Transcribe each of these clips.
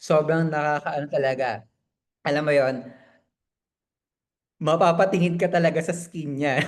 sobrang nakakaano talaga. Alam mo yon, mapapatingin ka talaga sa skin niya.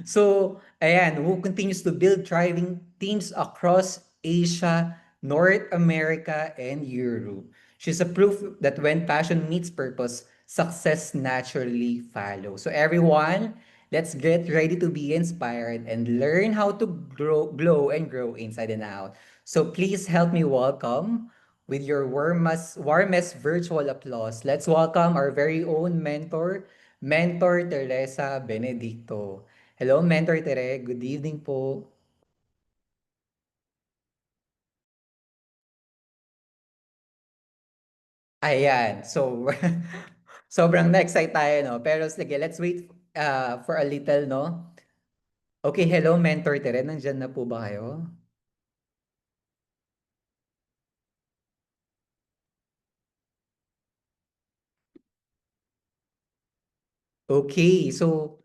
So, ayan, who continues to build thriving teams across Asia, North America, and Europe. She's a proof that when passion meets purpose, success naturally follows. So, everyone, let's get ready to be inspired and learn how to glow and grow inside and out. So, please help me welcome with your warmest virtual applause. Let's welcome our very own Mentor Teresa Benedicto. Hello, Mentor Tere. Good evening po. Ayan. So, sobrang na-excite tayo, no? Pero sige, let's wait for a little, no? Okay, hello, Mentor Tere. Nandyan na po ba kayo? Okay, so,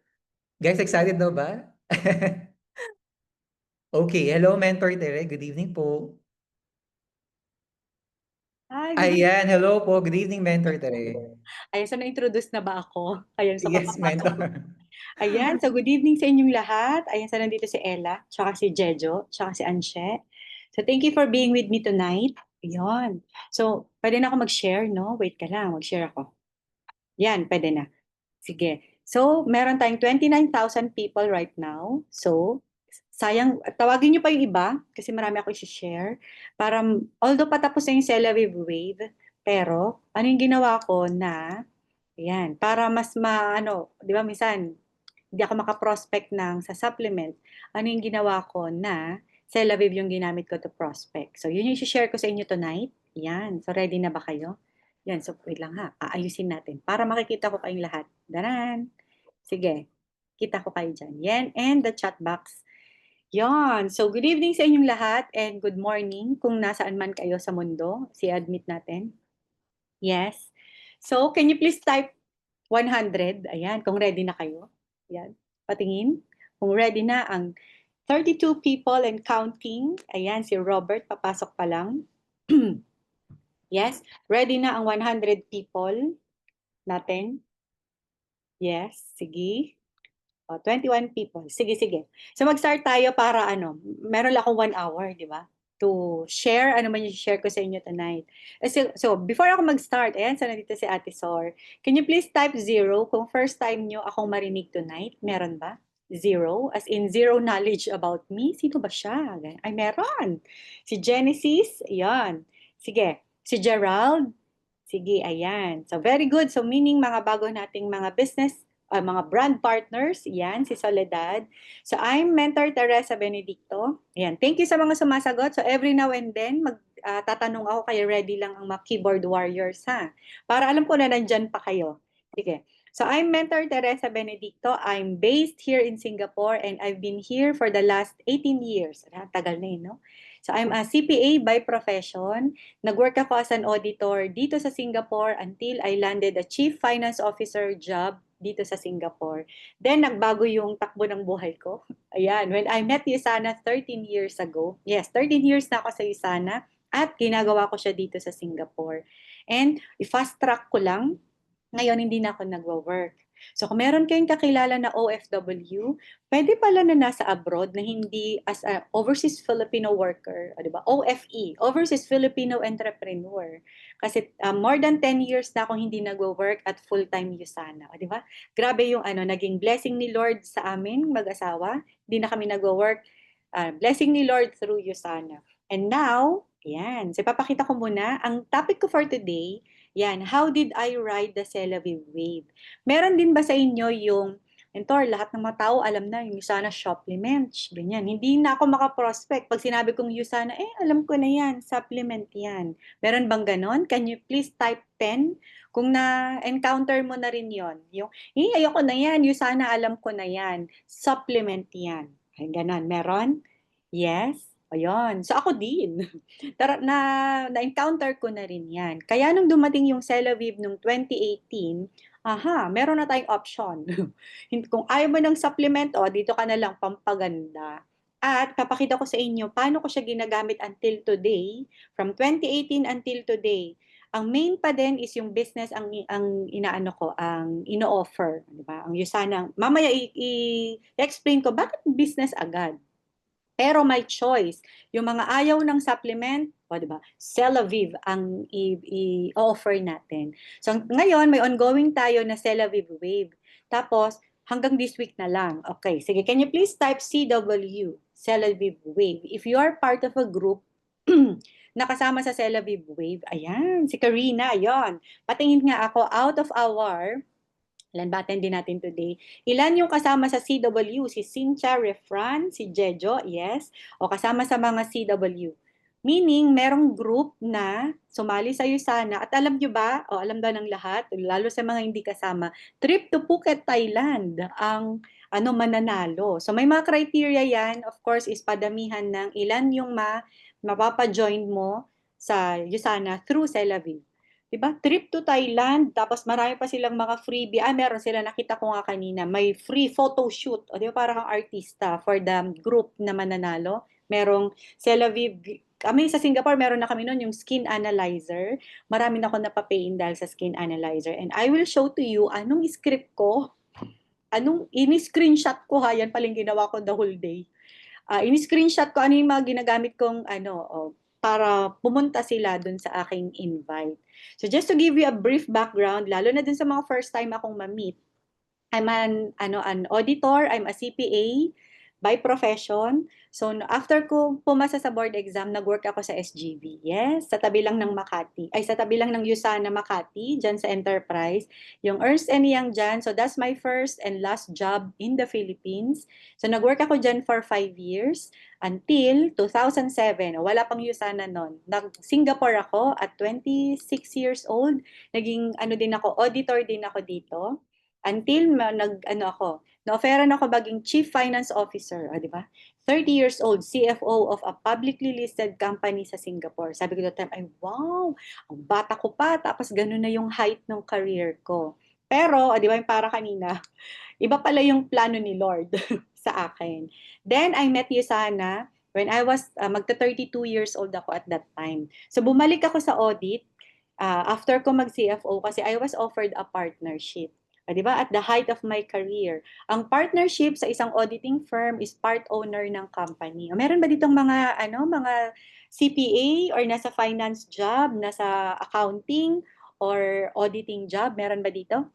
guys, excited na ba? Okay, hello, Mentor Tere. Good evening po. Hi, good evening Ayan, hello po. Good evening, Mentor Tere. po. Ayan, so na-introduce na ba ako? Ayan, sa Yes, papapasok. Mentor. Ayan, so good evening sa inyong lahat. Ayan, so nandito si Ella, tsaka si Jejo, tsaka si Anshe. So thank you for being with me tonight. Ayan. So, pwede na ako mag-share, no? Wait ka lang, mag-share ako. Yan, pwede na. Sige. So, meron tayong 29,000 people right now. So, sayang, tawagin niyo pa yung iba kasi marami ako i-share. Para, although patapos na yung Celebi Wave, pero ano yung ginawa ko na, yan, para mas maano, di ba minsan, hindi ako makaprospect ng sa supplement, ano yung ginawa ko na Celaviv yung ginamit ko to prospect. So, yun yung share ko sa inyo tonight. Yan. So, ready na ba kayo? Yan. So, wait lang ha. Aayusin natin para makikita ko kayong lahat. Daran. Sige. Kita ko kayo dyan. Yan. And the chat box. Yan. So, good evening sa inyong lahat and good morning kung nasaan man kayo sa mundo. Si-admit natin. Yes. So, can you please type 100? Ayan, kung ready na kayo. Ayan, patingin. Kung ready na ang 32 people and counting. Ayan, si Robert, papasok pa lang. Yes, ready na ang 100 people natin. Yes, sige. O, 21 people. Sige, sige. So mag-start tayo para ano, meron lang akong 1 hour, di ba? To share ano man yung share ko sa inyo tonight. So, before ako mag-start, ayan, so nandito si Ate Sor. Can you please type 0 kung first time nyo akong marinig tonight? Meron ba? 0? As in zero knowledge about me? Sino ba siya? Ay, meron. Si Genesis, ayan. Sige. Si Gerald, sige, ayan. So, very good. So, meaning mga bago nating mga business mga brand partners, yan, si Soledad. So, I'm Mentor Teresa Benedicto. Yan, thank you sa mga sumasagot. So, every now and then, tatanong ako kayo, ready lang ang mga keyboard warriors, ha? Para alam ko na nandyan pa kayo. Sige. So, I'm Mentor Teresa Benedicto. I'm based here in Singapore and I've been here for the last 18 years. Tagal na yun, no? So, I'm a CPA by profession. Nag-work ako as an auditor dito sa Singapore until I landed a Chief Finance Officer job dito sa Singapore. Then, nagbago yung takbo ng buhay ko. Ayan, when I met Yusana 13 years ago, yes, 13 years na ako sa Yusana at ginagawa ko siya dito sa Singapore. And i-fast track ko lang, ngayon hindi na ako nagwo-work. So kung meron kayong kakilala na OFW, pwede pala na nasa abroad na hindi as a overseas Filipino worker, di ba? OFE, Overseas Filipino Entrepreneur. Kasi more than 10 years na akong hindi nagwo-work at full-time Yusana, di ba? Grabe yung ano, naging blessing ni Lord sa amin mag-asawa. Hindi na kami nagwo-work. Blessing ni Lord through Yusana. And now, yan. So, papakita ko muna. Ang topic ko for today, yan, how did I ride the Celavi wave? Meron din ba sa inyo yung, Mentor, lahat ng mga tao alam na yung Usana supplement, ganyan. Hindi na ako makaprospect. Pag sinabi kong Usana, alam ko na yan, supplement yan. Meron bang ganon? Can you please type 10? Kung na-encounter mo na rin yon, yung, ayoko na yan, Usana alam ko na yan, supplement yan. Ay, ganon, meron? Yes? Ayun. So ako din. Na-encounter ko na rin yan. Kaya nung dumating yung Celaviv nung 2018, meron na tayong option. Kung ayaw mo ng supplement, dito ka na lang pampaganda. At papakita ko sa inyo paano ko siya ginagamit until today, from 2018 until today. Ang main pa din is yung business ang inaano ko, ang ino-offer, di ba? Ang Usana, mamaya i-explain ko bakit business agad. Pero may choice. Yung mga ayaw ng supplement, o di ba? Celavive ang i-offer natin. So ngayon may ongoing tayo na Celavive Wave. Tapos hanggang this week na lang. Okay, sige, can you please type CW, Celavive Wave. If you are part of a group nakasama sa Celavive Wave, ayan, si Karina, yon. Patingin nga ako, out of our, ilan ba attendee natin today? Ilan yung kasama sa CW? Si Cynthia Refran, si Jejo, yes. O kasama sa mga CW. Meaning, merong group na sumali sa Usana. At alam nyo ba, o alam ba ng lahat, lalo sa mga hindi kasama, trip to Phuket, Thailand ang mananalo. So may mga criteria yan, of course, is padamihan ng ilan yung mapapa-join mo sa Usana through Celavive. Diba? Trip to Thailand, tapos marami pa silang mga freebie. Meron sila, nakita ko nga kanina, may free photo shoot. O, diba, parang artista for the group na mananalo. Merong Celavive, kami sa Singapore, meron na kami noon yung skin analyzer. Marami na ako napapayin dahil sa skin analyzer. And I will show to you anong script ko, ini-screenshot ko ha, yan paling ginawa ko the whole day. In-screenshot ko ano yung mga ginagamit kong para pumunta sila dun sa aking invite. So just to give you a brief background, lalo na dun sa mga first time akong ma-meet, I'm an auditor, I'm a CPA by profession. So after ko pumasa sa board exam, nag-work ako sa SGV. Yes, sa tabi lang ng Makati. Sa tabi lang ng Usana Makati, dyan sa Enterprise. Yung Ernst & Young dyan. So that's my first and last job in the Philippines. So nag-work ako dyan for 5 years until 2007. Wala pang Usana noon. Nag-Singapore ako at 26 years old. Naging auditor din ako dito. Until na-offeran ako baging Chief Finance Officer, di ba? 30 years old, CFO of a publicly listed company sa Singapore. Sabi ko that time, ay wow, ang bata ko pa, tapos ganun na yung height ng career ko. Pero, di ba yung para kanina, iba pala yung plano ni Lord sa akin. Then, I met Usana when I was, magta-32 years old ako at that time. So, bumalik ako sa audit, after ko mag-CFO kasi I was offered a partnership. Di ba? At the height of my career. Ang partnership sa isang auditing firm is part owner ng company. Meron ba ditong mga CPA or nasa finance job, nasa accounting or auditing job? Meron ba dito?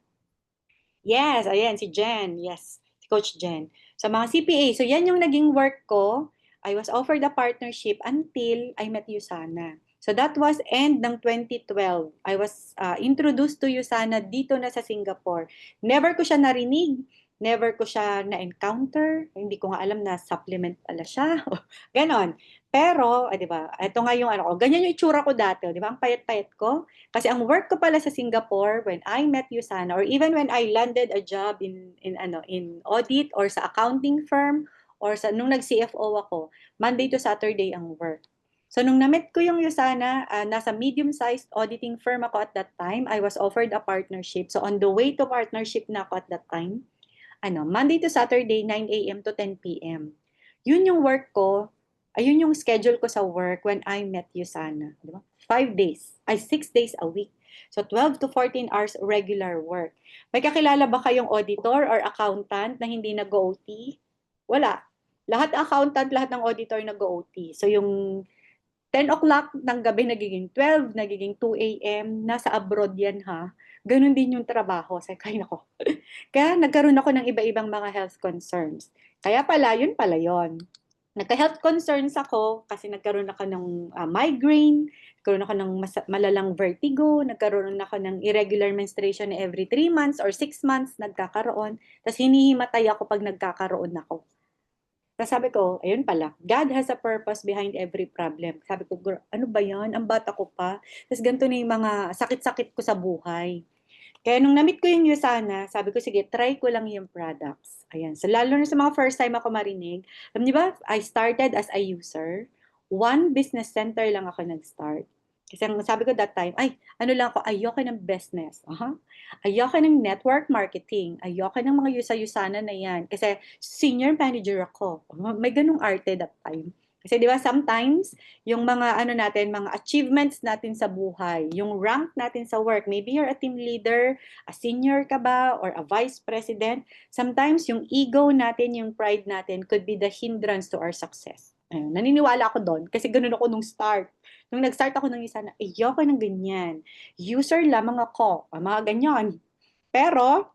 Yes, ayan si Jen. Yes, si Coach Jen. Sa mga CPA, so yan yung naging work ko. I was offered a partnership until I met Usana. So that was end ng 2012. I was introduced to Usana dito na sa Singapore. Never ko siya narinig, never ko siya na-encounter. Hindi ko nga alam na supplement pala siya. Ganon. Pero, di ba, ito nga yung ganyan yung itsura ko dati, di ba? Ang payat-payat ko. Kasi ang work ko pala sa Singapore when I met Usana or even when I landed a job in audit or sa accounting firm or nung nag-CFO ako, Monday to Saturday ang work. So, nung na-meet ko yung Usana, nasa medium-sized auditing firm ako at that time. I was offered a partnership. So, on the way to partnership na ako at that time, Monday to Saturday, 9 a.m. to 10 p.m. Yun yung work ko, ayun yung schedule ko sa work when I met Usana. Diba? 6 days a week. So, 12 to 14 hours regular work. May kakilala ba kayong auditor or accountant na hindi nag-OT? Wala. Lahat accountant, lahat ng auditor nag-OT. So, yung 10 o'clock ng gabi nagiging 12, nagiging 2 a.m. Nasa abroad yan ha. Ganun din yung trabaho. Kaya nako. Kaya nagkaroon ako ng iba-ibang mga health concerns. Kaya pala, yun pala yun. Nagka-health concerns ako kasi nagkaroon ako ng migraine, nagkaroon ako ng malalang vertigo, nagkaroon ako ng irregular menstruation every 3 months or 6 months nagkakaroon. Tapos hinihimatay ako pag nagkakaroon ako. Tapos sabi ko, ayun pala, God has a purpose behind every problem. Sabi ko, ano ba yan? Ang bata ko pa. Tapos ganito na yung mga sakit-sakit ko sa buhay. Kaya nung na-meet ko yung Usana, sabi ko, sige, try ko lang yung products. Ayan. So lalo na sa mga first time ako marinig, alam niyo ba, I started as a user. One business center lang ako nag-start. Kasi ang sabi ko that time, ayoko ng business. Ayoko ng network marketing. Ayoko ng mga Usana na yan. Kasi senior manager ako. May ganung arte that time. Kasi di ba sometimes, yung mga ano natin, mga achievements natin sa buhay, yung rank natin sa work, maybe you're a team leader, a senior ka ba, or a vice president, sometimes yung ego natin, yung pride natin could be the hindrance to our success. Ayun, naniniwala ako doon kasi ganun ako nung start. Nung nag-start ako ng isa na, ayoko ng ganyan. User lamang ako. Mga ganyan. Pero,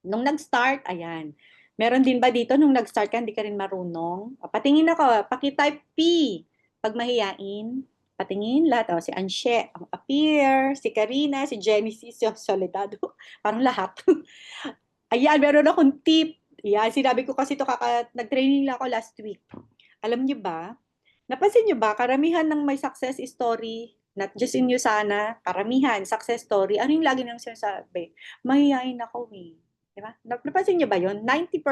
nung nag-start, ayan. Meron din ba dito, nung nag-start ka, hindi ka rin marunong? O, patingin ako, paki-type P. Pag mahiyain, patingin lahat. O, si Anshe, ang appear, si Karina, si Genesis, si Soledad. Parang lahat. Ayan, meron akong tip. Ayan, sinabi ko kasi ito, nag-training lang ako last week. Alam niyo ba, napansin niyo ba, karamihan ng may success story, not just in Usana, karamihan, success story, ano yung lagi nang sinasabi? Mahihain ako eh. Diba? Napansin niyo ba yun? 90%.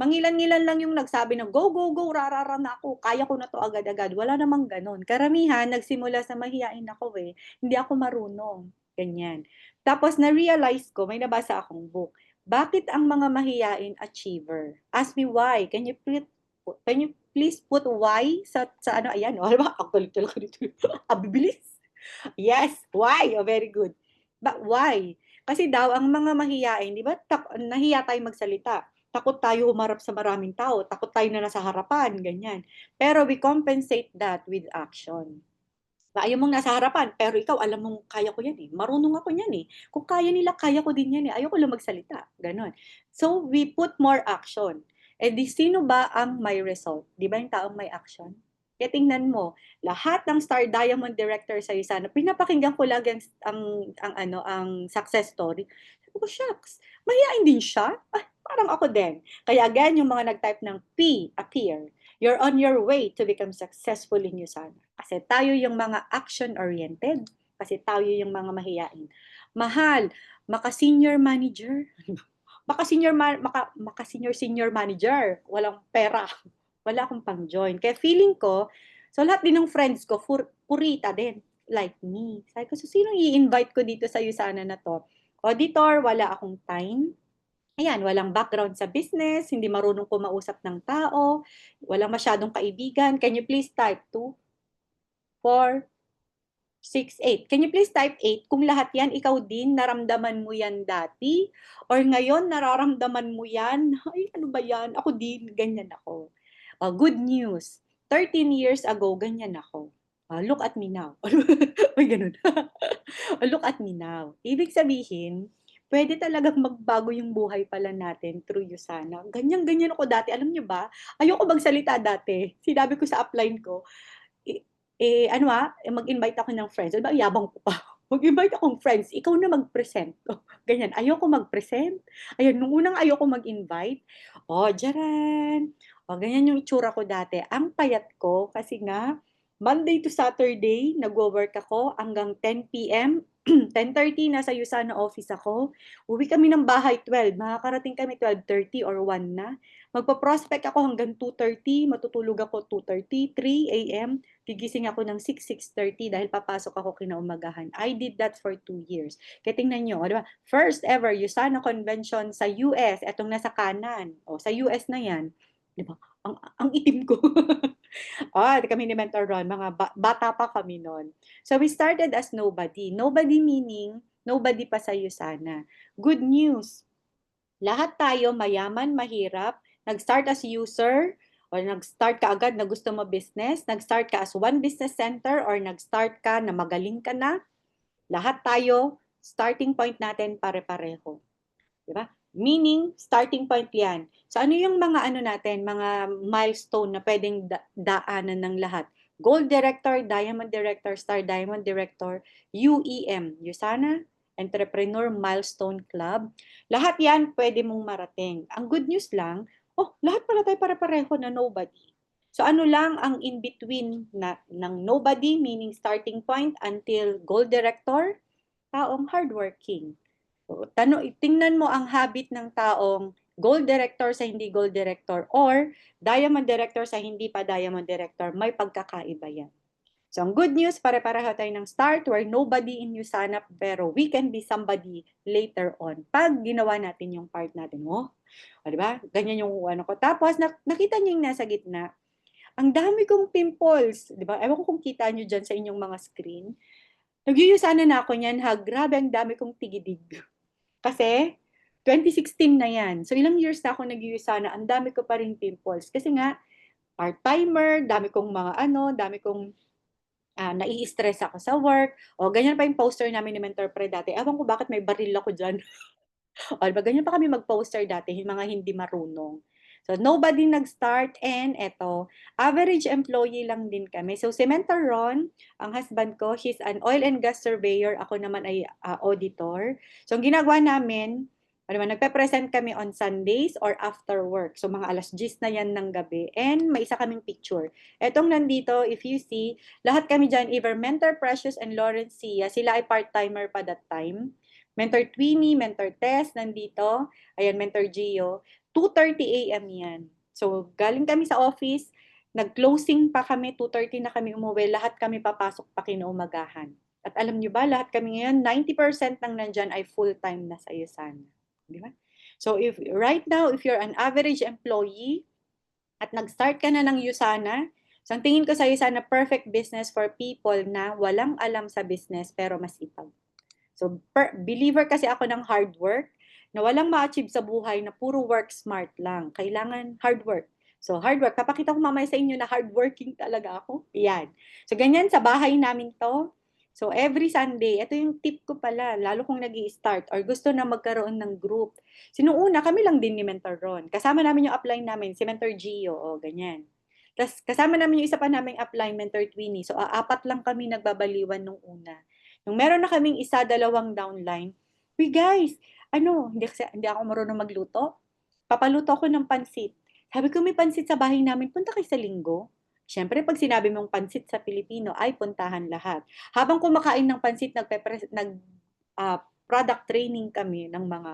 Mangilan-ngilan lang yung nagsabi na go, go, go, rarara na ako, kaya ko na to agad-agad. Wala namang ganun. Karamihan, nagsimula sa mahihain ako eh. Hindi ako marunong. Ganyan. Tapos na-realize ko, may nabasa akong book. Bakit ang mga mahihain achiever? Ask me why. Can you please put why sa ano? Ayan, oh, alam mo, ang galit talaga dito. Bibilis. Yes, why? Oh, very good. But why? Kasi daw, ang mga mahiyain, di ba, nahiya tayo magsalita. Takot tayo umarap sa maraming tao. Takot tayo na nasa harapan, ganyan. Pero we compensate that with action. Ayaw mong nasa harapan, pero ikaw, alam mong kaya ko yan eh. Marunong ako yan eh. Kung kaya nila, kaya ko din yan eh. Ayaw ko lang magsalita. Ganon. So, we put more action. Eh di, sino ba ang may result? Di ba yung taong may action? Kaya tingnan mo, lahat ng Star Diamond Director sa sana, pinapakinggan ko lagi ang success story. Sabi ko, shucks, mahihain din siya? Ah, parang ako din. Kaya again, yung mga nag-type ng P, appear, you're on your way to become successful in Usana. Kasi tayo yung mga action-oriented. Kasi tayo yung mga mahiyain. Mahal, maka-senior manager. Maka-senior manager. Walang pera. Wala akong pang-join. Kaya feeling ko, so lahat din ng friends ko, purita din. Like me. Sabi ko, so sino i-invite ko dito sa Usana na to? Auditor, wala akong time. Ayan, walang background sa business, hindi marunong kumausap ng tao, walang masyadong kaibigan. Can you please type 2, 4, 6, 8? Can you please type 8? Kung lahat yan, ikaw din, naramdaman mo yan dati? Or ngayon, nararamdaman mo yan? Ay, ano ba yan? Ako din, ganyan ako. Good news. 13 years ago, ganyan ako. Look at me now. Ay, ganun. Look at me now. Ibig sabihin, pwede talagang magbago yung buhay pala natin through Usana. Ganyan-ganyan ako dati. Alam niyo ba? Ayoko magsalita dati. Sinabi ko sa upline ko, mag-invite ako ng friends. Diba, yabang ko pa. Mag-invite akong friends, ikaw na mag-present. Ganyan, ayoko mag-present. Ayun, nung unang ayoko mag-invite, diyaran. Ganyan yung itsura ko dati. Ang payat ko kasi nga, Monday to Saturday, nagwo-work ako hanggang 10 p.m. 10:30, nasa Usana office ako. Uwi kami ng bahay 12. Makakarating kami 12:30 or 1 na. Magpa-prospect ako hanggang 2:30. Matutulog ako 2:30, 3 a.m. Gigising ako ng 6, 6:30 dahil papasok ako kinaumagahan. I did that for 2 years. Kaya tingnan nyo, di ba? First ever Usana Convention sa US, etong nasa kanan. Sa US na yan. Di ba? Ang itim ko. Kami ni Mentor Ron, mga bata pa kami noon. So we started as nobody. Nobody meaning, nobody pa sa Usana. Good news. Lahat tayo, mayaman, mahirap, nag-start as user, or nag-start ka agad na gusto mo business, nag-start ka as one business center, or nag-start ka na magaling ka na, lahat tayo, starting point natin pare-pareho. Diba? Meaning, starting point yan. So ano yung mga ano natin, mga milestone na pwedeng daanan ng lahat? Gold Director, Diamond Director, Star Diamond Director, UEM, Usana Entrepreneur Milestone Club. Lahat yan pwede mong marating. Ang good news lang, lahat pala tayo pare-pareho na nobody. So ano lang ang in-between ng nobody, meaning starting point, until Gold Director? Taong hardworking. Tingnan mo ang habit ng taong gold director sa hindi gold director or diamond director sa hindi pa diamond director. May pagkakaiba yan. So, ang good news, pare-pareho tayo ng start. We're nobody in Usana, pero we can be somebody later on. Pag ginawa natin yung part natin, diba? Ganyan yung ano ko. Tapos, nakita niyo yung nasa gitna. ang dami kong pimples, 'di ba? Ewan ko kung kita nyo dyan sa inyong mga screen. Nag-uyusana na ako niyan ha, grabe ang dami kong tigidig. Kasi 2016 na yan. So ilang years na ako nag-uyusana, ang dami ko pa rin pimples. Kasi nga, part-timer, dami kong mga dami kong nai-stress ako sa work. O ganyan pa yung poster namin ni Mentor Pre dati. Ewan ko bakit may baril ako dyan. O, diba, ganyan pa kami mag-poster dati, yung mga hindi marunong. So, nobody nag-start and eto, average employee lang din kami. So, si Mentor Ron, ang husband ko, he's an oil and gas surveyor. Ako naman ay auditor. So, ang ginagawa namin, ano ba, nagpe-present kami on Sundays or after work. So, mga alas 10 na yan ng gabi. And may isa kaming picture. Etong nandito, if you see, lahat kami dyan, either Mentor Precious and Lawrence Sia, sila ay part-timer pa that time. Mentor Twinnie, Mentor Tess, nandito. Ayan, Mentor Gio. 2:30 a.m. yan. So, galing kami sa office, nag-closing pa kami, 2:30 na kami umuwi, lahat kami papasok pa kinaumagahan. At alam nyo ba, lahat kami ngayon, 90% ng nandyan ay full-time na sa USANA. Di ba? So, right now, if you're an average employee, at nag-start ka na ng USANA, so ang tingin ko sa USANA, perfect business for people na walang alam sa business pero masipag. So, believer kasi ako ng hard work, na walang ma-achieve sa buhay na puro work smart lang. Kailangan hard work. So, hard work. Papakita ko mamaya sa inyo na hardworking talaga ako. Yan. So, ganyan sa bahay namin to. So, every Sunday, ito yung tip ko pala, lalo kung nag start or gusto na magkaroon ng group. Sinuuna, kami lang din ni Mentor Ron. Kasama namin yung upline namin, si Mentor Gio, o ganyan. Tapos, kasama namin yung isa pa naming upline, Mentor Twinnie. So, apat lang kami nagbabaliwan nung una. Nung meron na kaming isa, dalawang downline, we guys, hindi ako marunong magluto. Papaluto ako ng pansit. Sabi ko, may pansit sa bahay namin, punta kayo sa linggo. Siyempre, pag sinabi mong pansit sa Pilipino, ay puntahan lahat. Habang kumakain ng pansit, product training kami ng mga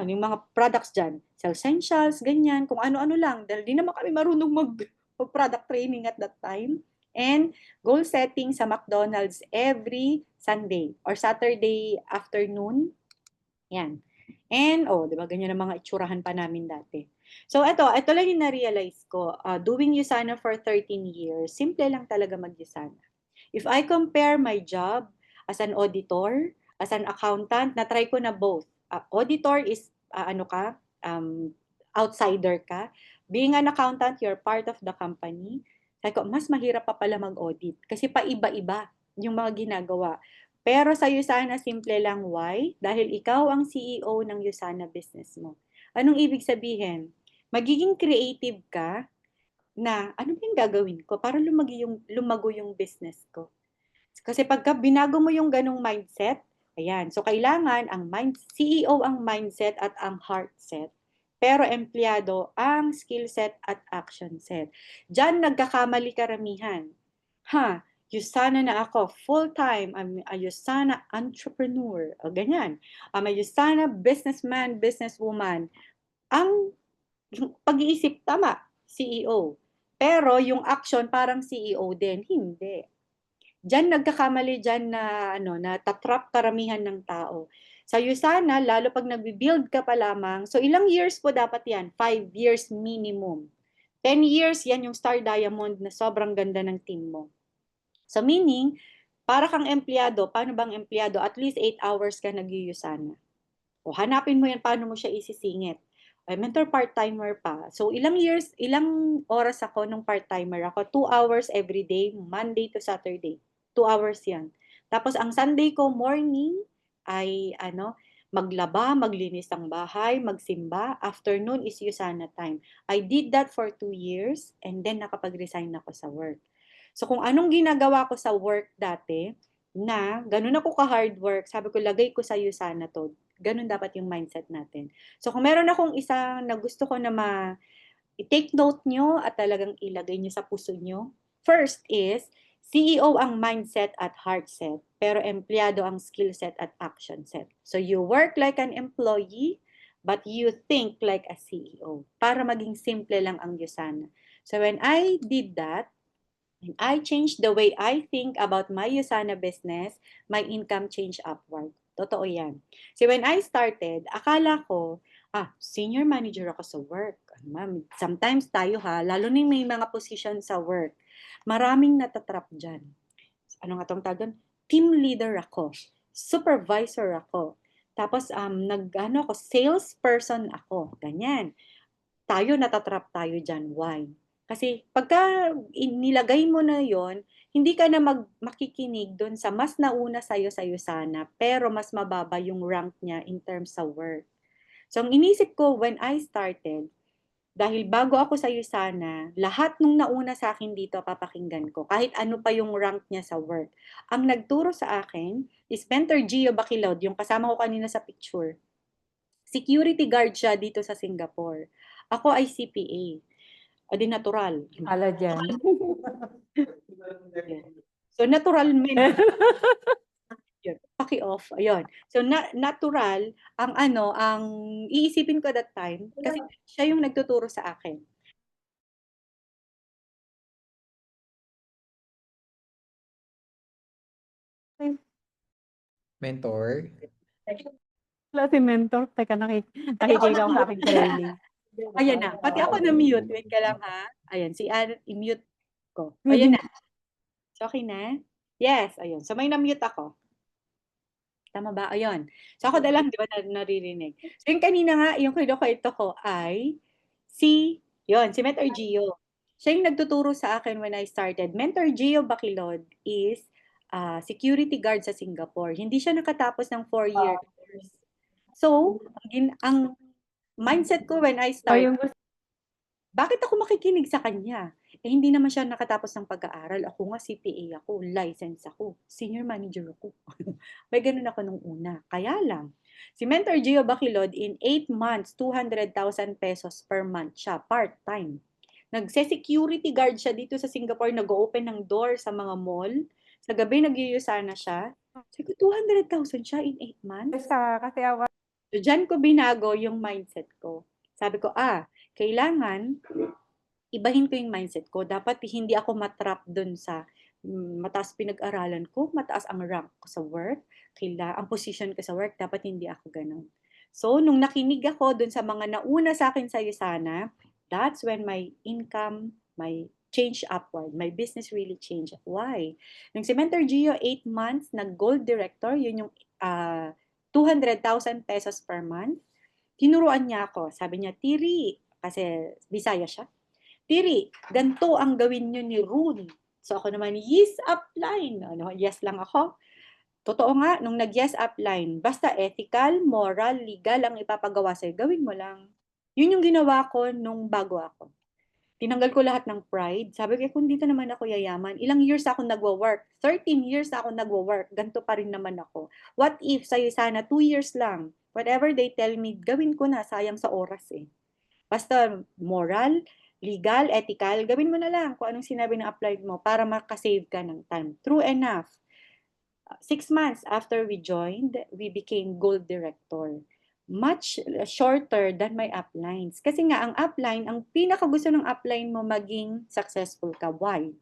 yung mga products dyan, essentials, ganyan, kung ano-ano lang. Dahil di naman kami marunong mag-product training at that time. And goal setting sa McDonald's every Sunday or Saturday afternoon. Yan. And, di ba, ganyan ang mga itsurahan pa namin dati. So, ito lang yung na-realize ko. Doing USANA for 13 years, simple lang talaga mag-USANA. If I compare my job as an auditor, as an accountant, na-try ko na both. Auditor is, outsider ka. Being an accountant, you're part of the company. Sabi ko, mas mahirap pa pala mag-audit kasi paiba-iba yung mga ginagawa. Pero sa USANA, simple lang. Why? Dahil ikaw ang CEO ng USANA business mo. Anong ibig sabihin? Magiging creative ka na ano ba yung gagawin ko para lumago yung business ko. Kasi pagka binago mo yung ganong mindset, ayan, so kailangan CEO ang mindset at ang heart set. Pero empleyado ang skill set at action set. Diyan nagkakamali karamihan. USANA na ako, full-time, I'm a USANA entrepreneur, o ganyan. I'm a USANA businessman, businesswoman. Ang pag-iisip, tama, CEO. Pero yung action, parang CEO din, hindi. Diyan nagkakamali dyan na tatrap karamihan ng tao. Sa USANA, lalo pag nag-build ka pa lamang, so ilang years po dapat yan? 5 years minimum. 10 years, yan yung Star Diamond na sobrang ganda ng team mo. So meaning, para kang empleyado, paano bang empleyado? At least 8 hours ka nag-USANA. O hanapin mo yan, paano mo siya isisingit. Mentor part-timer pa. So ilang oras ako nung part-timer ako? 2 hours every day, Monday to Saturday. 2 hours yan. Tapos ang Sunday ko morning ay maglaba, maglinis ng bahay, magsimba. Afternoon is USANA time. I did that for 2 years and then nakapag-resign ako sa work. So kung anong ginagawa ko sa work dati, na ganun ako ka-hard work, sabi ko lagay ko sa USANA to. Ganun dapat yung mindset natin. So kung meron akong isa na gusto ko na i-take note nyo at talagang ilagay nyo sa puso nyo, first is, CEO ang mindset at heart set, pero empleyado ang skill set at action set. So you work like an employee, but you think like a CEO para maging simple lang ang USANA. So when I did that, and I changed the way I think about my USANA business, my income changed upward. Totoo yan. So when I started, akala ko, Senior manager ako sa work. Ma'am, sometimes tayo lalo na may mga position sa work, maraming natatrap dyan. Ano nga tong tawag doon? Team leader ako, supervisor ako, tapos nag-ano ako, salesperson ako, ganyan. Tayo natatrap tayo dyan. Why? Kasi pagka nilagay mo na yon, hindi ka na makikinig doon sa mas nauna sa'yo sana, pero mas mababa yung rank niya in terms sa work. So, ang inisip ko when I started, dahil bago ako sa sana, lahat nung nauna sa akin dito papakinggan ko, kahit ano pa yung rank niya sa work. Ang nagturo sa akin is Mentor Gio Bacilod, yung kasama ko kanina sa picture. Security guard siya dito sa Singapore. Ako ay CPA. O di natural. Ala dyan. So, natural men. Yun, paki-off, ayun. So, natural, ang iisipin ko that time, kasi siya yung nagtuturo sa akin. Mentor. Wala si mentor. Teka, nakikinig ako sa aking training. Ayan na, pati ako na-mute. Wait ka lang ha. Ayan, si Ann, i-mute ko. Ayan na. So, okay na? Yes, ayun. So, may na-mute ako. Tama ba? Ayun. So, ako na lang, di ba, naririnig. So, yung kanina nga, yung kinukwento ko ay si Mentor Gio. Siya yung nagtuturo sa akin when I started. Mentor Gio Bacilod is security guard sa Singapore. Hindi siya nakatapos ng 4 years. So, ang mindset ko when I started, bakit ako makikinig sa kanya? Hindi naman siya nakatapos ng pag-aaral. Ako nga CPA ako, license ako, senior manager ako. May ganun ako nung una. Kaya lang, si Mentor Gio Bacilod in 8 months, 200,000 pesos per month siya, part-time. Nagse-security guard siya dito sa Singapore, nag-open ng door sa mga mall. Sa gabi, nag-yuyusana siya. Sabi ko, 200,000 siya in 8 months? Kasi So, dyan ko binago yung mindset ko. Sabi ko, kailangan ibahin ko yung mindset ko. Dapat hindi ako matrap dun sa mataas pinag-aralan ko, mataas ang rank ko sa work, ang position ko sa work, dapat hindi ako ganun. So, nung nakinig ako dun sa mga nauna sa akin sa sana, that's when my income, my change upward. My business really changed. Why? Nung si Mentor Gio, 8 months, nag-gold director, yun yung 200,000 pesos per month. Tinuruan niya ako. Sabi niya, Tiri, kasi Bisaya siya. Tiri, ganito ang gawin niyo ni Rune. So ako naman, yes, upline. Yes lang ako. Totoo nga, nung nag-yes upline, basta ethical, moral, legal ang ipapagawa sa'yo, gawin mo lang. Yun yung ginawa ko nung bago ako. Tinanggal ko lahat ng pride. Sabi ko, kung dito naman ako yayaman, ilang years ako nagwa-work? 13 years ako nagwa-work. Ganito pa rin naman ako. What if sa'yo sana 2 years lang? Whatever they tell me, gawin ko na. Sayang sa oras eh. Basta moral, legal, ethical, gawin mo na lang kung anong sinabi ng applied mo para makasave ka ng time. True enough. 6 months after we joined, we became gold director. Much shorter than my uplines. Kasi nga, ang upline, ang pinakagusto ng upline mo maging successful ka. Why?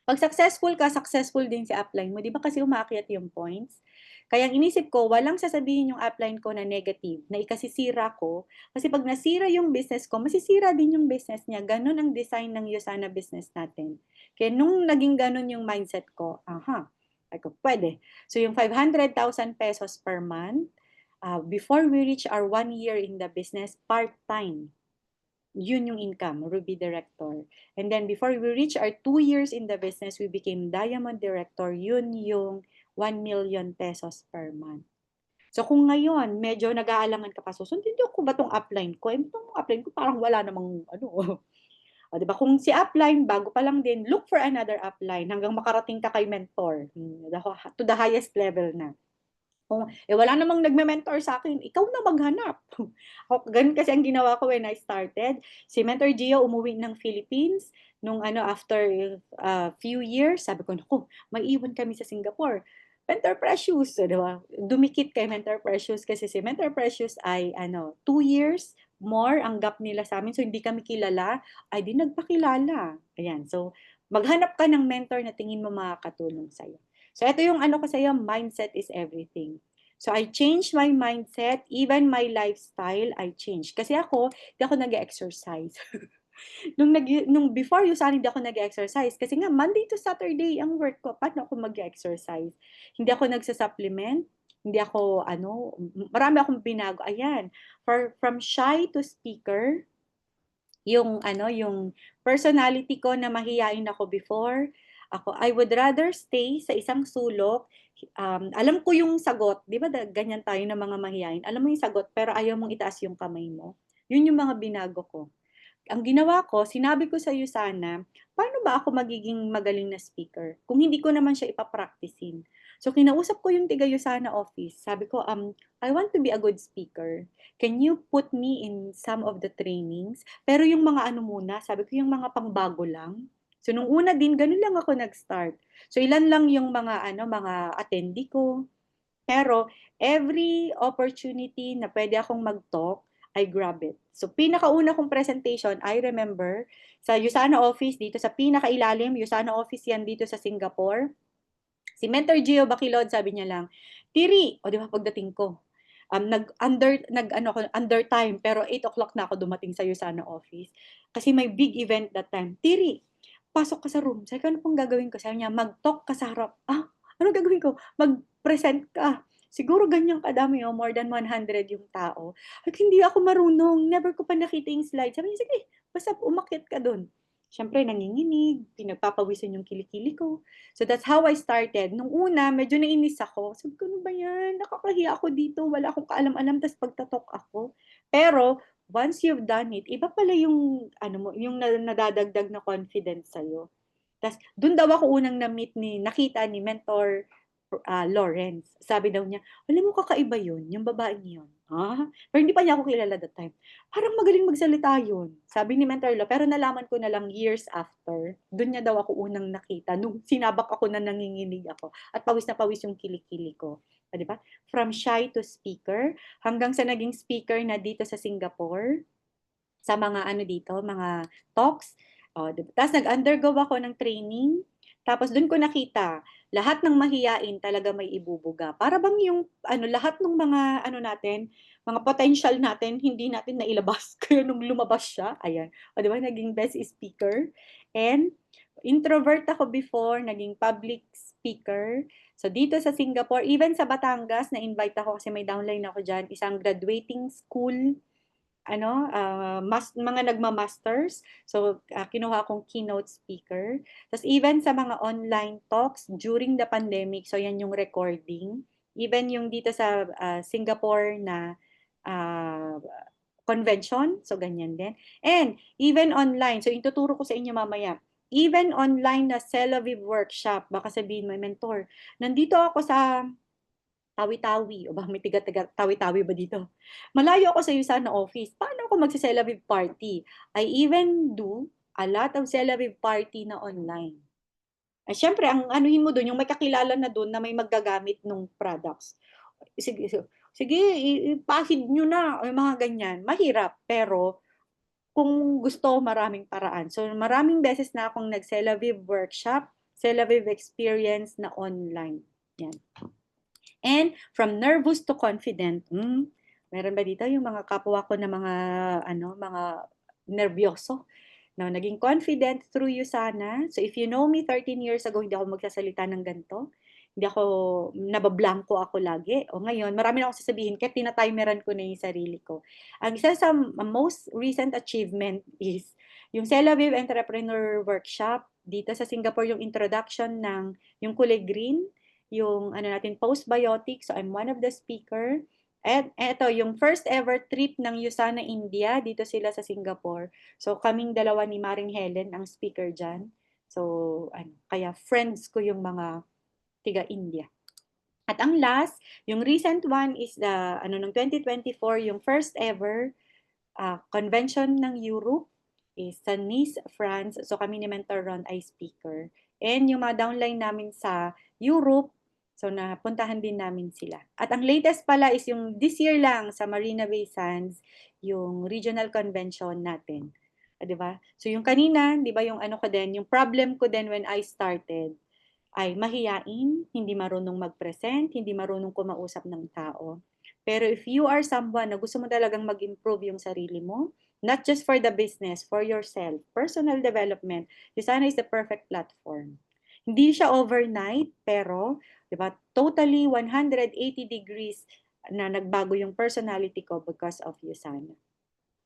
Pag successful din si upline mo, di ba kasi umaakyat yung points? Kaya ang inisip ko, walang sasabihin yung upline ko na negative, na ikasisira ko. Kasi pag nasira yung business ko, masisira din yung business niya. Ganon ang design ng Yosana business natin. Kaya nung naging ganon yung mindset ko, ako, pwede. So yung 500,000 pesos per month, before we reach our 1 year in the business, part-time. Yun yung income, Ruby Director. And then before we reach our 2 years in the business, we became Diamond Director. Yun yung 1 million pesos per month. So kung ngayon, medyo nag-aalangan ka pa, susundin ko ba itong upline ko? Itong upline ko parang wala namang O, diba? Kung si upline, bago pa lang din, look for another upline hanggang makarating ka kay mentor. To the highest level na. Kung wala namang nagme-mentor sa akin, ikaw na maghanap. Ganun kasi ang ginawa ko when I started. Si Mentor Gio umuwi ng Philippines nung after few years, sabi ko, naku, maiiwan kami sa Singapore. Mentor Precious, diba? Dumikit kay Mentor Precious kasi si Mentor Precious ay 2 years more ang gap nila sa amin. So hindi kami kilala, ay di nagpakilala. Ayan. So maghanap ka ng mentor na tingin mo makakatulong sa'yo. So ito yung ko sa'yo, mindset is everything. So I changed my mindset, even my lifestyle, I changed. Kasi ako, hindi ako nag-exercise. Nung before USANA, hindi ako nag-exercise. Kasi nga, Monday to Saturday ang work ko. Paano ako mag-exercise? Hindi ako nagsa-supplement. Hindi ako, marami akong binago. Ayan, from shy to speaker, yung personality ko na mahiyain ako before, I would rather stay sa isang sulok. Alam ko yung sagot, di ba ganyan tayo na mga mahiyain. Alam mo yung sagot, pero ayaw mong itaas yung kamay mo. Yun yung mga binago ko. Ang ginawa ko, sinabi ko sa iyo sana, paano ba ako magiging magaling na speaker kung hindi ko naman siya ipapracticein? So, kinausap ko yung tiga-Yusana office. Sabi ko, I want to be a good speaker. Can you put me in some of the trainings? Pero yung mga muna, sabi ko yung mga pangbago lang. So, nung una din, ganun lang ako nag-start. So, ilan lang yung mga attendee ko. Pero, every opportunity na pwede akong mag-talk, I grab it. So, pinakauna kong presentation, I remember, sa Yusana office, dito sa pinakailalim, Yusana office yan dito sa Singapore. Si Mentor Gio Bacilod, sabi niya lang, Tiri, o di ba pagdating ko, under time, pero 8 o'clock na ako dumating sa Yusana office. Kasi may big event that time. Tiri, pasok ka sa room. Sabi ko, ano pong gagawin ko? Sabi niya, mag-talk ka sa harap. Ano gagawin ko? Mag-present ka. Siguro ganyan kadami, more than 100 yung tao. At hindi ako marunong. Never ko pa nakita yung slide. Sabi niya, sige, basta umakyat ka dun. Siyempre, nanginginig, pinagpapawisan yung kilikili ko. So that's how I started. Nung una, medyo nainis ako. Sabi ko, ano ba yan? Nakakahiya ako dito. Wala akong kaalam-alam, tapos pagtatok ako. Pero, once you've done it, iba pala yung, yung nadadagdag na confidence sa'yo. Tapos, doon daw ako unang nakita ni Mentor Lawrence. Sabi daw niya, alam mo kakaiba yun, yung babaeng yun. Pero hindi pa niya ako kilala that time. Parang magaling magsalita yun. Sabi ni Mentor Law, pero nalaman ko na lang years after. Doon niya daw ako unang nakita. Nung sinabak ako na nanginginig ako. At pawis na pawis yung kilikili ko. Di ba? From shy to speaker, hanggang sa naging speaker na dito sa Singapore, sa mga dito, mga talks. Tapos nag-undergo ako ng training. Tapos doon ko nakita, lahat ng mahiyain talaga may ibubuga. Para bang yung lahat ng mga natin, mga potential natin, hindi natin nailabas. Kaya nung lumabas siya, ayan. Di ba, naging best speaker. And introvert ako before, naging public speaker. So dito sa Singapore, even sa Batangas, na-invite ako kasi may downline ako dyan, isang graduating school, mga nagma-masters. So, kinuha akong keynote speaker. Tapos even sa mga online talks during the pandemic, so yan yung recording. Even yung dito sa Singapore na convention, so ganyan din. And even online, so ituturo ko sa inyo mamaya, even online na Celaviv workshop, baka sabihin mo, mentor, nandito ako sa Tawi-Tawi, o ba may tiga-tiga Tawi-Tawi ba dito? Malayo ako sa Yusana office. Paano ako magse-Celaviv party? I even do a lot of Celaviv party na online. Ay, syempre, ang anuhin mo doon, yung may kakilala na doon na may maggagamit ng products. Sige, sige, ipahid nyo na, o mga ganyan. Mahirap, pero kung gusto, maraming paraan. So, maraming beses na akong nag-Celaviv workshop, Celaviv experience na online. Yan. And from nervous to confident, meron ba dito yung mga kapwa ko na mga nervyoso? No, naging confident through Yusana. So if you know me 13 years ago, hindi ako magsasalita ng ganito. Hindi ako, nabablanko ako lagi. O ngayon, marami na akong sasabihin, kaya tinatimeran ko na yung sarili ko. Ang isa sa most recent achievement is yung Celaviv Entrepreneur Workshop. Dito sa Singapore, yung introduction ng yung kulay green, yung postbiotics. So I'm one of the speaker. At eto, yung first ever trip ng Yusana India, dito sila sa Singapore. So kaming dalawa ni Maring Helen ang speaker dyan. So kaya friends ko yung mga tiga-India. At ang last, yung recent one is the ng 2024, yung first ever convention ng Europe is sa Nice, France. So kami ni Mentor Ron ay speaker. And yung mga downline namin sa Europe, so napuntahan din namin sila. At ang latest pala is yung this year lang sa Marina Bay Sands, yung regional convention natin. Di ba? So yung kanina, di ba yung ko din, yung problem ko din when I started, ay mahiyain, hindi marunong mag-present, hindi marunong kumausap ng tao. Pero if you are someone na gusto mo talagang mag-improve yung sarili mo, not just for the business, for yourself, personal development, Usana is the perfect platform. Hindi siya overnight, pero, di ba, totally 180 degrees na nagbago yung personality ko because of Usana.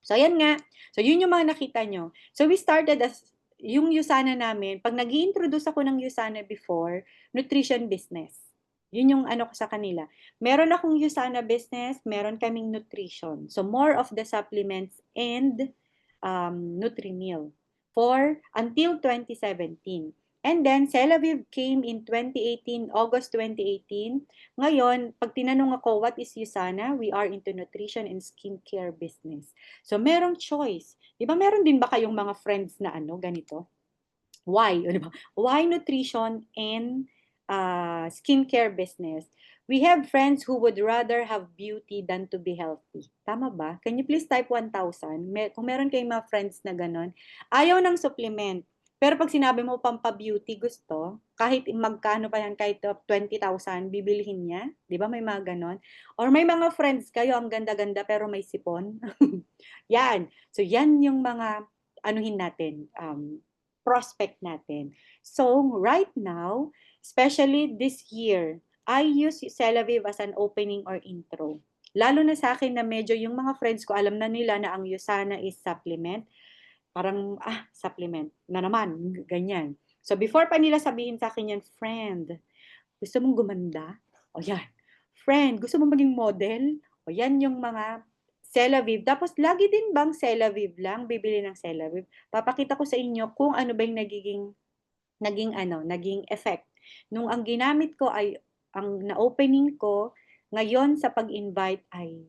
So, ayan nga. So, yun yung mga nakita nyo. So, we started as, yung Usana namin, pag nag introduce ako ng Usana before, nutrition business. Yun yung ano ko sa kanila. Meron akong Usana business, meron kaming nutrition. So, more of the supplements and Nutri-Meal for until 2017. And then, Celaviv came in 2018, August 2018. Ngayon, pag tinanong ako, what is Usana? We are into nutrition and skincare business. So, merong choice. Di ba, meron din ba kayong mga friends na ano, ganito? Why? O, di ba? Why nutrition and skincare business? We have friends who would rather have beauty than to be healthy. Tama ba? Can you please type 1,000? Kung meron kayong mga friends na ganon, ayaw ng supplement. Pero pag sinabi mo pampa-beauty gusto, kahit magkano pa yan, kahit 20,000, bibilihin niya. Di ba may mga ganon? Or may mga friends kayo, ang ganda-ganda pero may sipon. Yan. So yan yung mga anuhin natin, prospect natin. So right now, especially this year, I use Celaviv as an opening or intro. Lalo na sa akin na medyo yung mga friends ko, alam na nila na ang Usana is supplement. Parang, supplement na naman, ganyan. So before pa nila sabihin sa akin yan, friend, gusto mong gumanda? O yan. Friend, gusto mong maging model? O yan yung mga Celaviv. Tapos lagi din bang Celaviv lang, bibili ng Celaviv? Papakita ko sa inyo kung ano ba yung naging effect. Nung ang ginamit ko ay, ang na-opening ko, ngayon sa pag-invite ay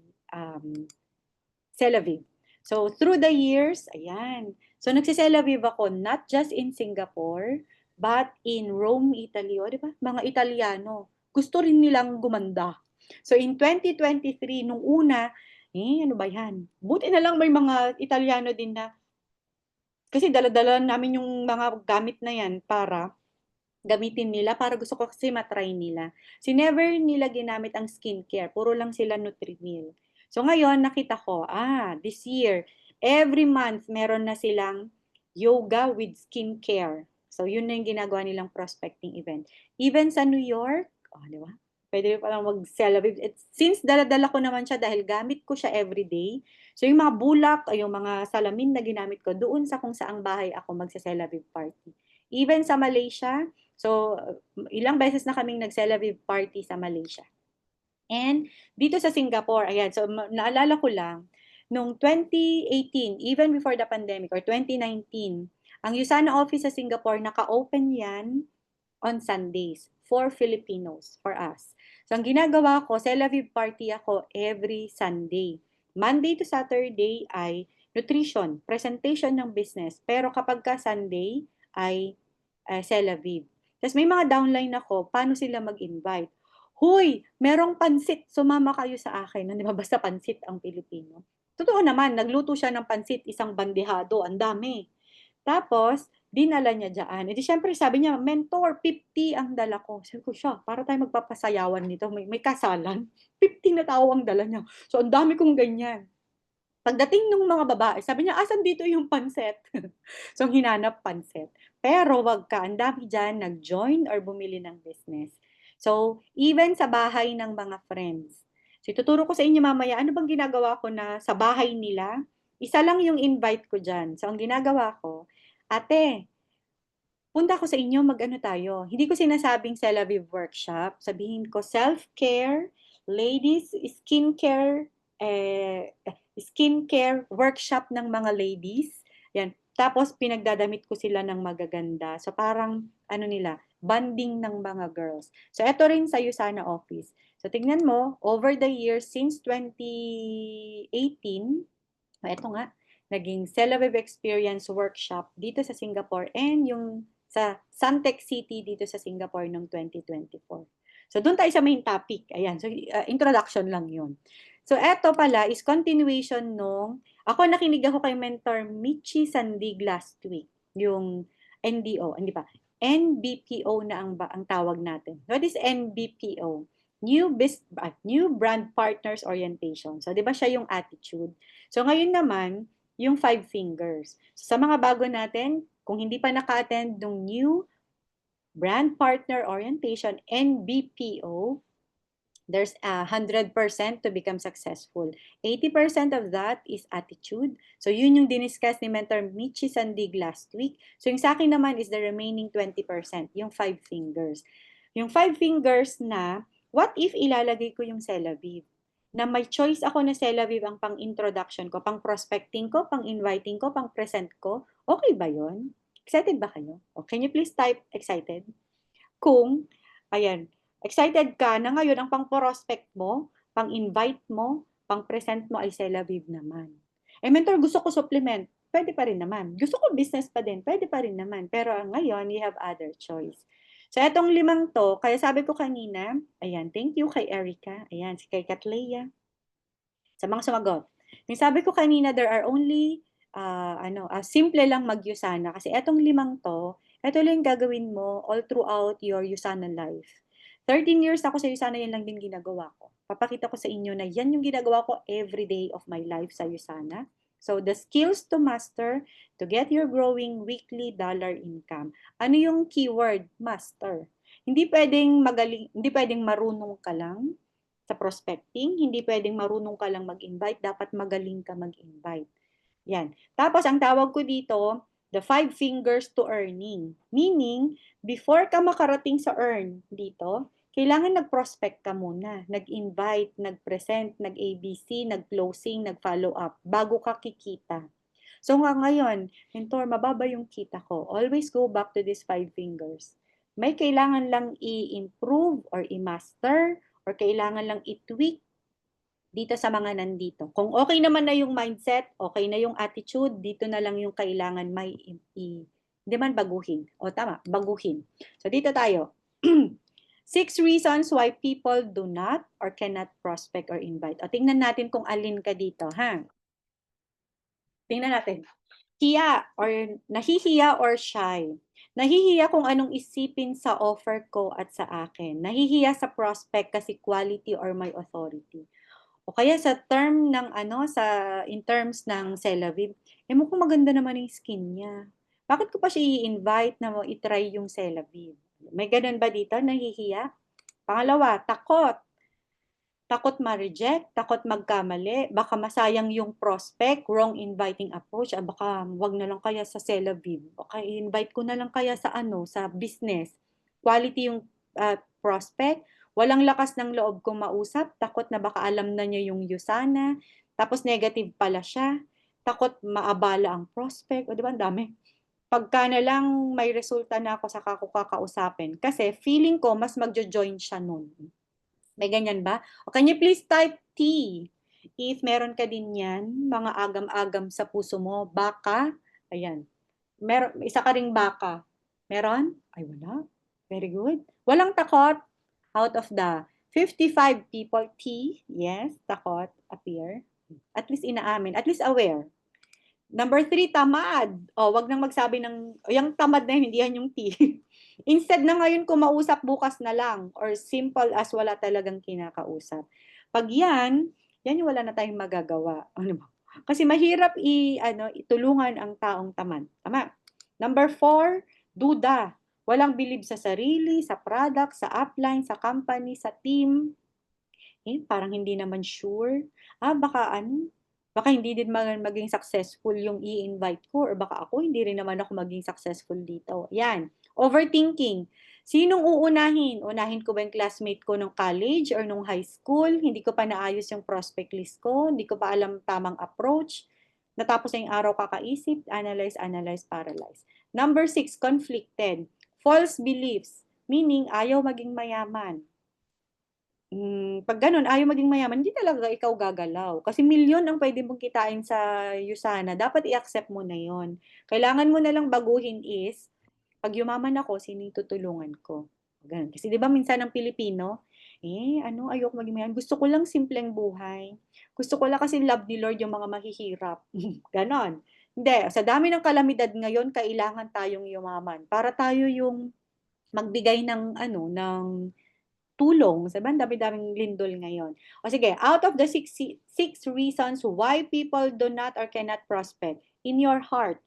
Celaviv. So, through the years, ayan. So, nagsiselaviv ako not just in Singapore, but in Rome, Italy. O, di ba? Mga Italiano. Gusto rin nilang gumanda. So, in 2023, nung una, ano ba yan? Buti na lang may mga Italiano din na, kasi dala-dala namin yung mga gamit na yan para gamitin nila, para gusto ko kasi matry nila. Si never nila ginamit ang skincare, puro lang sila Nutri-Meal. So ngayon, nakita ko, this year, every month, meron na silang yoga with skincare. So yun na yung ginagawa nilang prospecting event. Even sa New York, di ba? Pwede pa lang mag-celebrate. Since dala-dala ko naman siya dahil gamit ko siya everyday, so yung mga bulak, yung mga salamin na ginamit ko, doon sa kung saang bahay ako magsa-celebrate party. Even sa Malaysia, so ilang beses na kaming nag-celebrate party sa Malaysia. And dito sa Singapore, ayan, so naalala ko lang, noong 2018, even before the pandemic, or 2019, ang Usana office sa Singapore, naka-open yan on Sundays for Filipinos, for us. So ang ginagawa ko, celebrate party ako every Sunday. Monday to Saturday ay nutrition, presentation ng business. Pero kapag ka Sunday ay Celaviv. Tapos may mga downline ako, paano sila mag-invite? Huy, merong pansit, sumama kayo sa akin. Di ba? Basta pansit ang Pilipino. Totoo naman, nagluto siya ng pansit, isang bandehado, ang dami. Tapos, dinala niya dyan. E di syempre sabi niya, mentor, 50 ang dala ko. Sabi ko siya, para tayo magpapasayawan nito, may kasalan. 50 na tao ang dala niya. So, ang dami kong ganyan. Pagdating ng mga babae, sabi niya, asan dito yung pansit? So, hinanap pansit. Pero wag ka, ang dami dyan nag-join or bumili ng business. So, even sa bahay ng mga friends. So, ituturo ko sa inyo mamaya, ano bang ginagawa ko na sa bahay nila? Isa lang yung invite ko dyan. So, ang ginagawa ko, ate, punta ko sa inyo, mag-ano tayo. Hindi ko sinasabing Celaviv workshop. Sabihin ko, self-care, ladies, skincare workshop ng mga ladies. Yan. Tapos, pinagdadamit ko sila ng magaganda. So, parang, bonding ng mga girls. So, eto rin sa Usana office. So, tingnan mo, over the years, since 2018, eto nga, naging Celaviv Experience Workshop dito sa Singapore and yung sa Suntec City dito sa Singapore noong 2024. So, doon tayo sa main topic. Ayan, so introduction lang yun. So, eto pala is continuation nung, nakinig ako kay Mentor Michi Sandig last week, yung NDO, hindi pa, NBPO na ang tawag natin. What is NBPO? New Brand Partners Orientation. So, di ba siya yung attitude? So, ngayon naman, yung 5 fingers. So, sa mga bago natin, kung hindi pa naka-attend ng New Brand Partner Orientation, NBPO, there's 100% to become successful. 80% of that is attitude. So, yun yung diniscuss ni Mentor Michi Sandig last week. So, yung sa akin naman is the remaining 20%, yung 5 fingers. Yung 5 fingers na, what if ilalagay ko yung Celavive? Na may choice ako na Celavive ang pang-introduction ko, pang-prospecting ko, pang-inviting ko, pang-present ko. Okay ba yun? Excited ba kayo? Oh, can you please type excited? Kung, ayan, excited ka na ngayon ang pang-prospect mo, pang-invite mo, pang-present mo ay Celavive naman. Mentor, gusto ko supplement. Pwede pa rin naman. Gusto ko business pa din. Pwede pa rin naman. Pero ngayon, you have other choice. So, etong 5 to, kaya sabi ko kanina, ayan, thank you kay Erica. Ayan, si kay Katleya. Sa mga sumagot. Yung sabi ko kanina, there are only, simple lang mag-Usana. Kasi etong 5 to, ito lang yung gagawin mo all throughout your Usana life. 13 years ako sa Usana, yan lang din ginagawa ko. Papakita ko sa inyo na yan yung ginagawa ko every day of my life sa Usana. So, the skills to master to get your growing weekly dollar income. Ano yung keyword? Master. Hindi pwedeng magaling, hindi pwedeng marunong ka lang sa prospecting, hindi pwedeng marunong ka lang mag-invite, dapat magaling ka mag-invite. Yan. Tapos, ang tawag ko dito, the 5 fingers to earning. Meaning, before ka makarating sa earn dito, kailangan nag-prospect ka muna, nag-invite, nag-present, nag-ABC, nag-closing, nag-follow up, bago ka kikita. So ngayon, mentor, mababa yung kita ko. Always go back to these 5 fingers. May kailangan lang i-improve or i-master or kailangan lang i-tweak dito sa mga nandito. Kung okay naman na yung mindset, okay na yung attitude, dito na lang yung kailangan may hindi man baguhin. O tama, baguhin. So dito tayo. 6 reasons why people do not or cannot prospect or invite. O tingnan natin kung alin ka dito, ha? Tingnan natin. Hiya or nahihiya or shy. Nahihiya kung anong isipin sa offer ko at sa akin. Nahihiya sa prospect kasi quality or my authority. O kaya sa term ng in terms ng Celavive, mukhang maganda naman yung skin niya. Bakit ko pa siya i-invite na i-try yung Celavive? May ganun ba dito? Nahihiya? Pangalawa, takot. Takot ma-reject, takot magkamali, baka masayang yung prospect, wrong inviting approach, baka wag na lang kaya sa Celavive, baka i-invite ko na lang kaya sa sa business. Quality yung prospect, walang lakas ng loob kung mausap, takot na baka alam na niya yung Usana, tapos negative pala siya, takot maabala ang prospect, o di ba, ang dami. Pagka na lang may resulta na ako sa kakausapin, kasi feeling ko mas magjo-join siya nun. May ganyan ba? O can you please type T? If meron ka din yan, mga agam-agam sa puso mo, baka, ayan. Isa ka ring baka. Meron? Ay, wala. Very good. Walang takot. Out of the 55 people, T, yes, takot, appear. At least inaamin. At least aware. Number 3, tamad. O, wag nang magsabi ng, yung tamad na yun, hindi yan yung T. Instead na ngayon kumausap, bukas na lang. Or simple as wala talagang kinakausap. Pag yan yung wala na tayong magagawa. Ano ba? Kasi mahirap itulungan ang taong tamad. Tama. Number 4, duda. Walang believe sa sarili, sa product, sa upline, sa company, sa team. Parang hindi naman sure. Baka hindi din maging successful yung i-invite ko or baka ako hindi rin naman ako maging successful dito. Yan. Overthinking. Sinong uunahin? Unahin ko ba yung classmate ko nung college or nung high school? Hindi ko pa naayos yung prospect list ko. Hindi ko pa alam tamang approach. Natapos na yung araw kakaisip. Analyze, paralyze. Number 6, conflicted. False beliefs. Meaning, ayaw maging mayaman. Pag ganun, ayaw maging mayaman, hindi talaga ikaw gagalaw. Kasi milyon ang pwede mong kitain sa Usana. Dapat i-accept mo na yon. Kailangan mo na lang baguhin is, pag yumaman ako, sino yung tutulungan ko? Ganun. Kasi di ba minsan ang Pilipino, ayoko maging mayaman. Gusto ko lang simpleng buhay. Gusto ko lang kasi love ni Lord yung mga mahihirap. Ganon. Hindi, sa dami ng kalamidad ngayon, kailangan tayong yumaman para tayo yung magbigay ng ano, ng tulong. Sa dami-daming lindol ngayon. O sige, out of the six reasons why people do not or cannot prospect, in your heart,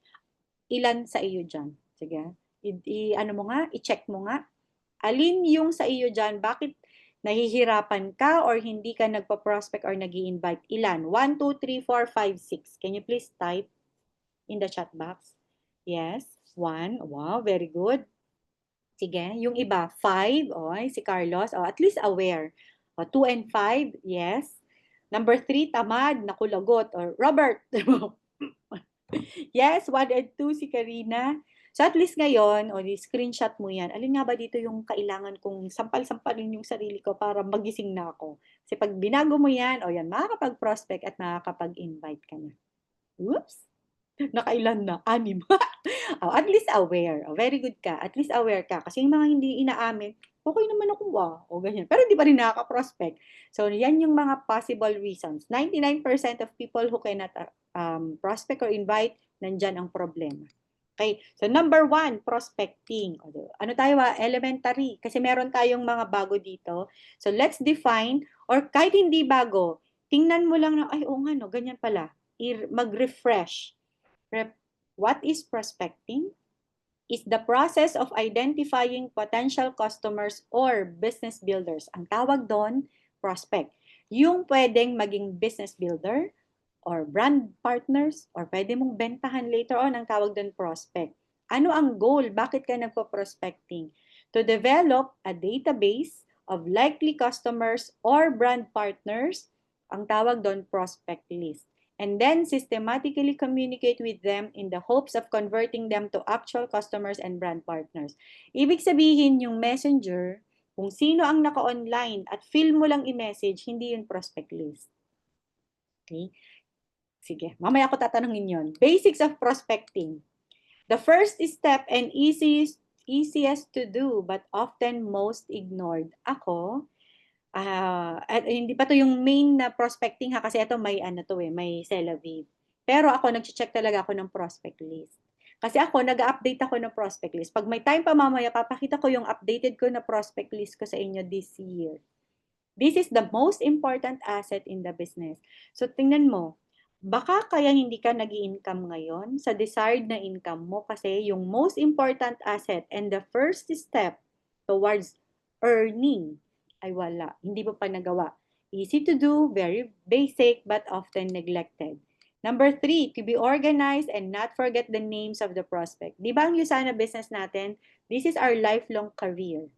ilan sa iyo dyan? Sige, ano mo nga, i-check mo nga. Alin yung sa iyo dyan, bakit nahihirapan ka or hindi ka nagpa-prospect or nag-i-invite? Ilan? 1, 2, 3, 4, 5, 6. Can you please type in the chat box? Yes, 1. Wow, very good. Sige, yung iba, 5. Oy, si Carlos, at least aware. 2 and 5, yes. Number 3, tamad, nakulagot, or Robert. Yes, 1 and 2, si Karina. So at least ngayon, screenshot mo yan. Alin nga ba dito yung kailangan kong sampal-sampalin yung sarili ko para magising na ako? Kasi pag binago mo yan, yan, makakapag-prospect at makakapag-invite ka na. Oops! Nakailan na? 6. At least aware. Very good ka. At least aware ka. Kasi yung mga hindi inaamin, okay naman ako ganyan. Pero hindi pa rin nakaka-prospect. So, yan yung mga possible reasons. 99% of people who cannot prospect or invite, nandyan ang problema. Okay, so number 1, prospecting. Ano tayo elementary, kasi meron tayong mga bago dito. So let's define, or kahit hindi bago, tingnan mo lang na, ay oo nga no, ganyan pala. Mag-refresh. What is prospecting? Is the process of identifying potential customers or business builders. Ang tawag doon, prospect. Yung pwedeng maging business builder, or brand partners, or pwede mong bentahan later on, ang tawag doon prospect. Ano ang goal? Bakit ka nagpo-prospecting? To develop a database of likely customers or brand partners, ang tawag doon prospect list. And then systematically communicate with them in the hopes of converting them to actual customers and brand partners. Ibig sabihin, yung messenger, kung sino ang naka-online at feel mo lang i-message, hindi yun prospect list. Okay? Sige, mamaya ko tatanungin yon. Basics of prospecting. The first step and easiest to do but often most ignored. Ako, at hindi pa to yung main na prospecting kasi ito may may Celavib. Pero ako nagche-check talaga ako ng prospect list. Kasi ako nag-update ako ng prospect list. Pag may time pa mamaya, papakita ko yung updated ko na prospect list ko sa inyo this year. This is the most important asset in the business. So tingnan mo, baka kaya hindi ka nag-i-income ngayon sa desired na income mo kasi yung most important asset and the first step towards earning ay wala. Hindi mo pa nagawa. Easy to do, very basic, but often neglected. Number 3, to be organized and not forget the names of the prospect. Di ba ang Usana business natin, this is our lifelong career.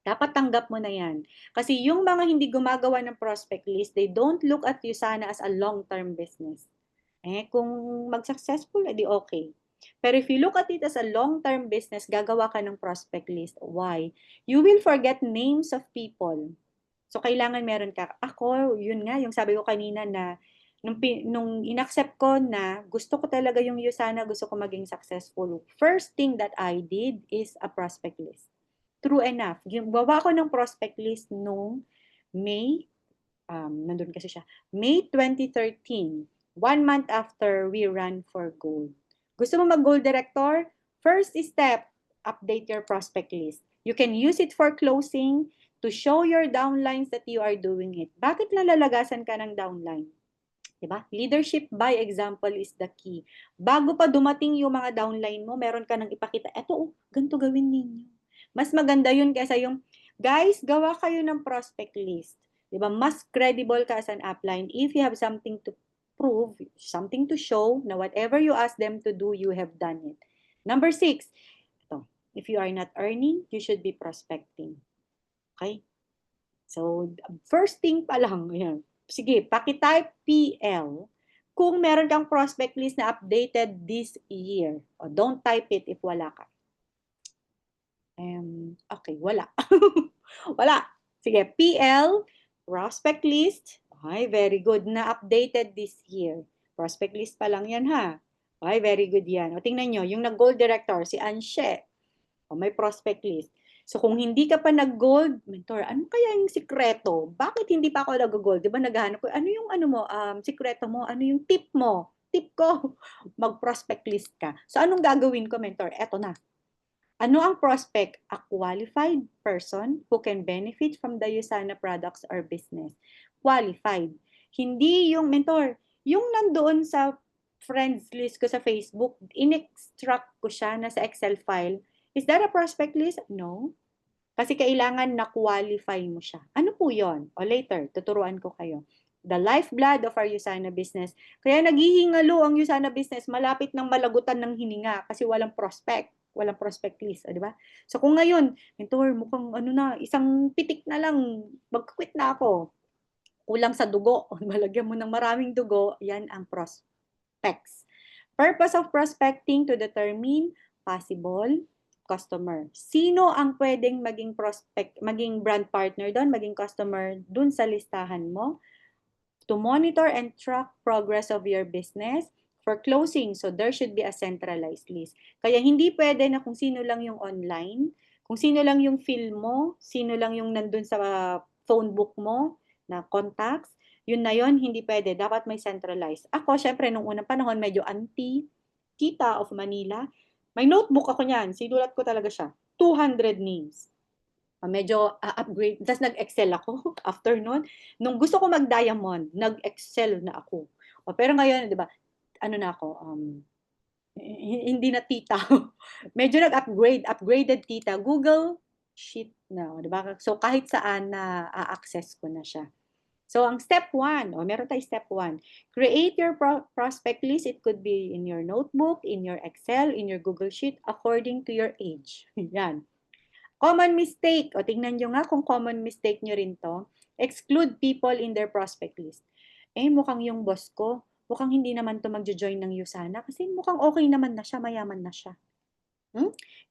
Dapat tanggap mo na yan. Kasi yung mga hindi gumagawa ng prospect list, they don't look at Usana as a long-term business. Kung mag-successful, edi okay. Pero if you look at it as a long-term business, gagawa ka ng prospect list. Why? You will forget names of people. So, kailangan meron ka. Ako, yun nga, yung sabi ko kanina na nung inaccept ko na gusto ko talaga yung Usana, gusto ko maging successful. First thing that I did is a prospect list. True enough. Gawa ko ng prospect list nung May, nandun kasi siya, May 2013, 1 month after we ran for gold. Gusto mo mag-gold director? First step, update your prospect list. You can use it for closing to show your downlines that you are doing it. Bakit nalalagasan ka ng downline? Diba? Leadership by example is the key. Bago pa dumating yung mga downline mo, meron ka nang ipakita, eto, ganito gawin ninyo. Mas maganda yun kaysa yung, guys, gawa kayo ng prospect list. Diba? Mas credible ka as an upline if you have something to prove, something to show na whatever you ask them to do, you have done it. Number 6, ito, if you are not earning, you should be prospecting. Okay? So, first thing pa lang, yan. Sige, pakitype PL kung meron kang prospect list na updated this year. O, don't type it if wala ka. Okay, wala. Wala. Sige, PL, prospect list. Okay, very good na updated this year. Prospect list pa lang yan ha. Okay, very good yan. O tingnan nyo, yung nag-gold director, si Anshe. O, may prospect list. So kung hindi ka pa nag-gold, mentor, ano kaya yung sikreto? Bakit hindi pa ako nag-gold? Di ba naghahanap ko, ano yung sikreto mo? Ano yung tip mo tip ko, mag-prospect list ka. So anong gagawin ko, mentor? Eto na. Ano ang prospect? A qualified person who can benefit from the USANA products or business. Qualified. Hindi yung mentor, yung nandoon sa friends list ko sa Facebook, in-extract ko siya na sa Excel file. Is that a prospect list? No. Kasi kailangan na-qualify mo siya. Ano po yon? O later, tuturuan ko kayo. The lifeblood of our USANA business. Kaya naghihingalo ang USANA business, malapit ng malagutan ng hininga kasi walang prospect. Walang prospect list, di ba? So kung ngayon, mentor, mukhang ano na, isang pitik na lang, mag-quit na ako. Kulang sa dugo, malagyan mo ng maraming dugo, yan ang prospects. Purpose of prospecting to determine possible customer. Sino ang pwedeng maging prospect, maging brand partner doon, maging customer doon sa listahan mo? To monitor and track progress of your business. For closing, so there should be a centralized list. Kaya hindi pwede na kung sino lang yung online, kung sino lang yung film mo, sino lang yung nandun sa phone book mo na contacts, yun na yun, hindi pwede. Dapat may centralized. Ako, syempre, nung unang panahon, medyo anti-kita of Manila. May notebook ako niyan. Sinulat ko talaga siya. 200 names. Medyo upgrade. Tapos nag-excel ako after nun. Nung gusto ko mag-diamond, nag-excel na ako. Pero ngayon, di ba, ano na ako, hindi na tita. Medyo upgraded tita. Google Sheet na, di ba? So kahit saan na access ko na siya. So ang step 1, meron tayo step 1. Create your prospect list. It could be in your notebook, in your Excel, in your Google Sheet, according to your age. Yan. Common mistake. Tingnan nyo nga kung common mistake nyo rin to. Exclude people in their prospect list. Mukhang yung boss ko, mukhang hindi naman to magjo-join ng USANA kasi mukhang okay naman na siya, mayaman na siya.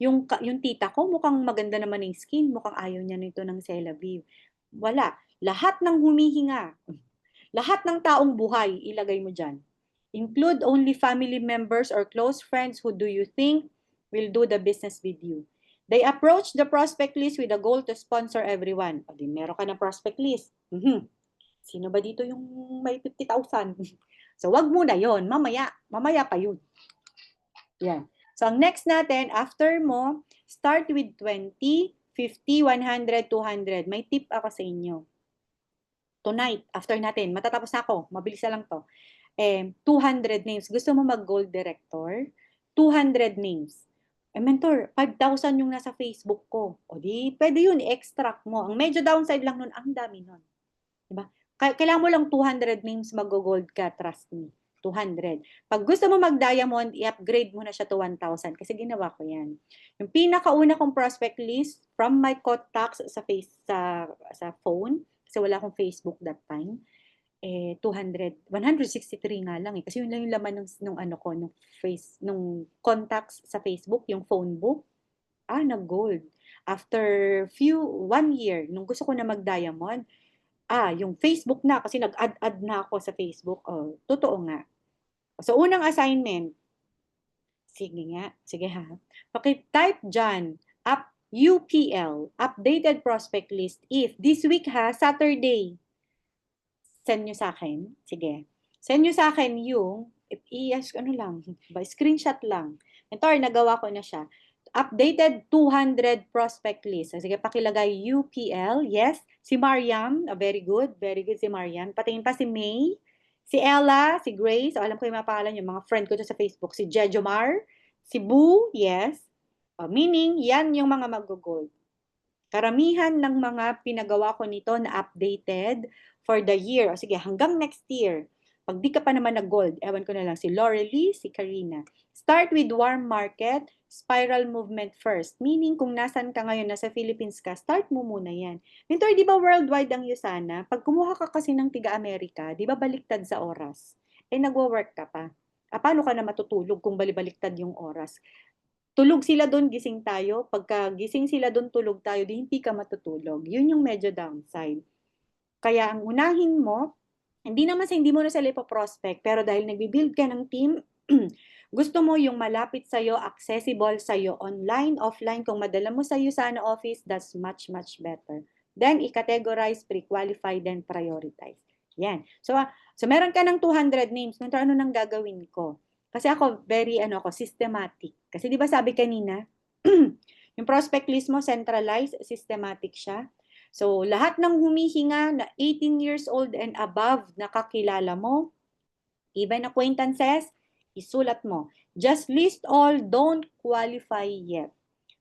Yung tita ko, mukhang maganda naman yung skin, mukhang ayaw niya nito ng Celavive. Wala. Lahat ng humihinga, lahat ng taong buhay, ilagay mo dyan. Include only family members or close friends who do you think will do the business with you. They approach the prospect list with a goal to sponsor everyone. O di, meron ka na prospect list. Sino ba dito yung may 50,000? So, wag muna yon. Mamaya pa yun. Yan. So, ang next natin, after mo, start with 20, 50, 100, 200. May tip ako sa inyo. Tonight, after natin, matatapos na ako. Mabilis na lang to. 200 names. Gusto mo mag-gold director? 200 names. Mentor, 5,000 yung nasa Facebook ko. O di, pwede yun, i-extract mo. Ang medyo downside lang nun, ang dami nun. Diba? Kailangan mo lang 200 names mag-gold ka, trust me. 200. Pag gusto mo mag-diamond, i-upgrade mo na siya to 1,000 kasi ginawa ko yan. Yung pinakauna kong prospect list from my contacts sa phone, kasi wala akong Facebook that time, 163 nga lang kasi yun lang yung laman nung contacts sa Facebook, yung phone book. Nag-gold. After 1 year, nung gusto ko na mag-diamond, yung Facebook na, kasi nag-add na ako sa Facebook. Totoo nga. So, unang assignment, sige ha. Paki-type dyan, UPL, Updated Prospect List, if this week Saturday, send nyo sa akin. Sige. Send nyo sa akin yung, screenshot lang. Mentor, nagawa ko na siya. Updated 200 prospect list. Sige, pakilagay UPL. Yes. Si Mariam. Very good. Very good si Mariam. Patingin pa si May. Si Ella. Si Grace. Alam ko yung mga pangalan yung mga friend ko sa Facebook. Si Jejomar. Si Boo. Yes. Meaning, yan yung mga mag-gold. Karamihan ng mga pinagawa ko nito na updated for the year. Sige, hanggang next year. Pag di ka pa naman nag-gold, ewan ko na lang, si Laurelie, si Karina. Start with warm market, spiral movement first. Meaning, kung nasan ka ngayon, nasa Philippines ka, start mo muna yan. Mentor, di ba worldwide ang USANA? Pag kumuha ka kasi ng tiga-Amerika, di ba baliktad sa oras? Nagwo-work ka pa. Paano ka na matutulog kung balibaliktad yung oras? Tulog sila doon, gising tayo. Pagka gising sila doon, tulog tayo, di hindi ka matutulog. Yun yung medyo downside. Kaya ang unahin mo, hindi mo na sila ipoprospect, pero dahil nagbibuild ka ng team, gusto mo yung malapit sa'yo, accessible sa'yo, online, offline, kung madala mo sa USANA office, that's much, much better. Then, i-categorize, pre-qualify, then prioritize. Yan. So meron ka ng 200 names. Mentor, ano nang gagawin ko? Kasi ako, very systematic. Kasi di ba sabi kanina, yung prospect list mo, centralized, systematic siya. So, lahat ng humihinga na 18 years old and above na kakilala mo, even acquaintances, isulat mo. Just list all, don't qualify yet.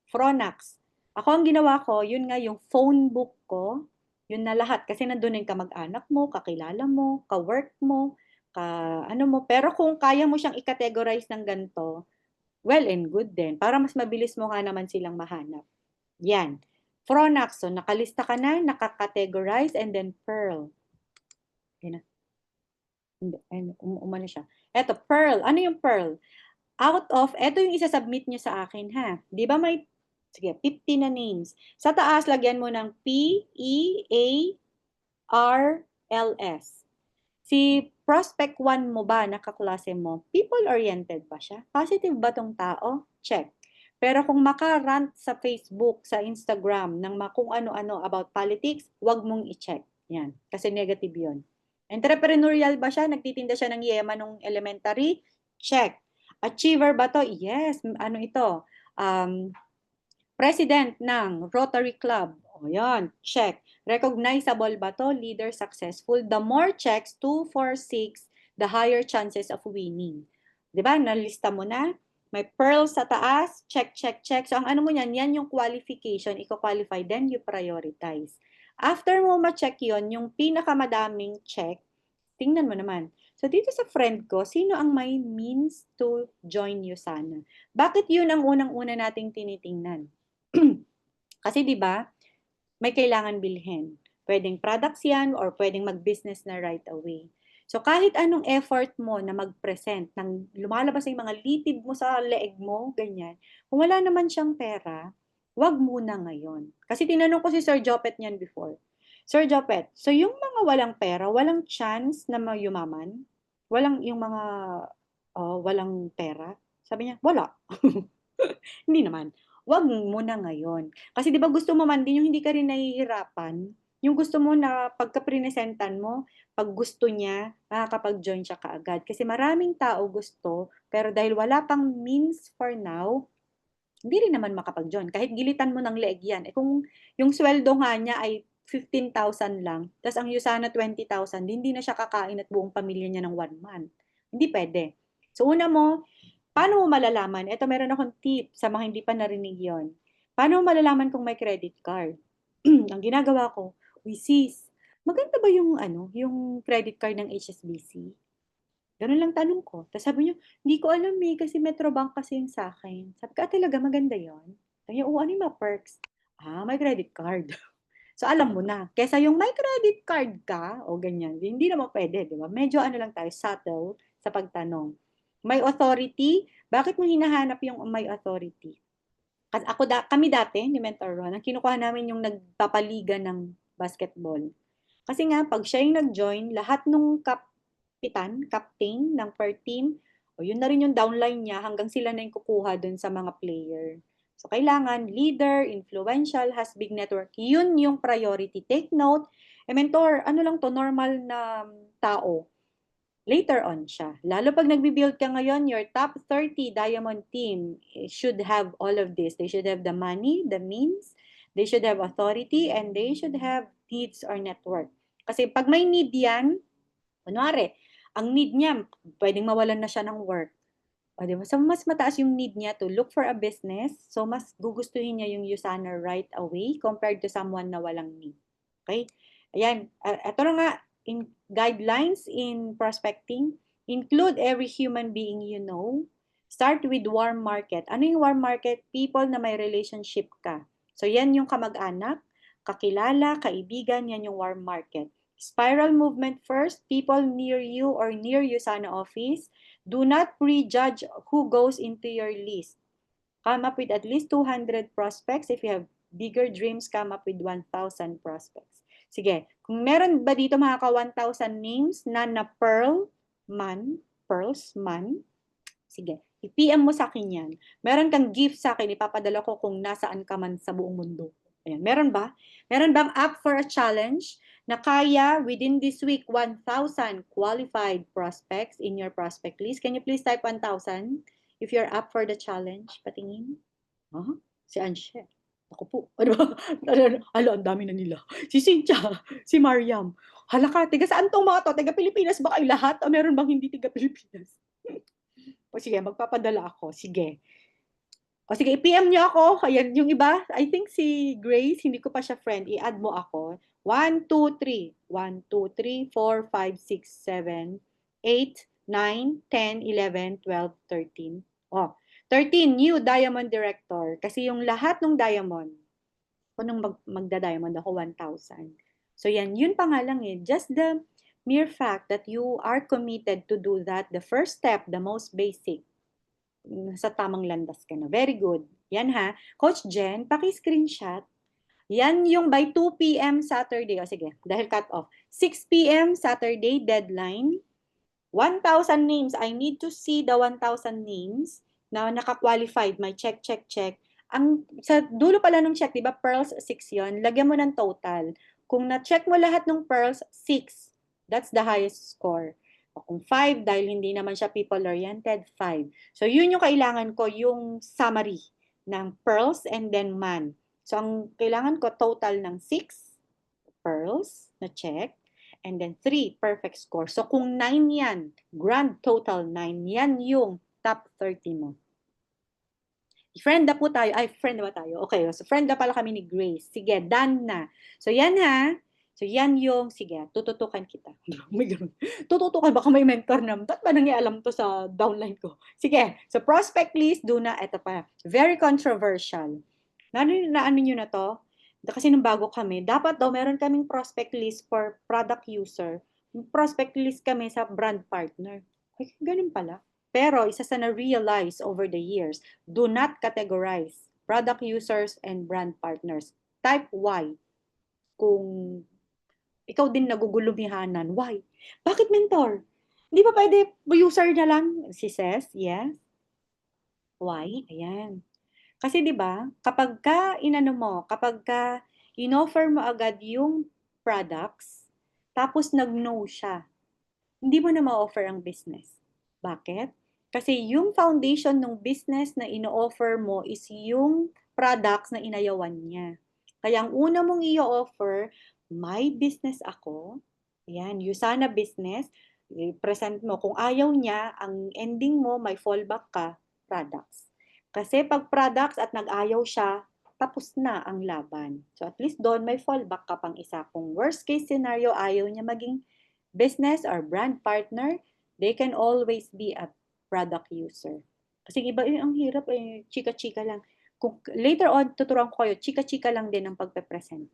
Fronax. Ako ang ginawa ko, yun nga yung phone book ko, yun na lahat. Kasi nandun yung kamag-anak mo, kakilala mo, ka-work mo, pero kung kaya mo siyang i-categorize ng ganito, well and good din. Para mas mabilis mo nga naman silang mahanap. Yan. Fronax. So, nakalista ka na, nakakategorize, and then Pearl. Yan na. Umano siya. Eto, Pearl. Ano yung Pearl? Eto yung isa-submit nyo sa akin, ha? Di ba may, sige, 50 na names. Sa taas, lagyan mo ng P-E-A-R-L-S. Si prospect 1 mo ba, nakaklase mo, people-oriented ba siya? Positive ba tong tao? Check. Pero kung makarant sa Facebook, sa Instagram, ng kung ano-ano about politics, wag mong i-check. Yan. Kasi negative yon. Entrepreneurial ba siya? Nagtitinda siya ng yema nung elementary? Check. Achiever ba to? Yes. Ano ito? President ng Rotary Club. O yan. Check. Recognizable ba to? Leader, successful. The more checks, 2, 4, 6, the higher chances of winning. Diba? Nalista mo na. May pearl sa taas. Check, check, check. So, ang ano mo yan, yan yung qualification. Iko-qualify, then you prioritize. After mo ma-check yon, yung pinakamadaming check, tingnan mo naman. So, dito sa friend ko, sino ang may means to join USANA? Bakit yun ang unang-una nating tinitingnan? Kasi di ba may kailangan bilhin. Pwedeng products yan or pwedeng mag-business na right away. So kahit anong effort mo na mag-present, nang lumalabas yung mga litid mo sa leeg mo, ganyan, kung wala naman siyang pera, wag muna ngayon. Kasi tinanong ko si Sir Jopet niyan before. Sir Jopet, so yung mga walang pera, walang chance na mayumaman? Yung mga walang pera? Sabi niya, wala. Hindi naman. Wag muna ngayon. Kasi 'di ba gusto mo man din yung hindi ka rin nahihirapan, yung gusto mo na pagka-presentan mo, pag gusto niya, makakapag-join siya kaagad. Kasi maraming tao gusto, pero dahil wala pang means for now, hindi rin naman makapag-join. Kahit gilitan mo ng leeg yan. Eh kung yung sweldo nga niya ay 15,000 lang, tapos ang USANA 20,000, hindi na siya kakain at buong pamilya niya ng 1 month. Hindi pwede. So una mo, paano mo malalaman? Ito, meron akong tip sa mga hindi pa narinig yon. Paano mo malalaman kung may credit card? Ang ginagawa ko, sis, maganda ba yung credit card ng HSBC? Ganun lang tanong ko. Tapos sabi niyo, hindi ko alam kasi Metrobank kasi yung sa akin. Sabi ko, talaga maganda yon? Sabi niya, ano yung mga perks? May credit card. So, alam mo na. Kesa yung may credit card ka, o ganyan, hindi naman pwede, di ba? Medyo lang tayo, subtle sa pagtanong. May authority? Bakit mo hinahanap yung may authority? Kasi kami dati, ni Mentor Ron, ang kinukuha namin yung nagpapaliga ng basketball. Kasi nga, pag siya yung nag-join, lahat nung captain ng per team, yun na rin yung downline niya hanggang sila na yung kukuha dun sa mga player. So, kailangan leader, influential, has big network. Yun yung priority. Take note, Mentor, ano lang to, normal na tao. Later on siya. Lalo pag nagbi-build ka ngayon, your top 30 diamond team should have all of this. They should have the money, the means, they should have authority, and they should have needs or network. Kasi pag may need yan, kunwari, ang need niya, pwedeng mawalan na siya ng work. O, diba? So, mas mataas yung need niya to look for a business. So, mas gugustuhin niya yung USANA right away compared to someone na walang need. Okay? Ayan. Ito na nga, in guidelines in prospecting, include every human being you know. Start with warm market. Ano yung warm market? People na may relationship ka. So, yan yung kamag-anak, kakilala, kaibigan, yan yung warm market. Spiral movement first, people near you or near USANA office. Do not prejudge who goes into your list. Come up with at least 200 prospects. If you have bigger dreams, come up with 1,000 prospects. Sige, kung meron ba dito makaka 1,000 names na pearls man, sige, i-PM mo sa akin yan. Meron kang gift sa akin, ipapadala ko kung nasaan ka man sa buong mundo. Ayan, meron ba? Meron bang up for a challenge na kaya within this week 1,000 qualified prospects in your prospect list. Can you please type 1,000 if you're up for the challenge? Patingin. Si Anshe. Ako po. Ano ba? Alo, ang dami na nila. Si Cynthia, si Mariam. Hala ka, tiga saan tong mga to? Tiga Pilipinas ba kayo lahat? O meron bang hindi tiga Pilipinas? O sige, magpapadala ako. Sige. O sige, i-PM nyo ako. Ayan, yung iba, I think si Grace, hindi ko pa siya friend. I-add mo ako. 1, 2, 3. 1, 2, 3, 4, 5, 6, 7, 8, 9, 10, 11, 12, 13. Oh, 13, new Diamond Director. Kasi yung lahat ng Diamond, kung nung magda-Diamond ako, 1,000. So yan, yun pa nga lang eh. Just the mere fact that you are committed to do that, the first step, the most basic, sa tamang landas ka na. Very good. Yan ha. Coach Jen, paki-screenshot. Yan yung by 2 p.m. Saturday. O sige, dahil cut off. 6 p.m. Saturday, deadline. 1,000 names. I need to see the 1,000 names na naka-qualified. May check, check, check. Sa dulo pala ng check, di ba, pearls 6 yon. Lagyan mo ng total. Kung na-check mo lahat ng pearls, 6. That's the highest score. O kung 5, dahil hindi naman siya people-oriented, 5. So, yun yung kailangan ko, yung summary ng pearls and then man. So, ang kailangan ko, total ng 6 pearls na check, and then 3 perfect score. So, kung 9 yan, grand total 9, yan yung top 30 mo. Friend na po tayo. Ay, friend na ba tayo? Okay, so friend na pala kami ni Grace. Sige, done na. So, yan ha. So, yan yung, sige, tututukan kita. May ganun. Tututukan, baka may mentor na, ba't ba nangyaalam to sa downline ko? Sige, so prospect list, do na, eto pa. Very controversial. Naanin nyo na to? Kasi nung bago kami, dapat daw meron kaming prospect list for product user. Prospect list kami sa brand partner. Ay, ganun pala. Pero isa sa na-realize over the years, do not categorize product users and brand partners. Type Y. Kung ikaw din nagugulumihanan, why? Bakit mentor? Hindi ba pwede user na lang? Si says, yes. Why? Ayan. Kasi 'di ba, kapag ka inano mo, kapag ka inoffer mo agad yung products, tapos nag-no siya, hindi mo na ma-offer ang business. Bakit? Kasi yung foundation ng business na ino-offer mo is yung products na inayawan niya. Kaya ang una mong i-offer, may business ako. Ayan, Usana business. I-present mo. Kung ayaw niya, ang ending mo, may fallback ka, products. Kasi pag products at nag-ayaw siya, tapos na ang laban. So at least doon may fallback ka pang isa. Kung worst case scenario, ayaw niya maging business or brand partner, they can always be a product user. Kasi iba, ang hirap chika-chika lang. Kung later on, tuturuan ko kayo, chika-chika lang din ang pagpe-present.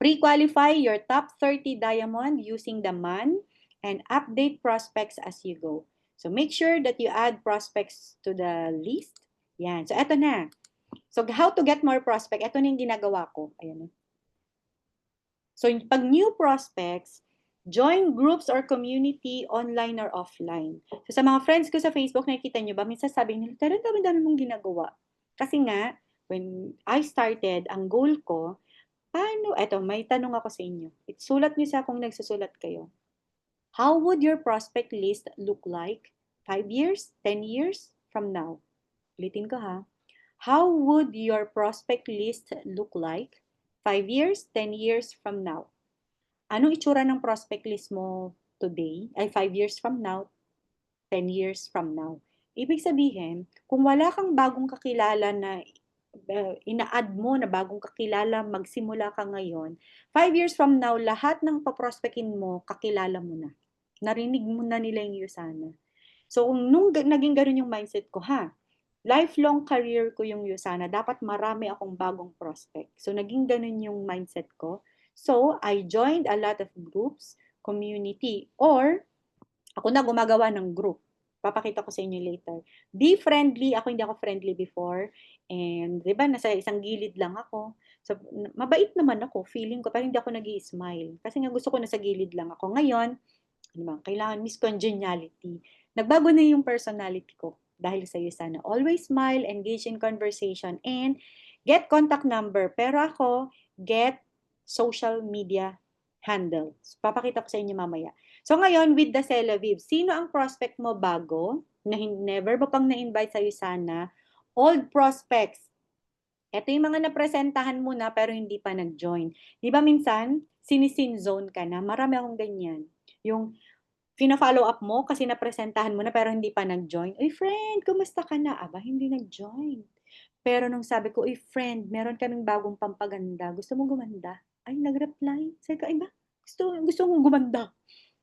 Pre-qualify your top 30 diamond using the MAN and update prospects as you go. So make sure that you add prospects to the list. Yan. So eto na. So how to get more prospect? Ito na yung ginagawa ko. Ayan. So pag new prospects, join groups or community online or offline. So sa mga friends ko sa Facebook, nakikita nyo ba? Minsan sabi nila, Tara, dami mong ginagawa. Kasi nga, when I started, ang goal ko, eto, may tanong ako sa inyo. Sulat nyo sa kung nagsusulat kayo. How would your prospect list look like 5 years, 10 years from now? Ulitin ko ha. How would your prospect list look like 5 years, 10 years from now? Anong itsura ng prospect list mo today, ay 5 years from now, 10 years from now? Ibig sabihin, kung wala kang bagong kakilala na ina-add mo na bagong kakilala, magsimula ka ngayon, 5 years from now, lahat ng paprospectin mo, kakilala mo na. Narinig mo na nila yung Usana. So, nung naging ganun yung mindset ko, lifelong career ko yung Usana, dapat marami akong bagong prospect. So, naging ganun yung mindset ko. So, I joined a lot of groups, community, or ako na gumagawa ng group. Papakita ko sa inyo later. Be friendly. Ako hindi ako friendly before. And, di ba, nasa isang gilid lang ako. So, mabait naman ako. Feeling ko, pero hindi ako nag-i-smile. Kasi nga gusto ko nasa gilid lang ako. Ngayon, ano ba, kailangan Miss Congeniality. Nagbago na yung personality ko dahil sa Usana. Always smile, engage in conversation, and get contact number. Pero ako, get social media handle. So, papakita ko sa inyo mamaya. So ngayon, with the Celaviv, sino ang prospect mo bago, na never mo pang na-invite sa USANA, old prospects? Ito yung mga napresentahan mo na pero hindi pa nag-join. Di ba minsan, sinisin zone ka na? Marami akong ganyan. Yung fina-follow up mo kasi napresentahan mo na pero hindi pa nag-join. Uy, friend, kumusta ka na? Aba, hindi nag-join. Pero nung sabi ko, uy, friend, meron kaming bagong pampaganda. Gusto mo gumanda? Ay, nag-reply. Sabi ko, ay ba? Gusto kong gumanda.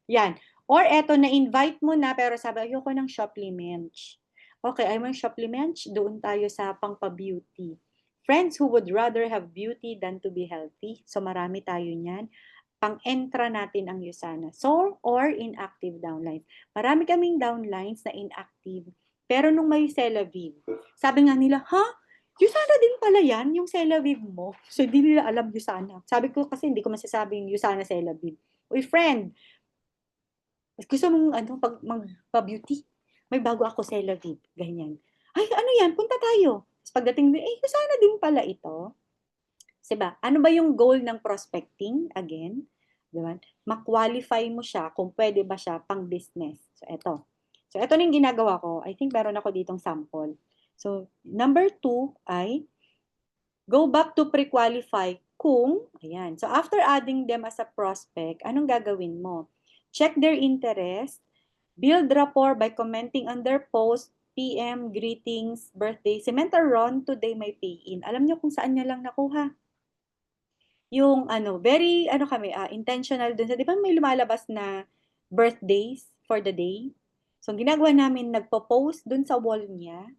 Yan. Or eto, na-invite mo na pero sabi, ayoko ng supplements. Okay, ayaw mo ng supplements? Doon tayo sa pangpa-beauty. Friends who would rather have beauty than to be healthy. So marami tayo niyan. Pang-entra natin ang USANA. So, or inactive downlines. Marami kaming downlines na inactive. Pero nung may Celaviv, sabi nga nila, ha? USANA din pala yan, yung Celaviv mo. So, hindi nila alam USANA. Sabi ko kasi hindi ko masasabing USANA Celaviv. Uy, friend, gusto mong magpa-beauty? May bago ako Celaviv. Ganyan. Ay, ano yan? Punta tayo. Tapos pagdating din, USANA din pala ito. Diba? Ano ba yung goal ng prospecting? Again, diba? Ma-qualify mo siya kung pwede ba siya pang business. So, ito na yung ginagawa ko. I think meron ako ditong sample. So, number 2 ay go back to pre-qualify kung, ayan. So, after adding them as a prospect, anong gagawin mo? Check their interest, build rapport by commenting on their post, PM, greetings, birthday. Si Mentor Ron, today may pay-in. Alam niyo kung saan niya lang nakuha? Yung very kami, intentional dun sa, di ba may lumalabas na birthdays for the day? So, ang ginagawa namin, nagpo-post dun sa wall niya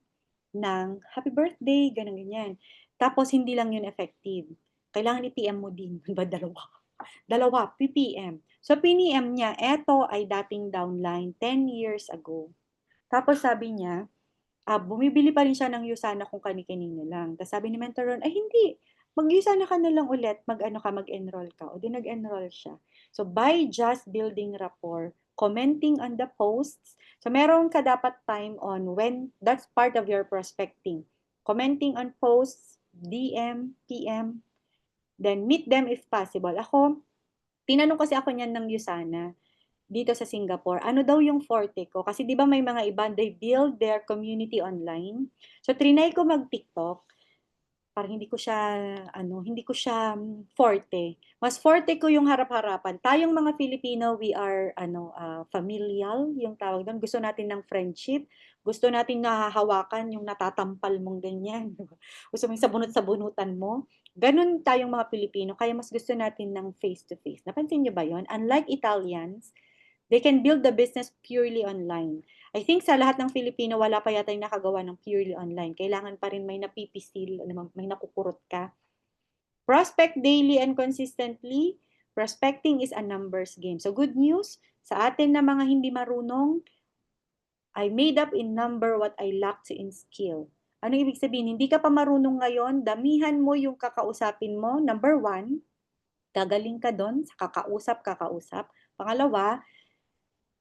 ng happy birthday, ganyan. Tapos, hindi lang yun effective. Kailangan i-PM mo din. Ba, dalawa, PPM. So, PNM niya, eto ay dating downline 10 years ago. Tapos, sabi niya, bumibili pa rin siya ng USANA kung kani-kanino lang. Tapos sabi ni Mentor Ron, ay hindi, mag-USANA ka na lang ulit, mag-enroll ka. O di nag-enroll siya. So by just building rapport, commenting on the posts, so meron ka dapat time on when that's part of your prospecting. Commenting on posts, DM, PM, then meet them if possible. Tinanong kasi ako niyan ng USANA dito sa Singapore, ano daw yung forte ko? Kasi di ba may mga iba, they build their community online. So, trinay ko mag-TikTok. Parang hindi ko siya forte. Mas forte ko yung harap-harapan. Tayong mga Filipino, we are, familial, yung tawag doon. Gusto natin ng friendship. Gusto natin nahahawakan yung natatampal mong ganyan. Gusto mo yung sabunot-sabunutan mo. Ganun tayong mga Pilipino. Kaya mas gusto natin ng face-to-face. Napansin niyo ba yon? Unlike Italians, they can build the business purely online. I think sa lahat ng Filipino, wala pa yata yung nakagawa ng purely online. Kailangan pa rin may napipisil, may nakukurot ka. Prospect daily and consistently. Prospecting is a numbers game. So good news, sa atin na mga hindi marunong, I made up in number what I lacked in skill. Ano ibig sabihin? Hindi ka pa marunong ngayon, damihan mo yung kakausapin mo. Number 1, gagaling ka doon sa kakausap. Pangalawa,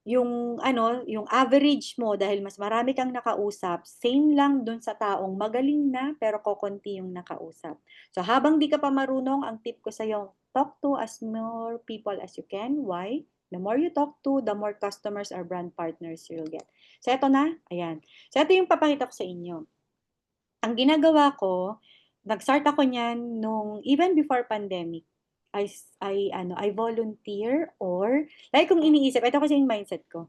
yung yung average mo dahil mas marami kang nakausap, same lang dun sa taong magaling na pero kokonti yung nakausap. So habang di ka pa marunong, ang tip ko sa iyo, talk to as more people as you can. Why? The more you talk to, the more customers or brand partners you'll get. So eto na, ayan. So eto yung papakita ko sa inyo. Ang ginagawa ko, nag-start ako niyan nung even before pandemic. I volunteer or like kung iniisip, ito kasi yung mindset ko.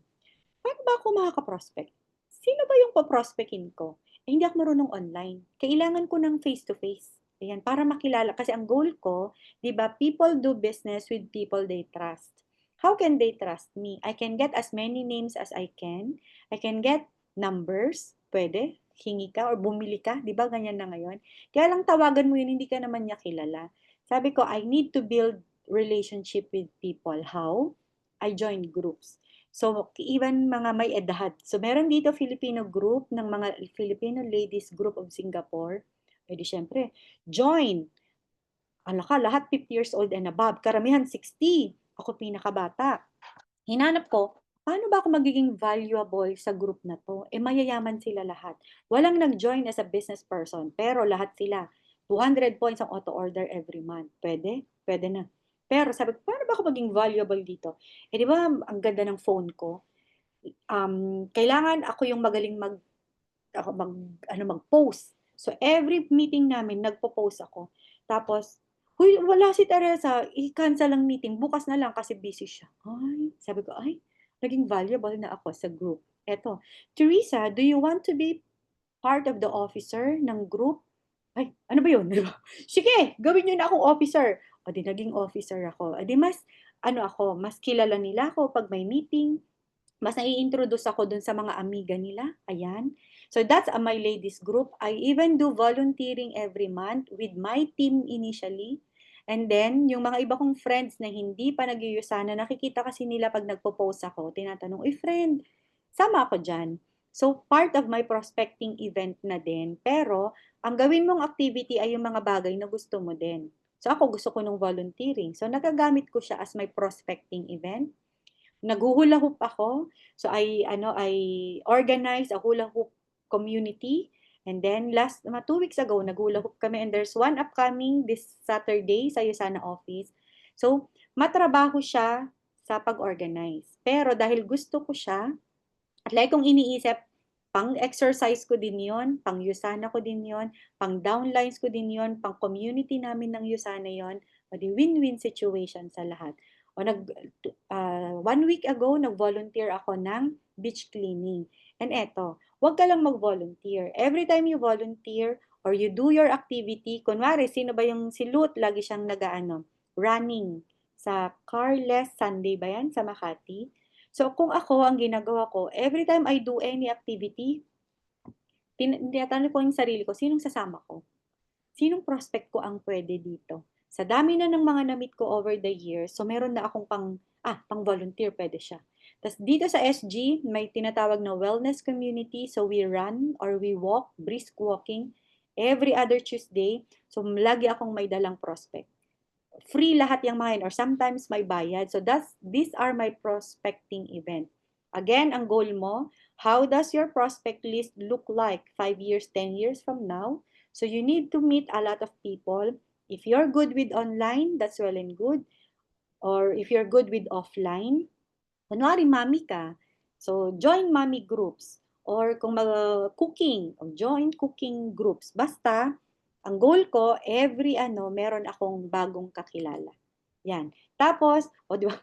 Paano ba ako makaka-prospect? Sino ba yung pa-prospectin ko? Hindi ako marunong online. Kailangan ko ng face-to-face. Ayan, para makilala. Kasi ang goal ko, di ba, people do business with people they trust. How can they trust me? I can get as many names as I can. I can get numbers. Pwede. Hingi ka or bumili ka. Di ba, ganyan na ngayon. Kaya lang tawagan mo yun, hindi ka naman niya kilala. Sabi ko, I need to build relationship with people. How? I join groups. So, even mga may edad. So, meron dito Filipino group ng mga Filipino Ladies Group of Singapore. E di syempre, join. Alaka, lahat 50 years old and above. Karamihan 60. Ako pinakabata. Hinanap ko, paano ba ako magiging valuable sa group na to? Mayayaman sila lahat. Walang nag-join as a business person, pero lahat sila. 200 points ang auto-order every month. Pwede? Pwede na. Pero sabi ko, paano ba ako maging valuable dito? Eh, di ba, ang ganda ng phone ko? Kailangan ako yung magaling mag-post. So, every meeting namin, nagpo-post ako. Tapos, huy, wala si Teresa, i-cancel ang meeting, bukas na lang kasi busy siya. Ay, sabi ko, ay, naging valuable na ako sa group. Eto, Teresa, do you want to be part of the officer ng group? Ay, ano ba yun? Sige, gawin niyo na akong officer. O di naging officer ako. O di mas, mas kilala nila ako pag may meeting, mas nai-introduce ako dun sa mga amiga nila. Ayan. So that's my ladies group. I even do volunteering every month with my team initially. And then, yung mga iba kong friends na hindi pa nag-iusana, nakikita kasi nila pag nagpo-post ako, tinatanong, "Uy friend, sama ako dyan." So, part of my prospecting event na din. Pero, ang gawin mong activity ay yung mga bagay na gusto mo din. So, ako gusto ko nung volunteering. So, nagagamit ko siya as my prospecting event. Naghuhula hoop ako. So I organize a hula hoop community. And then mga 2 weeks ago, naghula hoop kami and there's one upcoming this Saturday sa Yusana office. So, matrabaho siya sa pag-organize. Pero dahil gusto ko siya, at lagi kong iniisip, pang-exercise ko din yon, pang-Yusana ko din yon, pang-downlines ko din yon, pang-community namin ng Yusana yon, o di win-win situation sa lahat. O 1 week ago, nag-volunteer ako ng beach cleaning. And eto, huwag ka lang mag-volunteer. Every time you volunteer or you do your activity, kunwari, sino ba yung si Lut, lagi siyang running sa Carless Sunday ba yan, sa Makati? So, kung ako, ang ginagawa ko, every time I do any activity, tinatanong ko yung sarili ko, sinong sasama ko? Sinong prospect ko ang pwede dito? Sa dami na ng mga na-meet ko over the years, so meron na akong pang-volunteer, pwede siya. Tapos dito sa SG, may tinatawag na wellness community, so we run or we walk, brisk walking, every other Tuesday. So, lagi akong may dalang prospect. Free lahat yung mga yun, or sometimes may bayad. So these are my prospecting event. Again, ang goal mo, how does your prospect list look like 5 years, 10 years from now? So you need to meet a lot of people. If you're good with online, that's well and good. Or if you're good with offline, kunwari mami ka, so join mommy groups. Or kung cooking, join cooking groups. Basta, ang goal ko, meron akong bagong kakilala. Yan. Tapos, di ba,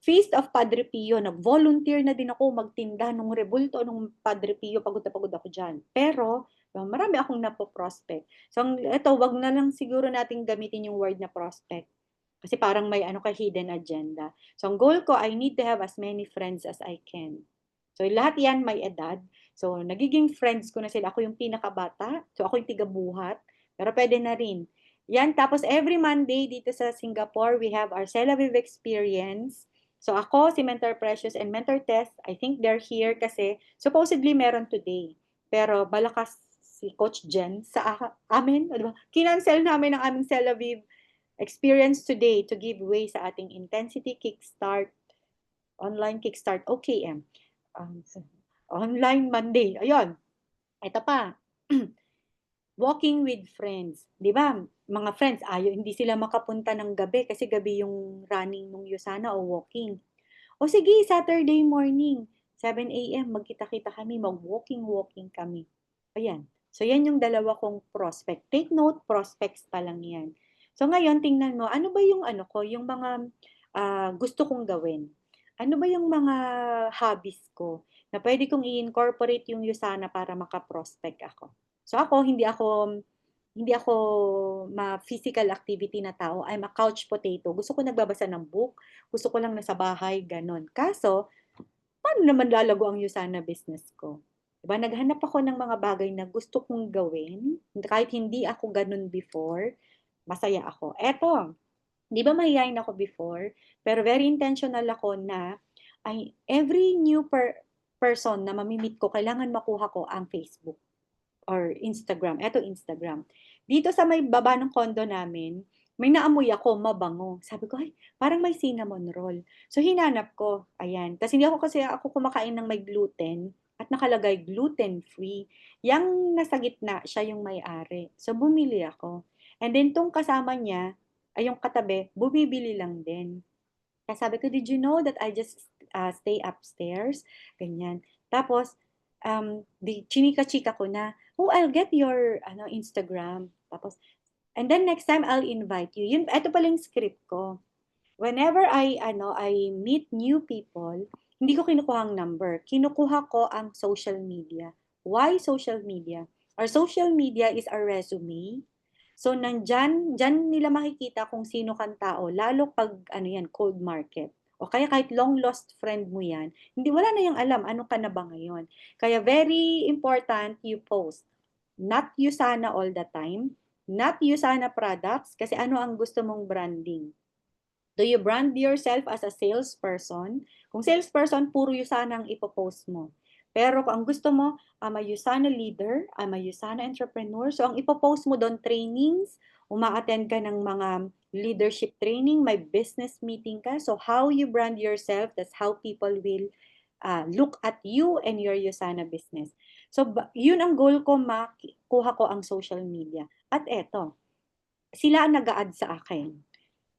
Feast of Padre Pio, nag-volunteer na din ako magtinda nung rebulto nung Padre Pio, pagod na pagod ako dyan. Pero, marami akong napo-prospect. So, ito, wag na lang siguro natin gamitin yung word na prospect. Kasi parang may hidden agenda. So, ang goal ko, I need to have as many friends as I can. So, lahat yan may edad. So, nagiging friends ko na sila. Ako yung pinakabata. So, ako yung tigabuhat. Pero pwede na rin. Yan. Tapos, every Monday dito sa Singapore, we have our Celaviv experience. So, ako, si Mentor Precious and Mentor Tess, I think they're here kasi supposedly meron today. Pero, balakas si Coach Jen sa amin. Diba? Kinancel namin ang aming Celaviv experience today to give way sa ating Intensity Kickstart, online Kickstart OKM. Online Monday. Ayun. Ito pa. Walking with friends. Di ba? Mga friends, hindi sila makapunta ng gabi kasi gabi yung running nung Yusana o walking. O sige, Saturday morning, 7 a.m., magkita-kita kami, mag-walking kami. Ayan. So, yan yung dalawa kong prospect. Take note, prospects pa lang yan. So, ngayon, tingnan mo, ano ba yung yung mga gusto kong gawin? Ano ba yung mga hobbies ko na pwede kong i-incorporate yung Yusana para maka-prospect ako? So, hindi ako ma-physical activity na tao. I'm a couch potato. Gusto ko nagbabasa ng book. Gusto ko lang nasa bahay, ganon. Kaso, paano naman lalago ang Yusana business ko? Diba? Naghanap ako ng mga bagay na gusto kong gawin. Kahit hindi ako ganon before, masaya ako. Eto, di ba mahihayin ako before? Pero very intentional ako na every new person na mamimit ko, kailangan makuha ko ang Facebook or Instagram. Eto, Instagram. Dito sa may baba ng condo namin, may naamoy ako, mabango. Sabi ko, parang may cinnamon roll. So, hinanap ko. Ayan. Kasi hindi ako kumakain ng may gluten at nakalagay gluten-free. Yang nasa gitna, siya yung may-ari. So, bumili ako. And then, tong kasama niya, ay yung katabi, bumibili lang din. Kaya sabi ko, did you know that I just stay upstairs? Ganyan. Tapos, chinika-chika ko na, oh, I'll get your Instagram. Tapos, and then next time, I'll invite you. Yun, ito pala yung script ko. Whenever I meet new people, hindi ko kinukuha ang number. Kinukuha ko ang social media. Why social media? Our social media is our resume. So, dyan nila makikita kung sino kang tao, lalo pag, cold market. O kaya kahit long lost friend mo yan, hindi, wala na yung alam, ano ka na ba ngayon. Kaya very important you post. Not you sana all the time, not you sana products, kasi ano ang gusto mong branding. Do you brand yourself as a salesperson? Kung salesperson, puro Usana ang ipopost mo. Pero kung ang gusto mo, I'm a Usana leader, I'm a Usana entrepreneur, so ang ipopost mo doon, trainings, uma-attend ka ng mga leadership training, may business meeting ka. So how you brand yourself, that's how people will look at you and your Usana business. So yun ang goal ko, makuha ko ang social media. At eto, sila ang nag-a-add sa akin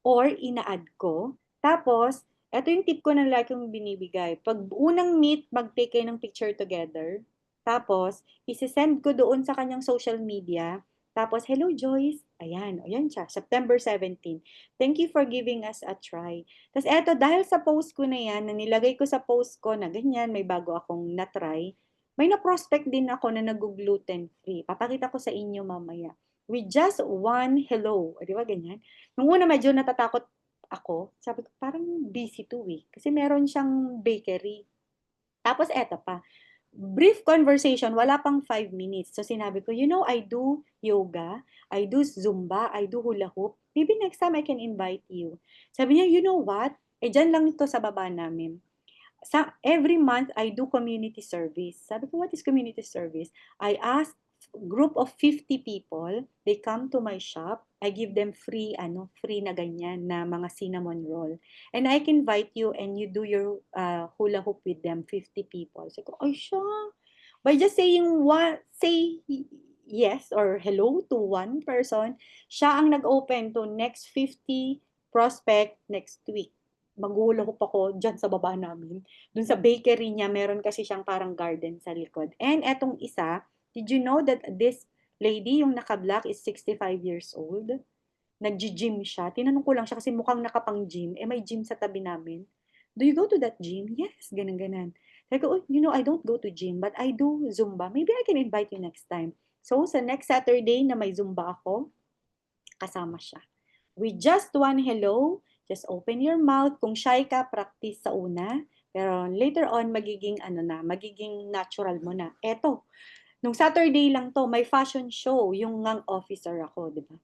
or ina-add ko. Tapos, ito yung tip ko na lagi kong binibigay. Pag unang meet, mag-take kayo ng picture together. Tapos, isi-send ko doon sa kanyang social media. Tapos, hello Joyce. Ayan, ayan siya. September 17. Thank you for giving us a try. Tapos, eto, dahil sa post ko na yan, na nilagay ko sa post ko na ganyan, may bago akong na-try, may na-prospect din ako na nag-gluten free. Papakita ko sa inyo mamaya. With just one hello. Di ba ganyan? Nung una medyo natatakot ako, sabi ko parang busy to eh. Kasi meron siyang bakery. Tapos eto pa, brief conversation, wala pang 5 minutes. So sinabi ko, I do yoga, I do Zumba, I do hula hoop. Maybe next time I can invite you. Sabi niya, you know what? Dyan lang ito sa baba namin. Every month, I do community service. Sabi ko, what is community service? I ask group of 50 people, they come to my shop, I give them free na ganyan na mga cinnamon roll. And I can invite you and you do your hula hoop with them, 50 people. So, ay siya. By just saying say yes or hello to one person, siya ang nag-open to next 50 prospect next week. Maghula hoop ako dyan sa baba namin. Dun sa bakery niya, meron kasi siyang parang garden sa likod. And etong isa, did you know that this lady, yung naka-black, is 65 years old? Nag-gym siya. Tinanong ko lang siya kasi mukhang nakapang-gym. May gym sa tabi namin. Do you go to that gym? Yes, ganun-ganan. Sabi ko, I don't go to gym, but I do Zumba. Maybe I can invite you next time. So, sa next Saturday na may Zumba ako, kasama siya. With just one hello, just open your mouth. Kung shy ka, practice sa una. Pero later on, magiging natural mo na. Eto, nung Saturday lang to, may fashion show, yung ngang officer ako, di ba?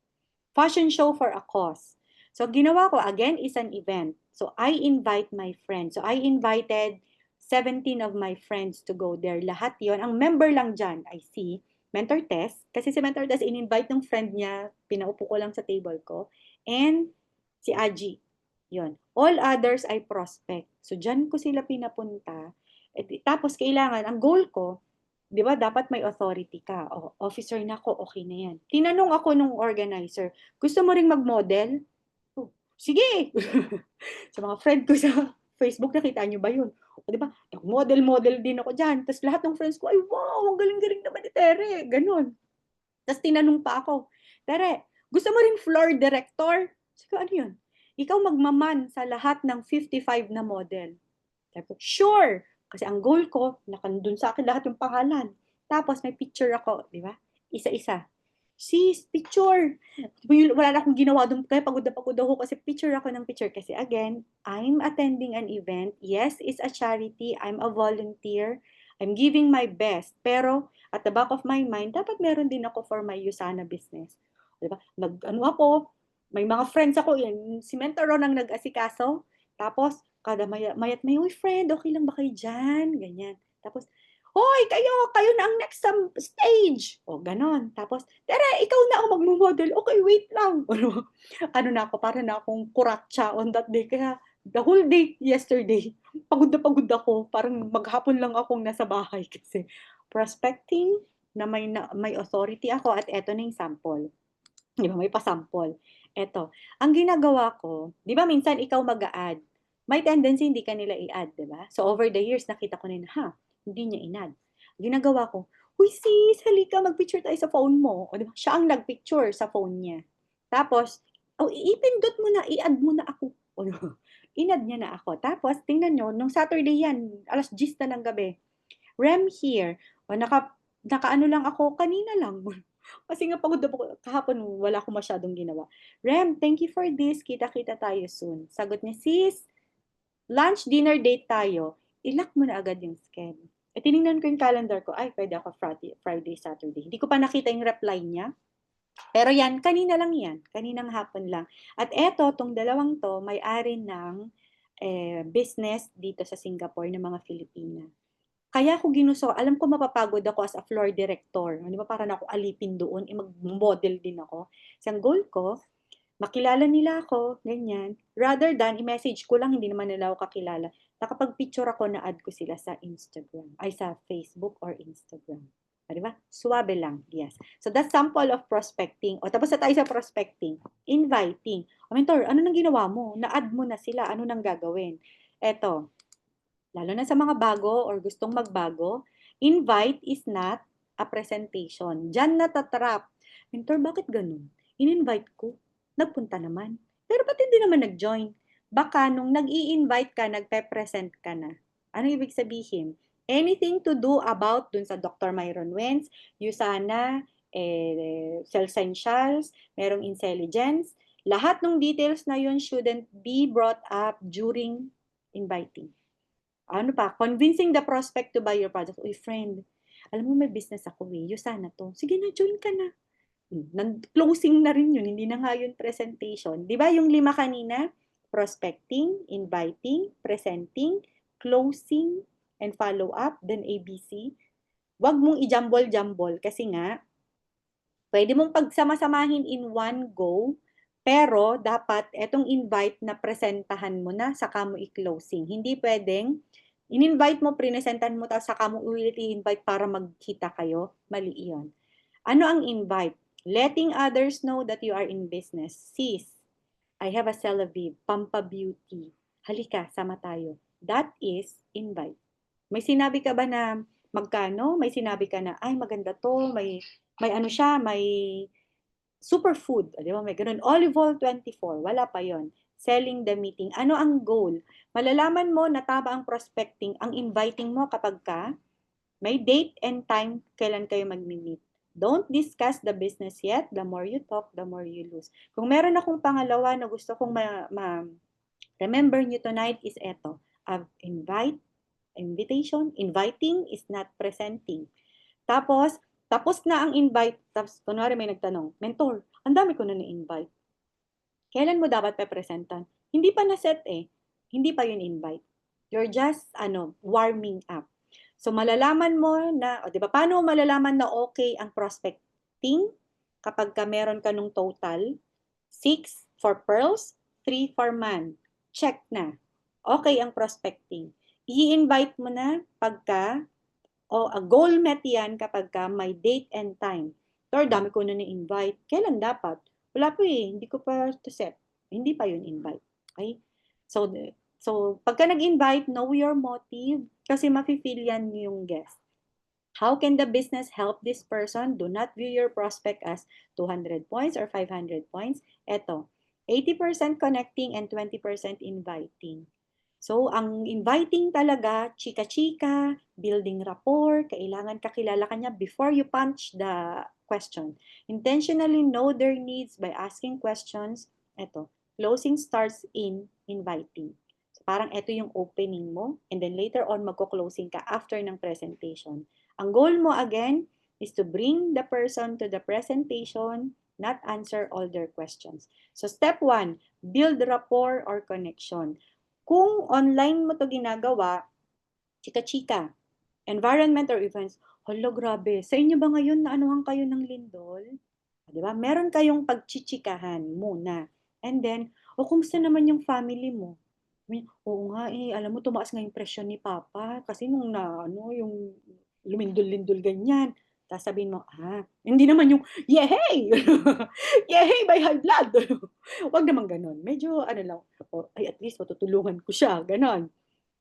Fashion show for a cause. So, ginawa ko, again, is an event. So, I invite my friends. So, I invited 17 of my friends to go there. Lahat yon. Ang member lang dyan, I see, Mentor Tess. Kasi si Mentor Tess, in-invite ng friend niya, pinaupo ko lang sa table ko. And si Aji. Yon. All others ay prospect. So, dyan ko sila pinapunta. Tapos, kailangan, ang goal ko, di ba, dapat may authority ka. O, officer na ako, okay na yan. Tinanong ako nung organizer, gusto mo ring mag-model? Oh, sige! Sa mga friend ko sa Facebook, nakita nyo ba yun? O, di ba, model-model din ako dyan. Tapos lahat ng friends ko, ay wow, ang galing-galing naman ni Tere. Ganon. Tapos tinanong pa ako, Tere, gusto mo ring floor director? Sige, ano yun? Ikaw magmaman sa lahat ng 55 na model. Sabi ko, sure! Kasi ang goal ko, nakandun sa akin lahat yung pangalan. Tapos may picture ako, di ba? Isa-isa. Sis, picture! Wala na akong ginawa doon, kaya pagod ako kasi picture ako ng picture. Kasi again, I'm attending an event. Yes, it's a charity. I'm a volunteer. I'm giving my best. Pero at the back of my mind, dapat meron din ako for my Usana business. Di ba? May mga friends ako, si Mentor Ron ang nag-asikaso. Tapos, kada mayat may, friend, okay lang ba kayo dyan? Ganyan. Tapos, hoy, kayo na ang next stage. O, ganon. Tapos, Tere, ikaw na ang magmo-model. Okay, wait lang. Ano na ako, para na akong kuratsa on that day. Kaya, the whole day yesterday, pagod na pagod ako. Parang maghapon lang akong nasa bahay kasi prospecting na may authority ako at eto na yung sample. Di ba, may pasample. Eto, ang ginagawa ko, 'di ba minsan ikaw mag-a-add, may tendency hindi ka nila i-add, 'di ba? So over the years nakita ko na yun, hindi niya in-add. Ginagawa ko, "Uy sis, halika mag-picture tayo sa phone mo." O 'di ba, siya ang nag-picture sa phone niya. Tapos, "Oh, ipindot mo na, i-add mo na ako." O 'di ba, in-add niya na ako. Tapos tingnan niyo nung Saturday 'yan, 10:00 na ng gabi, "Rem here." O nakaano lang ako kanina lang. Kasi nga pagod na pagod kahapon wala akong masyadong ginawa. "Rem, thank you for this. Kita-kita tayo soon." Sagot niya, "Sis, lunch, dinner date tayo." I-lock mo na agad yung sched. Tiningnan ko yung calendar ko, ay puwede ako Friday, Saturday. Hindi ko pa nakita yung reply niya. Pero yan, kanina lang yan, kaninang hapon lang. At eto, 'tong dalawang 'to, may-ari ng, business dito sa Singapore ng mga Filipina. Kaya ko ginusto, alam ko mapapagod ako as a floor director, 'di ba parang ako alipin doon, mag-model din ako. Isang goal ko, makilala nila ako, ganyan. Rather than i-message ko lang, hindi naman nila ako kakilala. Nakapag-picture ako, na-add ko sila sa Instagram, ay sa Facebook or Instagram. O, 'di ba? Suwabe lang, yes. So that's sample of prospecting. O tapos na tayo sa prospecting. Inviting. O mentor, ano nang ginawa mo? Na-add mo na sila, ano nang gagawin? Eto, lalo na sa mga bago or gustong magbago, invite is not a presentation. Diyan natatrap. Mentor, bakit ganun? In-invite ko, nagpunta naman. Pero ba't hindi naman nag-join? Baka nung nag-i-invite ka, nagpe-present ka na. Ano ibig sabihin? Anything to do about dun sa Dr. Myron Wentz, Usana, Essentials, merong intelligence, lahat ng details na yun shouldn't be brought up during inviting. Ano pa, convincing the prospect to buy your product. Uy, friend, alam mo may business ako eh. Sana to. Sige na, join ka na. Closing na rin yun. Hindi na nga yun presentation. Di ba yung 5 kanina? Prospecting, inviting, presenting, closing, and follow up, then ABC. Huwag mong i-jumble-jumble kasi nga, pwede mong pagsama-samahin in one go, pero dapat etong invite na presentahan mo na saka mo i-closing. Hindi pwedeng in-invite mo, prinesentahan mo, tapos saka mo ulit i-invite para magkita kayo. Mali iyon. Ano ang invite? Letting others know that you are in business. Sis, I have a Celavive, Pampa Beauty. Halika, sama tayo. That is invite. May sinabi ka ba na magkano? May sinabi ka na, ay maganda to, may ano siya, may superfood, di ba? May ganun. Olive oil 24, wala pa yon. Selling the meeting. Ano ang goal? Malalaman mo na tama ang prospecting, ang inviting mo kapag ka may date and time kailan kayo magmi-meet. Don't discuss the business yet. The more you talk, the more you lose. Kung meron akong pangalawa na gusto kong remember nyo tonight is eto. Inviting is not presenting. Tapos na ang invite, tapos kunwari may nagtanong, mentor, ang dami ko na ni-invite. Kailan mo dapat pe-presentan? Hindi pa na-set eh. Hindi pa yun invite. You're just, warming up. So, malalaman mo na, di ba, paano mo malalaman na okay ang prospecting? Kapag ka meron ka nung total, 6 for pearls, 3 for man. Check na. Okay ang prospecting. I-invite mo na pagka goal met yan kapag ka may date and time. Or dami ko na ni-invite. Kailan dapat? Wala po eh. Hindi ko pa to set. Hindi pa yun invite. Okay? So pagka nag-invite, know your motive kasi mafe-feel yan yung guest. How can the business help this person? Do not view your prospect as 200 points or 500 points. Eto, 80% connecting and 20% inviting. So, ang inviting talaga, chika-chika, building rapport, kailangan kakilala ka niya before you punch the question. Intentionally know their needs by asking questions. Ito, closing starts in inviting. So, parang ito yung opening mo, and then later on, magko-closing ka after ng presentation. Ang goal mo again is to bring the person to the presentation, not answer all their questions. So, step 1, build rapport or connection. Kung online mo to ginagawa, chika-chika, environment or events, hala grabe, sa inyo ba ngayon na anuhan kayo ng lindol? Di ba? Meron kayong pagchichikahan muna. And then, kumusta naman yung family mo? Oo nga eh, alam mo, tumaas nga yung presyon ni Papa kasi nung yung lumindol-lindol ganyan. Tapos sabihin mo, hindi naman yung, yehey! Yehey, may high blood! Wag naman ganun. Medyo, ano lang, ay at least matutulungan ko siya, ganon.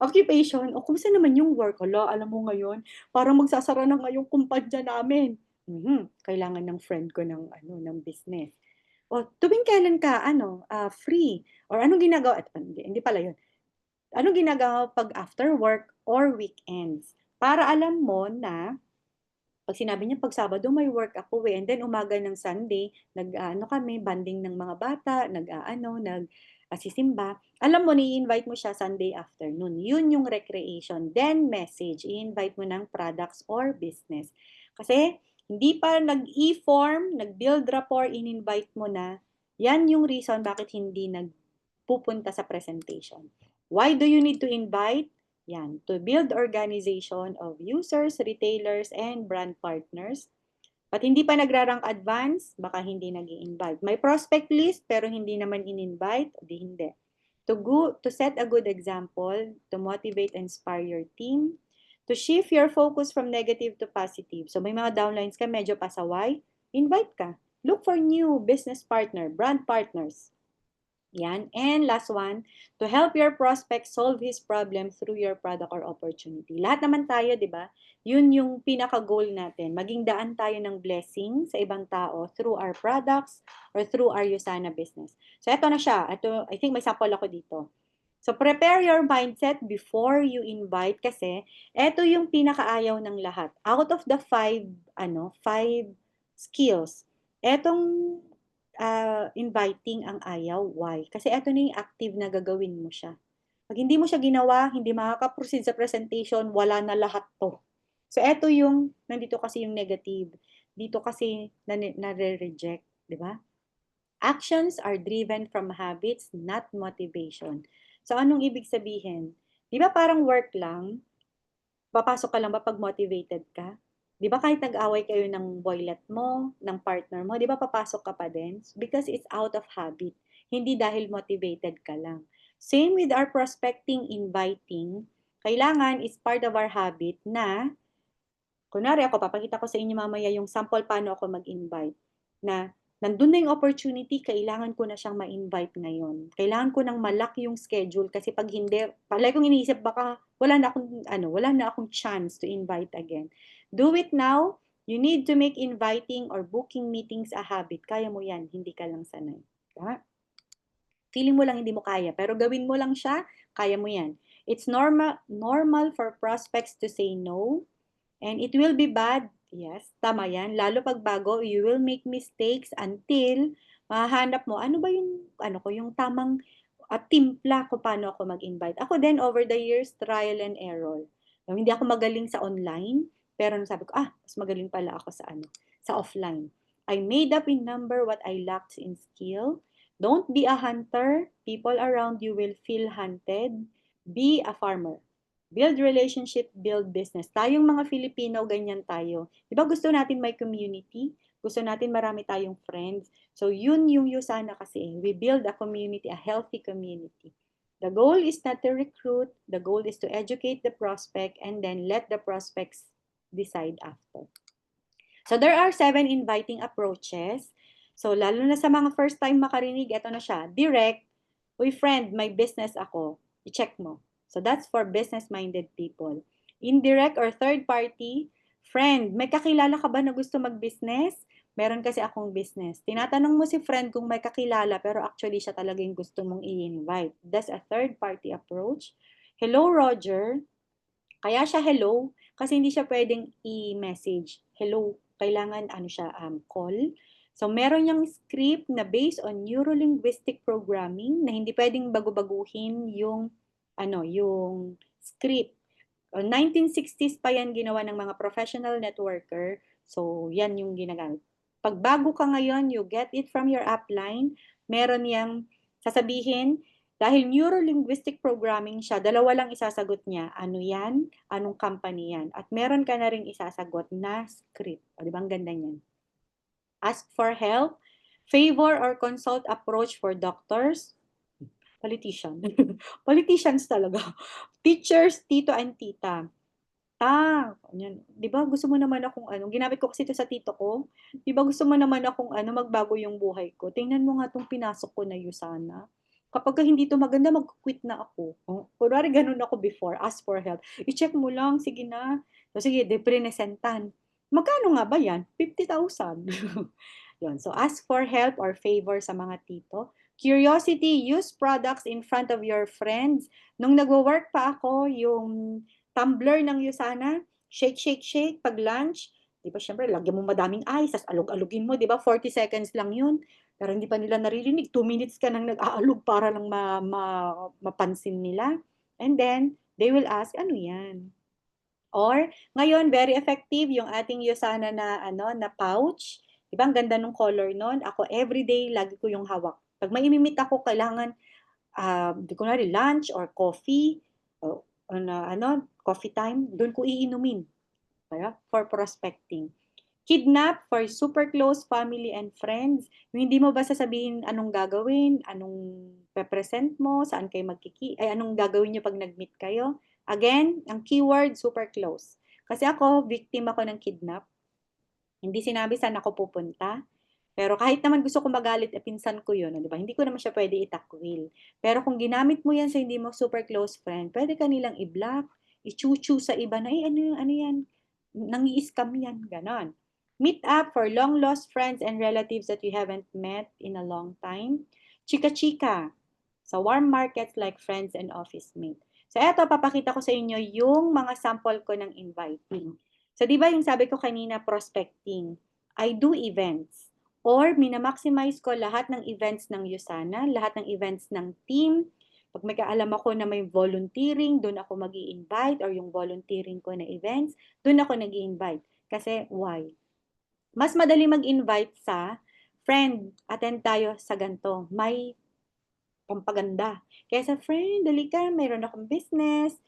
Occupation, kumusta naman yung work? Hala, alam mo ngayon, parang magsasara na ngayong kumpanya namin. Kailangan ng friend ko ng business. Tuwing kailan ka, free? Or anong ginagawa? Hindi pala yun. Anong ginagawa pag after work or weekends? Para alam mo na, pag sinabi niya pag Sabado may work ako and then umaga ng Sunday, kami, banding ng mga bata, sisimba. Alam mo, i-invite mo siya Sunday afternoon. Yun yung recreation. Then message, i-invite mo ng products or business. Kasi, hindi pa nag-e-form, nag-build rapport, in-invite mo na, yan yung reason bakit hindi nagpupunta sa presentation. Why do you need to invite? Yan, to build organization of users, retailers, and brand partners. But hindi pa nagra-rank advance, baka hindi nag-i-invite. May prospect list, pero hindi naman in-invite, di hindi. To set a good example, to motivate and inspire your team, to shift your focus from negative to positive. So may mga downlines ka, medyo pasaway, invite ka. Look for new business partner, brand partners. Yan. And last one, to help your prospect solve his problem through your product or opportunity. Lahat naman tayo, di ba? Yun yung pinaka-goal natin. Maging daan tayo ng blessing sa ibang tao through our products or through our Usana business. So, eto na siya. Ito, I think may sample ako dito. So, prepare your mindset before you invite kasi eto yung pinakaayaw ng lahat. Out of the five skills, etong inviting ang ayaw. Why? Kasi ito na yung active na gagawin mo siya. Pag hindi mo siya ginawa, hindi makaka-proceed sa presentation, wala na lahat to. So, ito yung, nandito kasi yung negative. Dito kasi nare-reject, di ba? Actions are driven from habits, not motivation. So, anong ibig sabihin? Di ba parang work lang, papasok ka lang ba pag motivated ka? Di ba kahit nag-away kayo ng boylet mo, ng partner mo, di ba papasok ka pa din? Because it's out of habit. Hindi dahil motivated ka lang. Same with our prospecting, inviting. Kailangan is part of our habit na, kunwari ako, papakita ko sa inyo mamaya yung sample paano ako mag-invite. Na nandun na yung opportunity, kailangan ko na siyang ma-invite ngayon. Kailangan ko nang malaki yung schedule kasi pag hindi, palagi kong iniisip baka wala na akong chance to invite again. Do it now. You need to make inviting or booking meetings a habit. Kaya mo yan, hindi ka lang sanay. Diba? Feeling mo lang hindi mo kaya, pero gawin mo lang siya, kaya mo yan. It's normal for prospects to say no, and it will be bad. Yes, tama yan. Lalo pag bago, you will make mistakes until mahanap mo, ano ba yung tamang timpla ko paano ako mag-invite. Ako din, over the years, trial and error. Hindi ako magaling sa online, pero sabi ko, mas magaling pala ako sa offline. I made up in number what I lacked in skill. Don't be a hunter. People around you will feel hunted. Be a farmer. Build relationship, build business. Tayong mga Filipino, ganyan tayo. Diba gusto natin may community? Gusto natin marami tayong friends. So yun yung Usana kasi. We build a community, a healthy community. The goal is not to recruit. The goal is to educate the prospect and then let the prospects decide after. So there are 7 inviting approaches. So lalo na sa mga first time makarinig, ito na siya. Direct, uy friend, may business ako. I-check mo. So that's for business-minded people. Indirect or third party, friend, may kakilala ka ba na gusto mag-business? Meron kasi akong business. Tinatanong mo si friend kung may kakilala pero actually siya talaga yung gusto mong i-invite. That's a third party approach. Hello, Roger. Kaya siya hello kasi hindi siya pwedeng i-message. Hello, kailangan call. So meron yung script na based on neuro-linguistic programming na hindi pwedeng bago-baguhin yung script. 1960s pa yan ginawa ng mga professional networker. So yan yung ginagamit. Pag bago ka ngayon, you get it from your upline. Meron yang sasabihin, dahil neuro-linguistic programming siya, dalawa lang isasagot niya. Ano yan? Anong company yan? At meron ka na rin isasagot na script. O, di ba ang ganda niyan? Ask for help. Favor or consult approach for doctors. Politicians talaga. Teachers, tito and tita. Ta, ganyan. 'Di ba gusto mo naman akong ano, ginamit ko kasi ito sa tito ko. 'Di ba gusto mo naman akong ano, magbago yung buhay ko. Tingnan mo nga 'tong pinasok ko na Usana. Kapagka hindi 'to maganda, magqu-quit na ako. Oh, kunwari gano'n ako before, ask for help. I-check mo lang, sige na. So sige, 'di prinesentan. Magkano nga ba 'yan? 50,000. 'Yun. So ask for help or favor sa mga tito. Curiosity, use products in front of your friends. Nung nagwo-work pa ako, yung tumbler ng Usana, shake, shake, shake, pag lunch, di ba syempre, lagyan mo madaming ice, tas alog-alugin mo, di ba, 40 seconds lang yun. Pero hindi pa nila naririnig, 2 minutes ka nang nag-aalog para lang mapansin nila. And then, they will ask, ano yan? Or, ngayon, very effective yung ating Usana na, na pouch. Diba, ang ganda ng color nun. Ako, everyday, lagi ko yung hawak. Pag may imimit ako, kailangan di kunwari lunch or coffee, o coffee time, doon ko iinumin, kaya for prospecting. Kidnap for super close family and friends. Yung hindi mo ba sasabihin anong gagawin, anong pe-present mo, saan kayo anong gagawin niyo pag nag-meet kayo. Again, ang keyword, super close. Kasi ako, victim ako ng kidnap. Hindi sinabi saan ako pupunta. Pero kahit naman gusto ko magalit, pinsan ko yun, di ba? Hindi ko naman siya pwede itakwil. Pero kung ginamit mo yan sa hindi mo super close friend, pwede ka nilang i-block, i-chuchu sa iba na, ano yan, nangi-scam yan, ganon. Meet up for long lost friends and relatives that you haven't met in a long time. Chika-chika, sa warm markets like friends and office mate. So eto, papakita ko sa inyo yung mga sample ko ng inviting. So di ba yung sabi ko kanina, prospecting. I do events. Or minamaximize ko lahat ng events ng Usana, lahat ng events ng team. Pag may kaalam ako na may volunteering, doon ako mag-i-invite or yung volunteering ko na events, doon ako nag-i-invite. Kasi why? Mas madali mag-invite sa friend, attend tayo sa ganito. May pampaganda. Kaya sa friend, dali ka, mayroon akong business.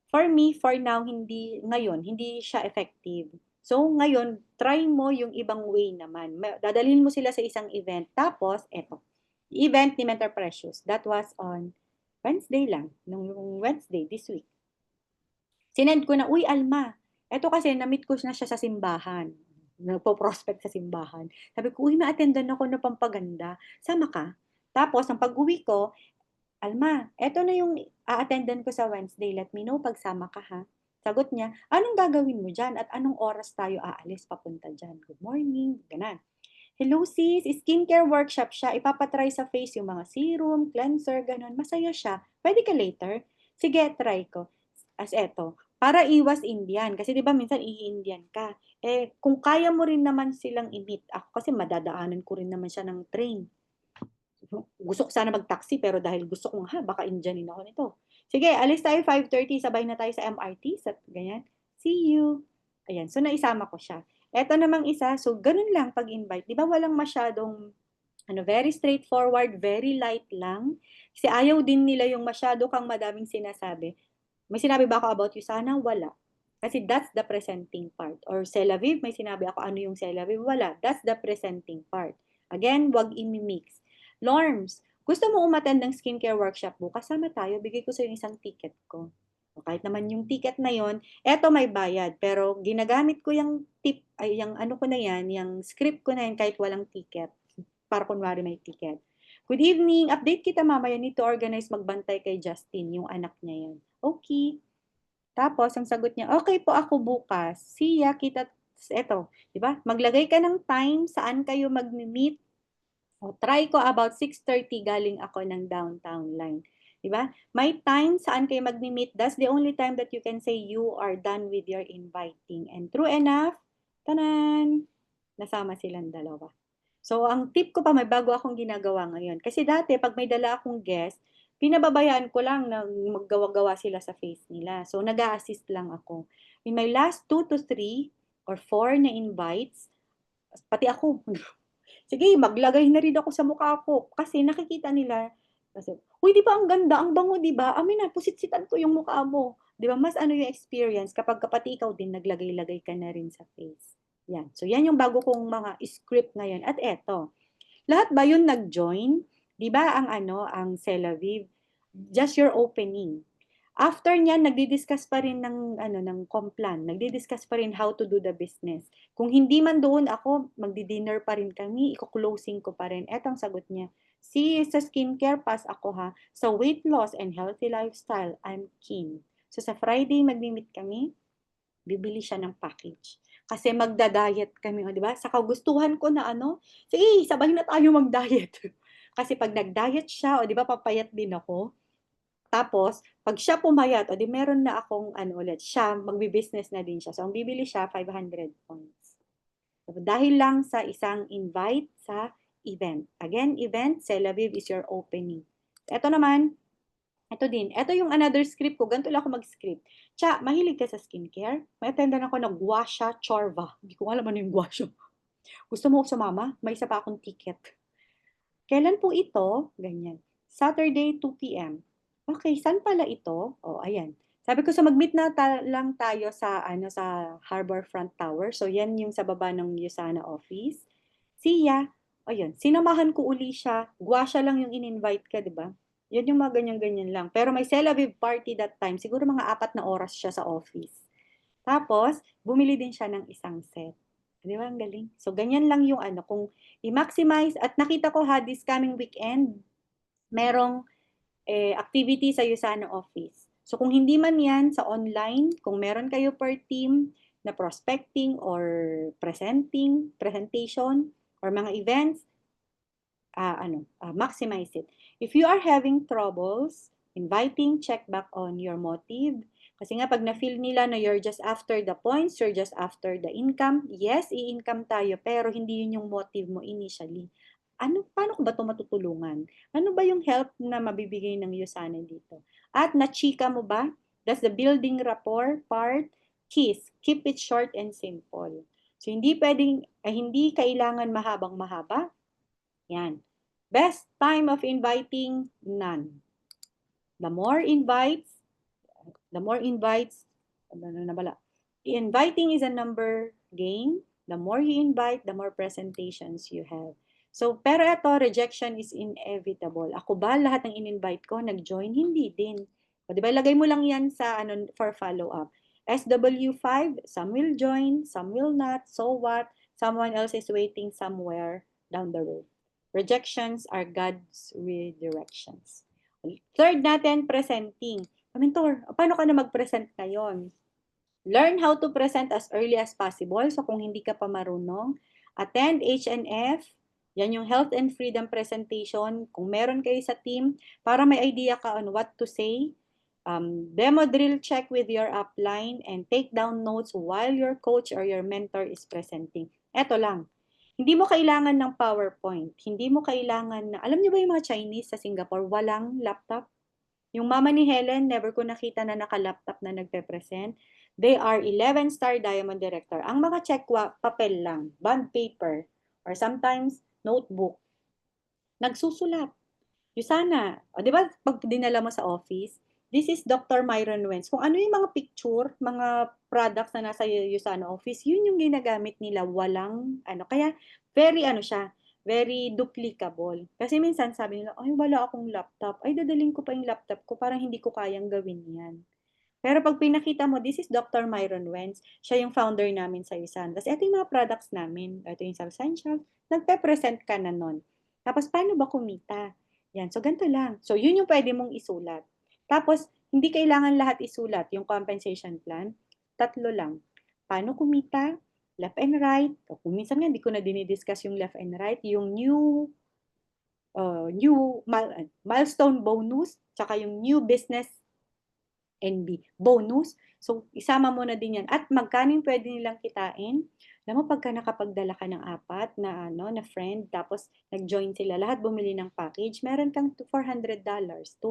For me, for now, hindi siya effective. So, ngayon, try mo yung ibang way naman. Dadalhin mo sila sa isang event. Tapos, eto, event ni Mentor Precious. That was on Wednesday lang. Nung Wednesday, this week. Sinend ko na, uy, Alma, eto kasi, na-meet ko na siya sa simbahan. Nagpo-prospect sa simbahan. Sabi ko, uy, ma-attendan ako na pampaganda. Sama ka? Tapos, ang pag-uwi ko, Alma, eto na yung a-attendan ko sa Wednesday. Let me know pagsama ka ha. Sagot niya, anong gagawin mo dyan at anong oras tayo aalis papunta dyan? Good morning, ganan. Hello sis, skincare workshop siya. Ipapatry sa face yung mga serum, cleanser, ganon. Masaya siya. Pwede ka later? Sige, try ko. As eto, para iwas Indian. Kasi di ba minsan i-Indian ka. Kung kaya mo rin naman silang i-meet. Ako kasi madadaanan ko rin naman siya ng train. Gusto ko sana mag-taxi pero dahil gusto kong baka Indianin ako nito. Sige, alis tayo 5:30, sabay na tayo sa MRT, sa ganyan. See you. Ayan, so naisama ko siya. Eto namang isa, so ganun lang pag-invite. Di ba walang masyadong, very straightforward, very light lang. Kasi ayaw din nila yung masyado kang madaming sinasabi. May sinabi ba ako about you sana? Wala. Kasi that's the presenting part. Or c'est la vie, may sinabi ako ano yung c'est la vie? Wala. That's the presenting part. Again, wag imi-mix. Norms, gusto mo umattend ng skincare workshop bukas? Sama tayo, bigay ko sa yung isang ticket ko. O kahit naman yung ticket na yon, eto may bayad, pero ginagamit ko yung yung ano ko na yan, yung script ko na yan kahit walang ticket, para kunwari may ticket. Good evening, update kita mamaya, need to organize magbantay kay Justin, yung anak niya yan. Okay. Tapos, ang sagot niya, okay po ako bukas. See ya, kita, eto, di ba? Maglagay ka ng time, saan kayo mag-meet. O, try ko about 6:30 galing ako ng downtown line. Diba? May time saan kayo mag-meet. That's the only time that you can say you are done with your inviting. And true enough, tanan, nasama silang dalawa. So, ang tip ko pa, may bago akong ginagawa ngayon. Kasi dati, pag may dala akong guest, pinababayaan ko lang na maggawa-gawa sila sa face nila. So, nag-a-assist lang ako. In my last 2 to 3 or 4 na invites, pati ako, sige, maglagay na rin ako sa mukha ko. Kasi nakikita nila, kasi, uy, di ba ang ganda, ang bango, di ba? Amin na, pusit-sitan ko yung mukha mo. Di ba, mas ano yung experience kapag kapati ikaw din naglagay-lagay ka na rin sa face. Yan. So, yan yung bago kong mga script ngayon. At eto, lahat ba yun nag-join? Di ba ang ang C'est la vie, just your opening. After niyan, nagdi-discuss pa rin ng ng complan, nagdi-discuss pa rin how to do the business. Kung hindi man doon ako, magdi-dinner pa rin kami, iko-closing ko pa rin. Eto ang sagot niya. Si sa skincare pass ako ha, sa weight loss and healthy lifestyle, I'm keen. So sa Friday, magmi-meet kami, bibili siya ng package. Kasi magda-diet kami, o, di ba? Sa kagustuhan ko na sige, sabay na tayo mag-diet. Kasi pag nag-diet siya, o di ba, papayat din ako. Tapos, pag siya pumayat, o di meron na akong ulit, siya, magbi-business na din siya. So, ang bibili siya, 500 points. So, dahil lang sa isang invite sa event. Again, event, Tel Aviv is your opening. Ito naman, ito din. Ito yung another script ko. Ganito lang ako mag-script. Cha, mahilig ka sa skincare? May attendan ako ng Guasha Chorva. Hindi ko alam ano yung Guasha. Gusto mo sumama? May isa pa akong ticket. Kailan po ito? Ganyan. Saturday, 2 p.m. Okay, saan pala ito? Oh, ayan. Sabi ko, so mag-meet na lang tayo sa sa Harborfront Tower. So yan yung sa baba ng Yusana office. Siya, ayun, sinamahan ko uli siya. Guasha lang yung in-invite ka, di ba? Yan yung mga ganyan-ganyan lang. Pero may Tel Aviv party that time. Siguro mga 4 na oras siya sa office. Tapos, bumili din siya ng isang set. Di ba? Ang galing. So, ganyan lang yung kung i-maximize. At nakita ko ha, this coming weekend, merong activity sa Yusana office. So, kung hindi man yan sa online, kung meron kayo per team na prospecting or presentation, or mga events, maximize it. If you are having troubles inviting, check back on your motive. Kasi nga pag na-feel nila na you're just after the points, you're just after the income, yes, i-income tayo, pero hindi yun yung motive mo initially. Paano ko ba ito matutulungan? Ano ba yung help na mabibigay ng Yusana dito? At na-chika mo ba? That's the building rapport part. Keys, keep it short and simple. So, hindi kailangan mahabang-mahaba. Yan. Best time of inviting, none. The more invites, inviting is a number game. The more you invite, the more presentations you have. So, pero ito, rejection is inevitable. Ako ba, lahat ng in-invite ko, nag-join? Hindi din. O, di ba, lagay mo lang yan sa, for follow-up. SW5, some will join, some will not. So what? Someone else is waiting somewhere down the road. Rejections are God's redirections. Third natin, presenting. Mentor, paano ka na mag-present ngayon? Learn how to present as early as possible. So kung hindi ka pa marunong, attend HNF. Yan yung health and freedom presentation. Kung meron kayo sa team, para may idea ka on what to say. Demo drill check with your upline and take down notes while your coach or your mentor is presenting. Eto lang. Hindi mo kailangan ng PowerPoint. Hindi mo kailangan na, alam niyo ba yung mga Chinese sa Singapore, walang laptop? Yung mama ni Helen, never ko nakita na naka-laptop na nagpe-present. They are 11-star Diamond Director. Ang mga checkwa, papel lang, bond paper, or sometimes notebook. Nagsusulat. Yusana, di ba pag dinala mo sa office, this is Dr. Myron Wentz. Kung ano yung mga picture, mga products na nasa Yusana office, yun yung ginagamit nila, walang kaya very siya, very duplicable. Kasi minsan sabi nila, ay wala akong laptop, ay dadaling ko pa yung laptop ko, parang hindi ko kayang gawin yan. Pero pag pinakita mo, this is Dr. Myron Wentz, siya yung founder namin sa Yusana. Tapos ito yung mga products namin, ito yung Essential, nagpe-present ka na nun. Tapos paano ba kumita? Yan, so ganito lang. So yun yung pwede mong isulat. Tapos, hindi kailangan lahat isulat, yung compensation plan. 3 lang. Paano kumita? Left and right. O kung minsan nga, hindi ko na dinidiscuss yung left and right. Yung new milestone bonus, tsaka yung new business NB bonus. So, isama mo na din yan. At magkano yung pwede nilang kitain? Alam mo, pagka nakapagdala ka ng 4 na friend, tapos nag-join sila, lahat bumili ng package, meron kang $400, $200,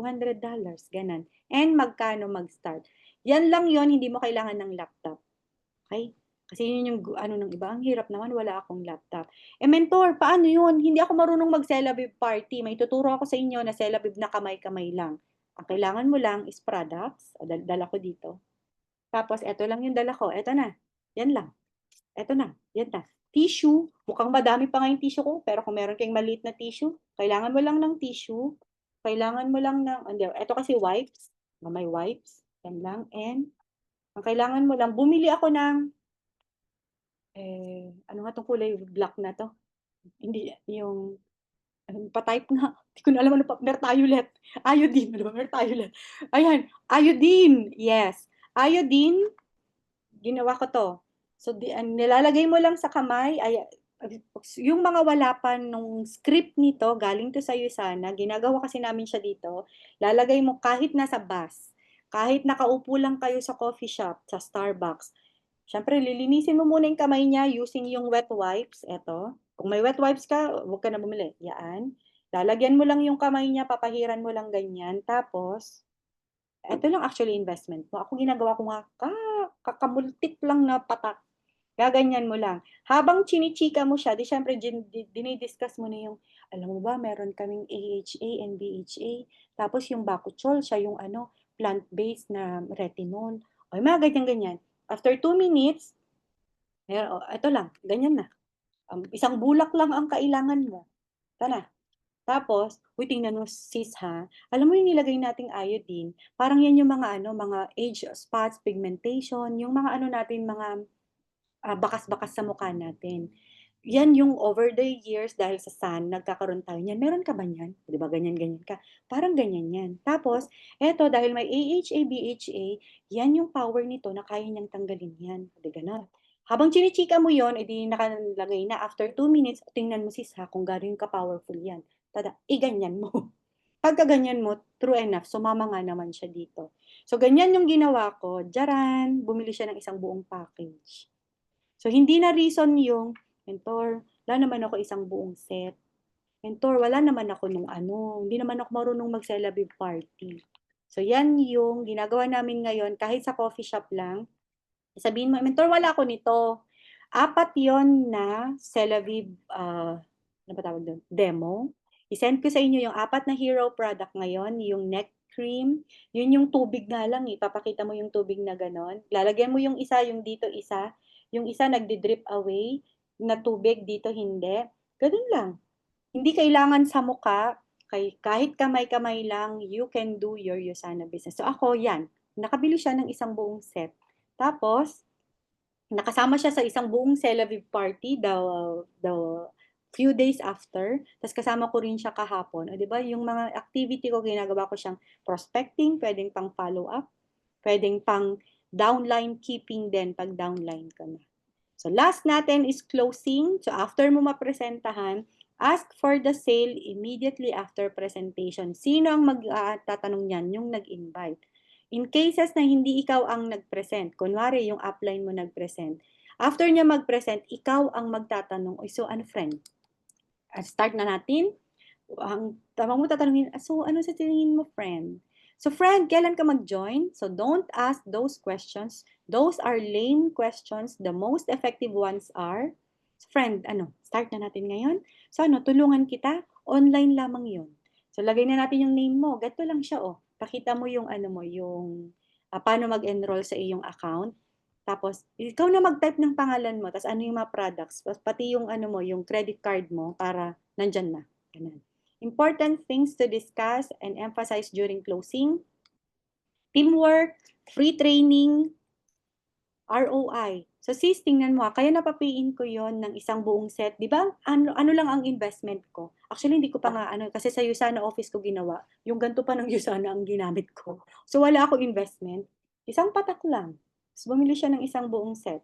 ganan. And magkano mag-start? Yan lang yon, hindi mo kailangan ng laptop. Okay? Kasi yun yung ng iba, ang hirap naman, wala akong laptop. Mentor, paano yun? Hindi ako marunong mag-Tel Aviv party. May tuturo ako sa inyo na Tel Aviv na kamay-kamay lang. Ang kailangan mo lang is products. Dala ko dito. Tapos, eto lang yung dala ko. Eto na. Yan lang. Eto na. Yan na. Tissue. Mukhang madami pa nga yung tissue ko. Pero kung meron kayong maliit na tissue, kailangan mo lang ng tissue. Kailangan mo lang ng, eto kasi wipes. May wipes, yan lang. And ang kailangan mo lang, bumili ako ng, ano nga itong kulay black na to? Hindi, yung, pa-type nga. Hindi ko na alam ano pa, Mertiolet. Iodine, ano ba? Mertiolet. Ayan, iodine. Yes. Iodine, ginawa ko to. So, nilalagay mo lang sa kamay, yung mga wala pa nung script nito, galing to sa sana, ginagawa kasi namin siya dito, lalagay mo kahit nasa bus, kahit nakaupo lang kayo sa coffee shop, sa Starbucks, syempre lilinisin mo muna yung kamay niya using yung wet wipes, eto. Kung may wet wipes ka, huwag ka na bumili, yan. Lalagyan mo lang yung kamay niya, papahiran mo lang ganyan, tapos, eto lang actually investment mo. Ako ginagawa ko nga, kakamultik lang na patak. Gaganyan mo lang. Habang chinichika mo siya, di syempre dinidiscuss mo na yung, alam mo ba, meron kaming AHA and BHA, tapos yung Bakuchol, siya yung ano, plant-based na retinol. O, mga ganyan-ganyan. After 2 minutes, ito lang, ganyan na. Isang bulak lang ang kailangan mo. Tana. Tapos, uy, tingnan mo sis ha, alam mo yung nilagay nating iodine, parang yan yung mga ano, mga age spots, pigmentation, yung mga ano natin, mga bakas-bakas sa mukha natin. Yan yung over the years dahil sa sun, nagkakaroon tayo niyan. Meron ka ba niyan? Di ba ganyan-ganyan ka? Parang ganyan yan. Tapos, eto, dahil may AHA, BHA, yan yung power nito na kaya niyang tanggalin yan. Di ganon. Habang chinichika mo yon, edi nakalagay na after 2 minutes, tingnan mo sis ha, kung gano'n ka-powerful yan. Tada, ganyan mo. Pagka ganyan mo, true enough, sumama nga naman siya dito. So, ganyan yung ginawa ko. Diyaran, bumili siya ng isang buong package. So, hindi na reason yung, Mentor, wala naman ako isang buong set. Mentor, wala naman ako nung ano, hindi naman ako marunong mag-celebrate party. So, yan yung ginagawa namin ngayon, kahit sa coffee shop lang. Sabihin mo, Mentor, wala ako nito. 4 yon na Celavive, ano ba tawag doon? Demo. I-send ko sa inyo yung 4 na hero product ngayon, yung neck cream, yun yung tubig nga lang, ipapakita mo yung tubig na ganon. Lalagyan mo yung isa, yung dito isa, yung isa nagdi-drip away na tubig, dito hindi. Ganun lang. Hindi kailangan sa mukha, kahit kamay-kamay lang, you can do your Usana business. So ako, yan. Nakabili siya ng isang buong set. Tapos, nakasama siya sa isang buong Celavive party, the few days after. Tapos kasama ko rin siya kahapon. O, di ba, yung mga activity ko, ginagawa ko siyang prospecting, pwedeng pang follow-up, pwedeng pang downline keeping din pag downline ka na. So last natin is closing. So after mo mapresentahan, ask for the sale immediately after presentation. Sino ang magtatanong niyan? Yung nag-invite. In cases na hindi ikaw ang nag-present, kunwari yung upline mo nag-present, after niya mag-present, ikaw ang magtatanong, so ano friend? Start na natin. Ang tamang mo tatanungin, so ano sa tingin mo friend? So friend, kailan ka mag-join? So don't ask those questions. Those are lame questions. The most effective ones are, friend, ano, start na natin ngayon? So ano, tulungan kita? Online lamang yun. So lagay na natin yung name mo. Gato lang siya, oh. Pakita mo yung ano mo, yung paano mag-enroll sa iyong account. Tapos, ikaw na mag-type ng pangalan mo, tapos ano yung mga products, pati yung ano mo, yung credit card mo para nandyan na. Ganun. Important things to discuss and emphasize during closing: teamwork, free training, ROI. So sis, tingnan mo, kaya napapayin ko yon ng isang buong set. Di ba? Ano lang ang investment ko? Actually, hindi ko pa nga, kasi sa Usana office ko ginawa. Yung ganito pa ng Usana ang ginamit ko. So wala ako investment. Isang patak lang. So bumili siya ng isang buong set.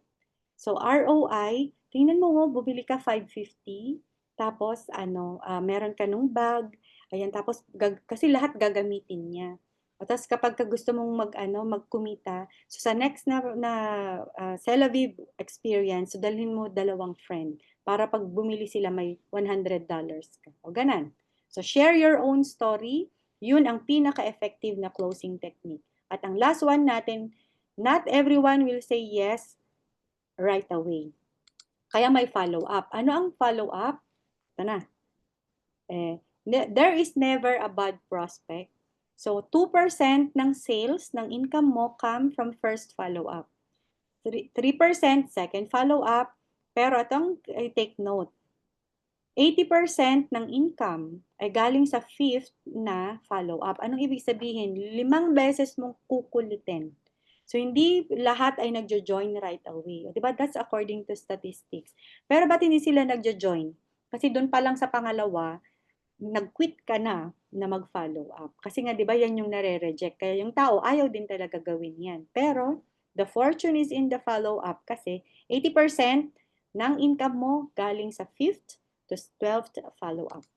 So ROI, tingnan mo, bumili ka 550. Tapos, meron ka nung bag. Ayan, tapos, kasi lahat gagamitin niya. Tapos kapag gusto mong magkumita, so sa next na Celavive experience, so dalhin mo 2 friend para pag bumili sila may $100 ka. O ganan. So share your own story, yun ang pinaka-effective na closing technique. At ang last one natin, not everyone will say yes right away. Kaya may follow-up. Ano ang follow-up? Ito na. There is never a bad prospect. So, 2% ng sales ng income mo come from first follow-up. 3% second follow-up. Pero itong take note. 80% ng income ay galing sa fifth na follow-up. Anong ibig sabihin? 5 beses mong kukulitin. So, hindi lahat ay nagjo-join right away. O, diba? That's according to statistics. Pero ba't hindi sila nagjo-join? Kasi doon pa lang sa pangalawa, nag-quit ka na mag-follow up. Kasi nga, di ba, yan yung nare-reject. Kaya yung tao, ayaw din talaga gawin yan. Pero, the fortune is in the follow-up kasi 80% ng income mo galing sa 5th to 12th follow-up.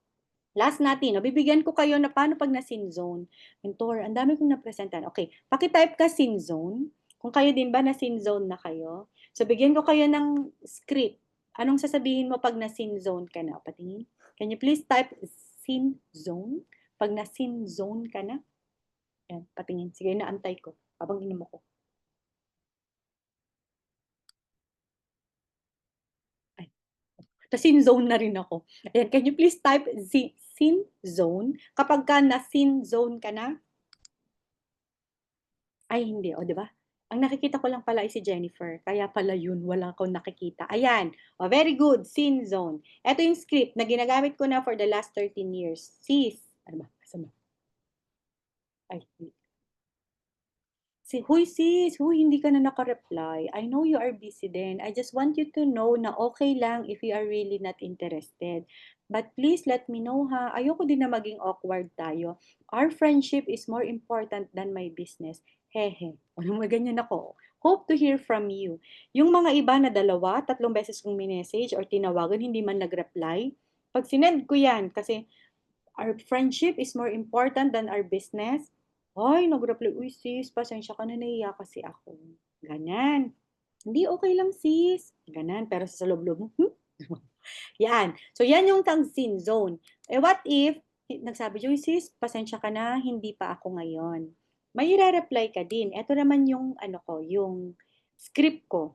Last natin, bibigyan ko kayo na paano pag na-sin zone. Mentor, ang dami kong napresentan. Okay, pakitype ka sin zone. Kung kayo din ba na-sin zone na kayo. So, bigyan ko kayo ng script. Anong sasabihin mo pag na-sin zone ka na? Patingin. Can you please type sin zone? Pag na-sin zone ka na. Yan, patingin. Sige, naantay ko. Habang inom ko. Ay. Na-sin zone na rin ako. Ayan, can you please type sin zone? Kapag ka na-sin zone ka na, ay hindi, o 'di ba? Ang nakikita ko lang pala ay si Jennifer, kaya pala yun, wala akong nakikita. Ayan, o very good, sin zone. Ito yung script na ginagamit ko na for the last 13 years. Sis, ano ba? Kasama. Ay, huy sis, huy, hindi ka na naka-reply. I know you are busy then. I just want you to know na okay lang if you are really not interested. But please let me know ha. Ayoko din na maging awkward tayo. Our friendship is more important than my business. Hehe. Ano mga ganyan ako. Hope to hear from you. Yung mga iba na 2, 3 beses kong minessage or tinawagan, hindi man nag-reply. Pag sinend ko yan, kasi our friendship is more important than our business. Ay, nag-reply, uy sis, pasensya ka na, nahiya kasi ako. Ganyan. Hindi, okay lang sis. Ganyan, pero sa loob-loob mo, yan. So, yan yung sin zone. Eh, what if, nagsabi, uy sis, pasensya ka na, hindi pa ako ngayon. May i-reply ka din. Ito naman yung, yung script ko.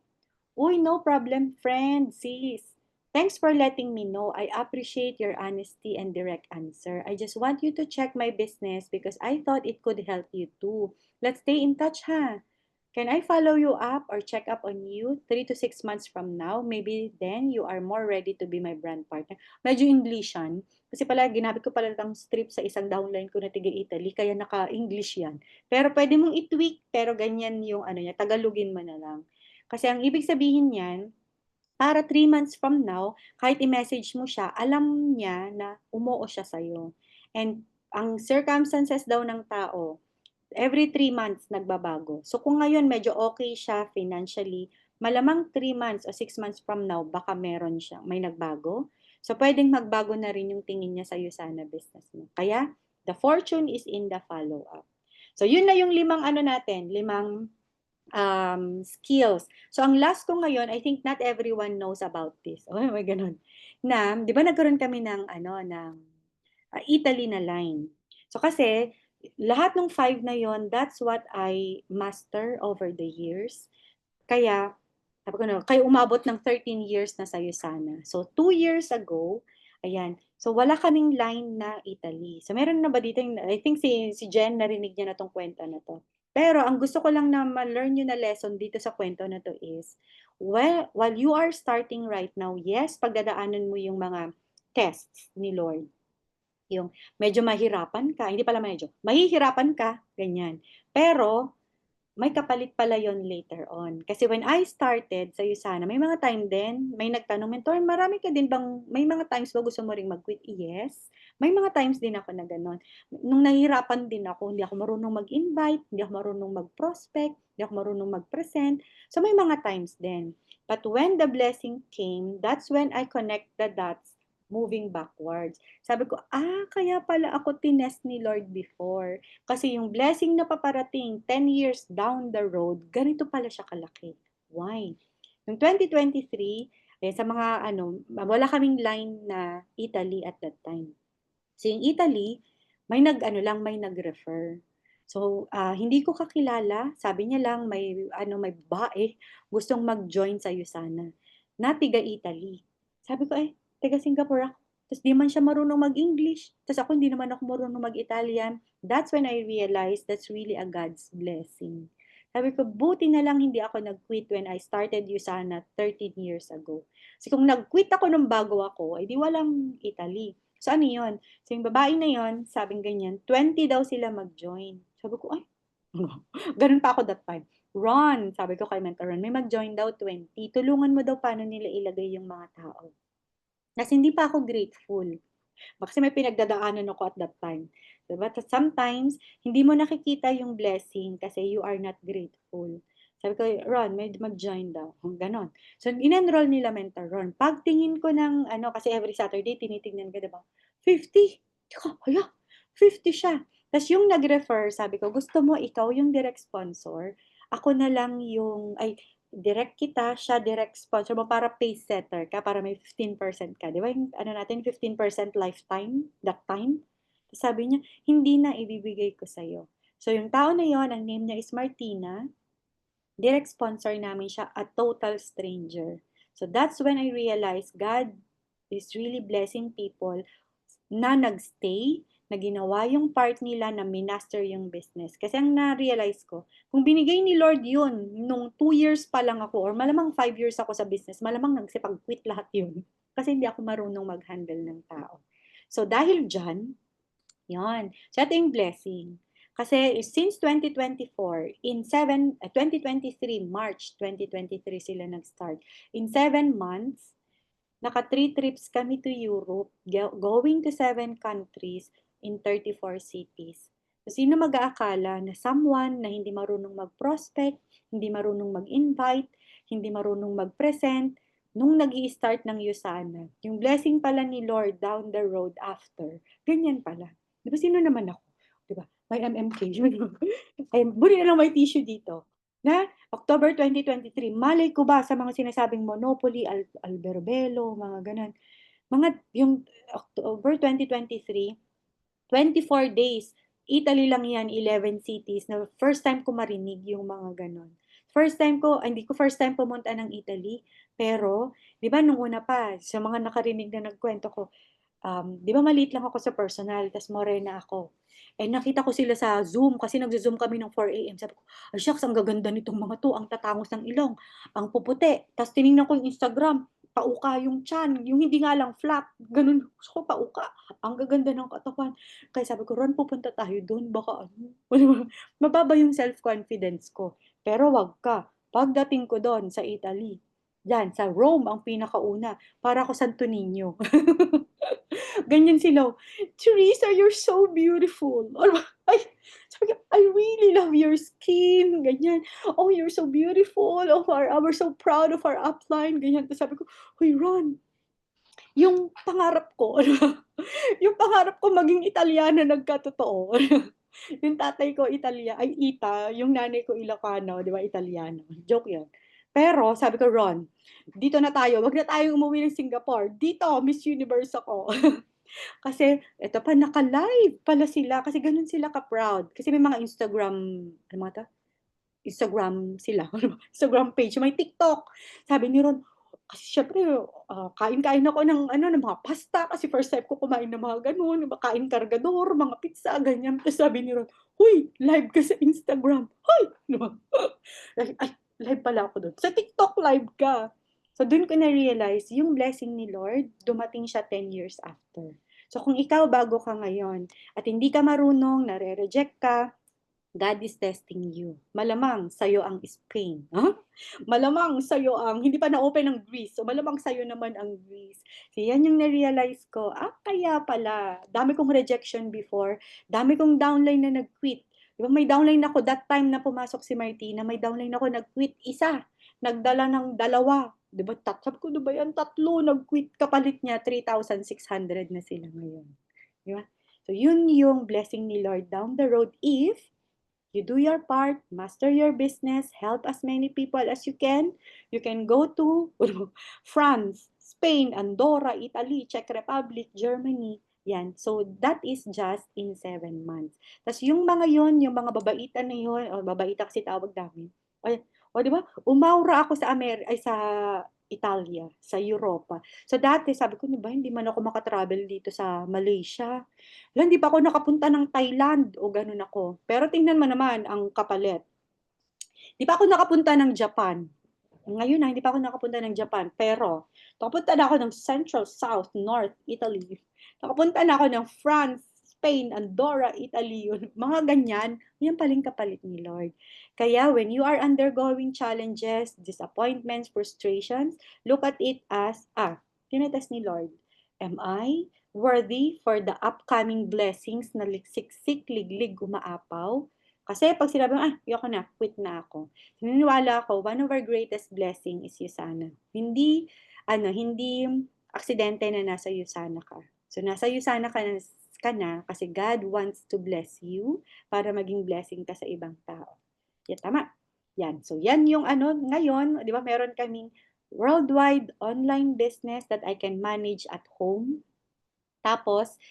Uy, no problem, friend, sis. Thanks for letting me know. I appreciate your honesty and direct answer. I just want you to check my business because I thought it could help you too. Let's stay in touch, ha? Can I follow you up or check up on you 3 to 6 months from now? Maybe then you are more ready to be my brand partner. Medyo Englishan. Kasi pala, ginamit ko pala ng script sa isang downline ko na tiga Italy, kaya naka-English yan. Pero pwede mong i-tweak, pero ganyan yung niya, Tagalogin mo na lang. Kasi ang ibig sabihin niyan, para 3 months from now, kahit i-message mo siya, alam niya na umuo siya sa'yo. And ang circumstances daw ng tao, every 3 months nagbabago. So kung ngayon medyo okay siya financially, malamang 3 months o 6 months from now, baka meron siya, may nagbago. So pwedeng magbago na rin yung tingin niya sa'yo sana business mo. Kaya, the fortune is in the follow-up. So yun na yung 5 natin, 5 skills. So, ang last ko ngayon, I think not everyone knows about this. Oh, may ganun. Na, di ba nagkaroon kami ng, Italy na line. So, kasi, lahat ng 5 na yon, that's what I master over the years. Kaya, sabi ko na, kayo umabot ng 13 years na sa'yo sana. So, 2 years ago, ayan, so wala kaming line na Italy. So, meron na ba dito, I think si Jen narinig niya na tong kwento na to. Pero ang gusto ko lang na ma-learn nyo na lesson dito sa kwento na to is, well, while you are starting right now, yes, pagdadaanan mo yung mga tests ni Lord. Yung medyo mahirapan ka, hindi pala medyo, mahihirapan ka, ganyan. Pero, may kapalit pala yon later on. Kasi when I started sa sana, may mga time din, may nagtanong, mentor, marami ka din bang, may mga times ba gusto mo ring mag-quit? Yes. May mga times din ako na gano'n. Nung nahihirapan din ako, hindi ako marunong mag-invite, hindi ako marunong mag-prospect, hindi ako marunong mag-present. So may mga times din. But when the blessing came, that's when I connect the dots moving backwards. Sabi ko, kaya pala ako tinest ni Lord before. Kasi yung blessing na paparating 10 years down the road, ganito pala siya kalaki. Why? Noong 2023, sa mga wala kaming line na Italy at that time. So yung Italy, may may nag-refer. So hindi ko kakilala, sabi niya lang may bae gustong mag-join sa sana. Na tiga Italy. Sabi ko taga Singapore ako. Tapos di man siya marunong mag-English. Tapos ako hindi naman ako marunong mag-Italian. That's when I realized that's really a God's blessing. Sabi ko, buti na lang hindi ako nag-quit when I started USANA 13 years ago. Kasi kung nag-quit ako nung bago ako, di walang Italy. So ano yun? So yung babae na yun, sabing ganyan, 20 daw sila mag-join. Sabi ko, ay, ganun pa ako that time. Ron, sabi ko kay Mentor Ron, may mag-join daw 20. Tulungan mo daw paano nila ilagay yung mga tao. Kasi hindi pa ako grateful. Kasi may pinagdadaanan ako at that time. Diba? Sometimes, hindi mo nakikita yung blessing kasi you are not grateful. Sabi ko, Ron, may mag-join daw. Ganon. So, in-enroll nila Mentor Ron. Pagtingin ko ng, kasi every Saturday, tinitingnan ko, diba? 50. Teka, hala, 50 siya. Tapos yung nag-refer, sabi ko, gusto mo ikaw yung direct sponsor? Ako na lang yung, direct kita, siya direct sponsor mo para pace setter ka, para may 15% ka. Di ba yung natin, 15% lifetime, that time? Sabi niya, hindi na, ibibigay ko sa'yo. So yung tao na yon, ang name niya is Martina, direct sponsor namin siya, a total stranger. So that's when I realized God is really blessing people na nagstay, na ginawa yung part nila na minaster yung business. Kasi ang na-realize ko, kung binigay ni Lord yun, nung 2 years pa lang ako, or malamang 5 years ako sa business, malamang nagsipag-quit lahat yun. Kasi hindi ako marunong mag-handle ng tao. So dahil dyan, yun. So ito yung blessing. Kasi since 2024, 2023, March 2023 sila nag-start. In 7 months, naka 3 trips kami to Europe, going to 7 countries in 34 cities. So, sino mag-aakala na someone na hindi marunong mag-prospect, hindi marunong mag-invite, hindi marunong mag-present, nung nag-i-start ng USANA, yung blessing pala ni Lord down the road after, ganyan pala. Di ba, sino naman ako? Di ba? May MMK. Ay, buli na lang may tissue dito. Na October 2023, malay ko ba sa mga sinasabing Monopoly, Alberbelo, mga ganun. Yung October 2023, 24 days, Italy lang yan, 11 cities, na first time ko marinig yung mga ganun. Hindi ko first time pumunta ng Italy, pero, di ba, nung una pa, sa mga nakarinig na nagkwento ko, di ba maliit lang ako sa personal, tas morena ako. Nakita ko sila sa Zoom, kasi nagzo-Zoom kami ng 4 a.m. Sabi ko, ay shucks, ang gaganda nitong mga to, ang tatangos ng ilong, ang puputi. Tas tinignan ko yung Instagram, pauka yung chan, yung hindi nga lang flat, ganun, so pauka, ang gaganda ng katawan. Kaya sabi ko, Ron, pupunta tayo doon, baka mababa yung self-confidence ko. Pero wag ka, pagdating ko doon sa Italy, yan, sa Rome, ang pinakauna, para ako Santo Niño. Ganyan sila. Teresa, you're so beautiful. Ay, sabi ko, I really love your skin. Ganyan. Oh, you're so beautiful. Oh, we're so proud of our upline. Ganyan. Tapos sabi ko, huy, Ron, yung pangarap ko, yung pangarap ko maging Italiana nagkatotoo. Yung tatay ko Ita, yung nanay ko Ilocano, di ba, Italiano. Joke yun. Pero sabi ko, Ron, dito na tayo. Wag na tayong umuwi ng Singapore. Dito, Miss Universe ako. Kasi, eto pa, naka-live pala sila. Kasi ganun sila ka-proud. Kasi may mga Instagram, ano mga ta? Instagram sila. Instagram page. May TikTok. Sabi ni Ron, kasi syempre, kain-kain ako ng mga pasta. Kasi first time ko kumain ng mga ganun. Kain kargador, mga pizza, ganyan. Tapos sabi ni Ron, huy, live ka sa Instagram. Huy! Ay, live pala ako doon. Sa TikTok live ka. So, doon ko na-realize, yung blessing ni Lord, dumating siya 10 years after. So, kung ikaw bago ka ngayon, at hindi ka marunong, nare-reject ka, God is testing you. Malamang sa'yo ang Spain. Huh? Malamang sa'yo ang, hindi pa na-open ang Greece. So, malamang sa'yo naman ang Greece. So, yan yung na-realize ko. Kaya pala, dami kong rejection before, dami kong downline na nag-quit. Diba, may downline ako that time na pumasok si Martina, may downline ako nag-quit. Isa, nagdala ng 2. Diba, sabi ko, diba yan, 3, nag-quit, kapalit niya, 3,600 na sila ngayon. Diba? So, yun yung blessing ni Lord down the road if you do your part, master your business, help as many people as you can. You can go to France, Spain, Andorra, Italy, Czech Republic, Germany. Yan. So, that is just in 7 months. Tapos yung mga yon, yung mga babaita na yun, o babaita kasi tawag namin. O di ba? Umaura ako sa sa Italia, sa Europa. So dati, sabi ko, ba, hindi man ako makatravel dito sa Malaysia. Hindi pa ako nakapunta ng Thailand o ganun ako. Pero tingnan mo naman ang kapalit. Di pa ako nakapunta ng Japan. Ngayon hindi pa ako nakapunta ng Japan. Pero, nakapunta na ako ng Central, South, North, Italy. Nakapunta na ako ng France, Spain, Andorra, Italy. Mga ganyan. Yan paling kapalit ni Lord. Kaya when you are undergoing challenges, disappointments, frustrations, look at it as, tinetest ni Lord. Am I worthy for the upcoming blessings na liksik-sik, liglig, umaapaw? Kasi pag sinabi mo, ayoko na, quit na ako. Naniniwala ako, one of our greatest blessing is Yusana. Hindi aksidente na nasa Yusana ka. So, nasa Yusana ka na kasi God wants to bless you para maging blessing ka sa ibang tao. Yan, tama. Yan. So, yan yung ngayon, di ba, meron kaming worldwide online business that I can manage at home. Tapos,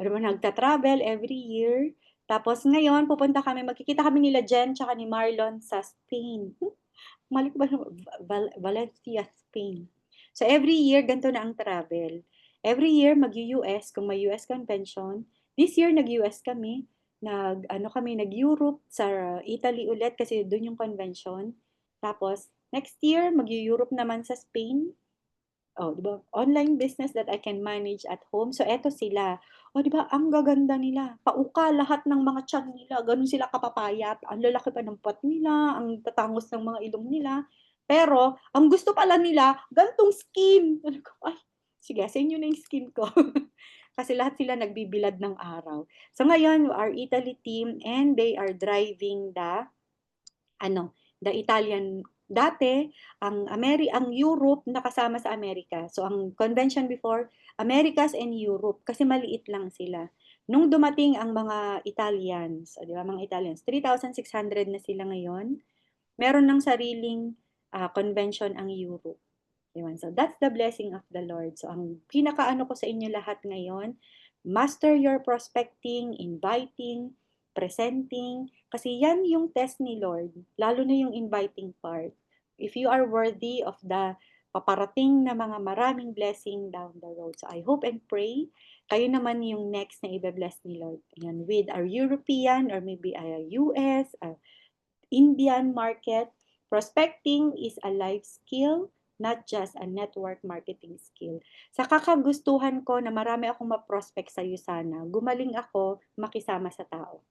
nagta-travel every year. Tapos ngayon, magkikita kami nila Jen tsaka ni Marlon sa Spain. Mali ko ba? Valencia, Spain. So every year, ganito na ang travel. Every year, mag-US, kung may US convention. This year, nag-US kami. Nag-Europe sa Italy ulit kasi doon yung convention. Tapos, next year, mag-Europe naman sa Spain. Di ba? Online business that I can manage at home. So, eto sila. Di ba? Ang gaganda nila. Pauka lahat ng mga tiyan nila. Ganun sila kapapayat. Ang lalaki pa ng pot nila. Ang tatangos ng mga ilong nila. Pero, ang gusto pala nila, gantong skin. Ay, sige, sa inyo na yung skin ko. Kasi lahat sila nagbibilad ng araw. So, ngayon, our Italy team, and they are driving the Italian. Dati, ang Europe nakasama sa Amerika. So, ang convention before, Americas and Europe, kasi maliit lang sila. Nung dumating ang mga Italians, di ba, mga Italians, 3,600 na sila ngayon, meron ng sariling convention ang Europe. Diba? So, that's the blessing of the Lord. So, ang pinakaano ko sa inyo lahat ngayon, master your prospecting, inviting, presenting, kasi yan yung test ni Lord, lalo na yung inviting part. If you are worthy of the paparating na mga maraming blessing down the road. So I hope and pray, kayo naman yung next na ibe-bless ni Lord. Yan, with our European or maybe a US, a Indian market, prospecting is a life skill, not just a network marketing skill. Sa kakagustuhan ko na marami akong ma-prospect sa Yusana, gumaling ako makisama sa tao.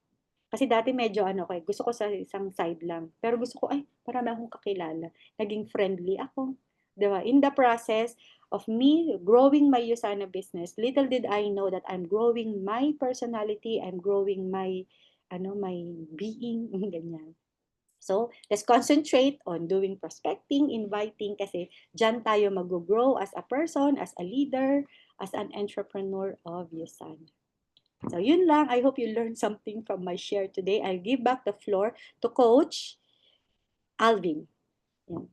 Kasi dati medyo gusto ko sa isang side lang. Pero gusto ko, marami akong kakilala. Naging friendly ako. Diba? In the process of me growing my Yusana business, little did I know that I'm growing my personality, I'm growing my being, ganyan. So, let's concentrate on doing prospecting, inviting, kasi dyan tayo mag-grow as a person, as a leader, as an entrepreneur of Yusana. So, yun lang. I hope you learned something from my share today. I'll give back the floor to Coach Alvin. Yan.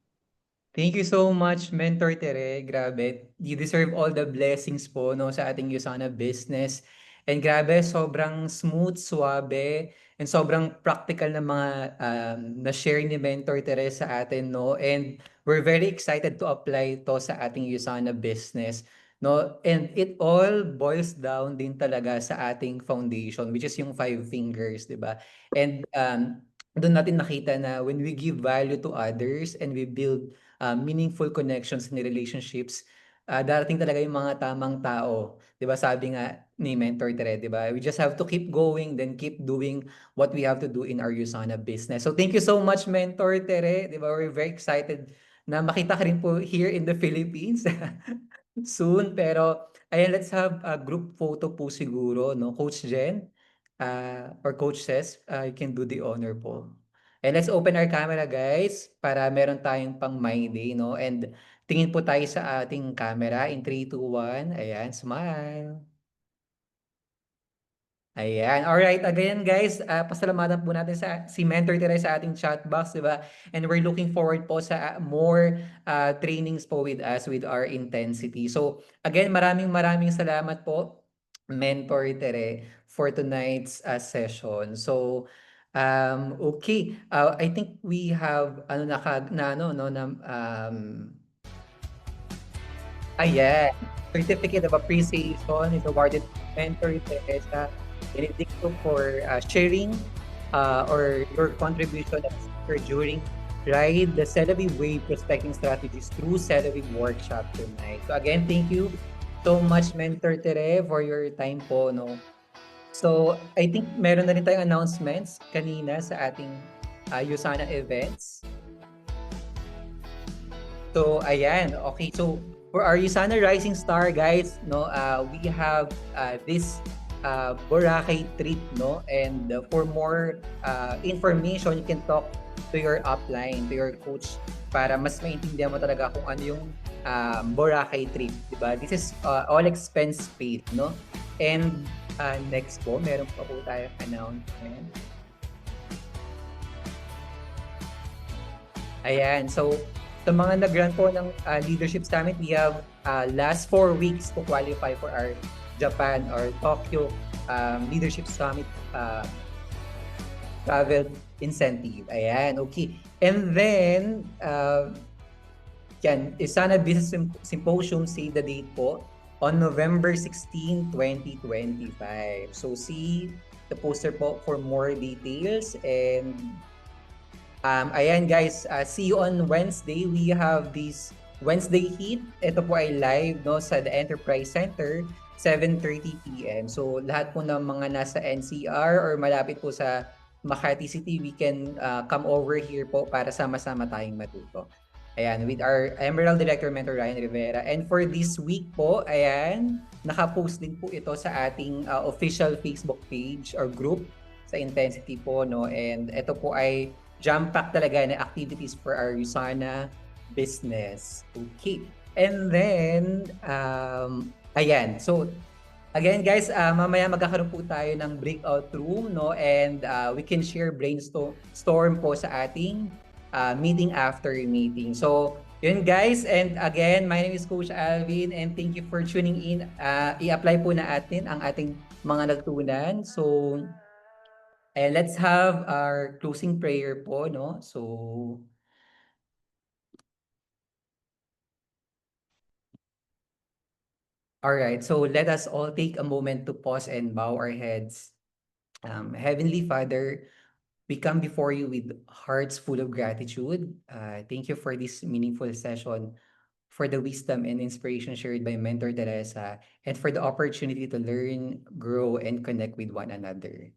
Thank you so much, Mentor Tere. Grabe. You deserve all the blessings po sa ating Yusana business. And grabe, sobrang smooth, suabe, and sobrang practical na mga na-share ni Mentor Tere sa atin, no? And we're very excited to apply to sa ating Yusana business. No, and it all boils down din talaga sa ating foundation, which is yung 5 fingers, di ba? And doon natin nakita na when we give value to others and we build meaningful connections and relationships, darating talaga yung mga tamang tao. Di ba? Sabi nga ni Mentor Tere, di ba? We just have to keep going, then keep doing what we have to do in our Yusana business. So thank you so much, Mentor Tere. Di ba? We're very excited na makita ka rin po here in the Philippines. Soon, pero ayan, let's have a group photo po siguro, no? Coach Jen or Coach Ces, you can do the honor po. And let's open our camera, guys, para meron tayong pang My Day, no? And tingin po tayo sa ating camera in 3, 2, 1. Ayan, smile. Ayan. Alright, again guys, pasalamatan po natin si Mentor Tere sa ating chat box, di ba? And we're looking forward po sa more trainings po with us with our intensity. So again, maraming salamat po, Mentor Tere, for tonight's session. So okay, I think we have ayan, certificate of appreciation is awarded to Mentor Teresa Benedicto for sharing or your contribution as a speaker during ride the Celebi Way prospecting strategies through Celebi workshop tonight. So again, thank you so much, Mentor Tere, for your time po, no? So, I think meron na rin tayong announcements kanina sa ating USANA events. So, ayan. Okay. So, for our USANA Rising Star, guys, no, we have this Boracay trip, no? And for more information, you can talk to your upline, to your coach, para mas maintindihan mo talaga kung ano yung Boracay trip, di ba? This is all expense paid, no? And next po, meron pa po tayong announcement. Ayan, so sa mga nag-run po ng Leadership Summit, we have last 4 weeks to qualify for our Japan or Tokyo Leadership Summit travel incentive. Ayan, okay. And then, yan, Isana Business Symposium, save the date po, on November 16, 2025. So see the poster po for more details. And ayan guys, see you on Wednesday. We have this Wednesday Heat. Ito po ay live, no, sa the Enterprise Center, 7:30 p.m. So lahat po ng mga nasa NCR or malapit po sa Makati City, we can come over here po para sama-sama tayong matuto. Ayan, with our Emerald Director Mentor Ryan Rivera. And for this week po, ayan, nakapost din po ito sa ating official Facebook page or group sa Intensity po, no? And ito po ay jam-packed talaga na activities for our USANA business. Okay. And then, ayan, so again guys, mamaya magkakaroon po tayo ng breakout room, no? And we can share brainstorm po sa ating meeting after meeting. So, yun guys. And again, my name is Coach Alvin and thank you for tuning in. I-apply po natin ang ating mga natutunan. So, and let's have our closing prayer po, no? So, all right. So, let us all take a moment to pause and bow our heads. Heavenly Father, we come before you with hearts full of gratitude. Thank you for this meaningful session, for the wisdom and inspiration shared by Mentor Teresa, and for the opportunity to learn, grow, and connect with one another.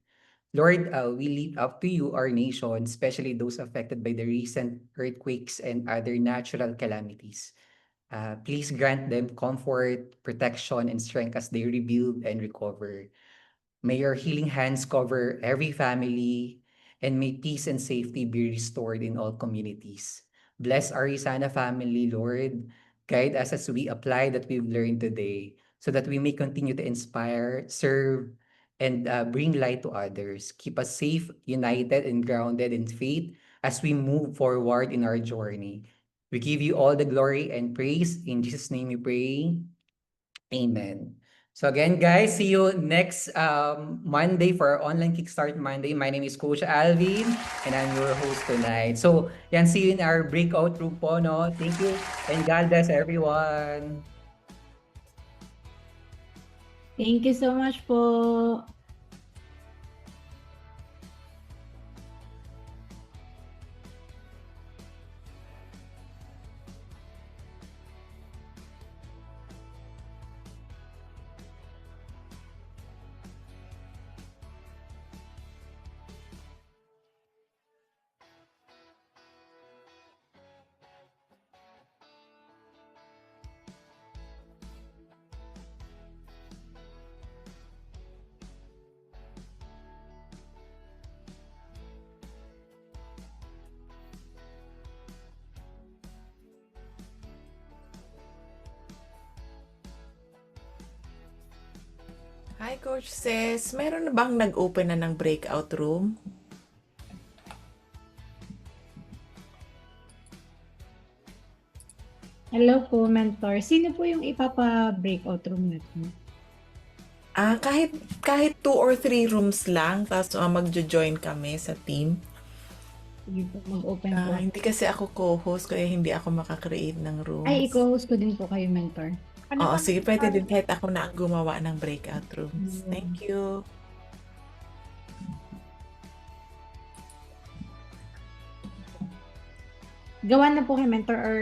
Lord, we lift up to you our nation, especially those affected by the recent earthquakes and other natural calamities. Please grant them comfort, protection, and strength as they rebuild and recover. May your healing hands cover every family, and may peace and safety be restored in all communities. Bless our Isana family, Lord. Guide us as we apply that we've learned today, so that we may continue to inspire, serve, and bring light to others. Keep us safe, united, and grounded in faith as we move forward in our journey. We give you all the glory and praise. In Jesus' name we pray. Amen. So again, guys, see you next Monday for our online Kickstart Monday. My name is Coach Alvin, and I'm your host tonight. So, yan, see you in our breakout room po, no? Thank you, and God bless everyone. Thank you so much po. Hi, Coach Ces. Meron na bang nag-open na ng breakout room? Hello po, mentor. Sino po yung ipapa-breakout room natin? Kahit 2 or 3 rooms lang, tapos magjo-join kami sa team. Sige po, mag-open po. Hindi kasi ako co-host, kaya hindi ako makakreate ng rooms. Ay, i-host ko din po kayo, mentor. Oo, sige, pwede din kahit ako na ang gumawa ng breakout rooms. Thank you. gawa na po kay mentor or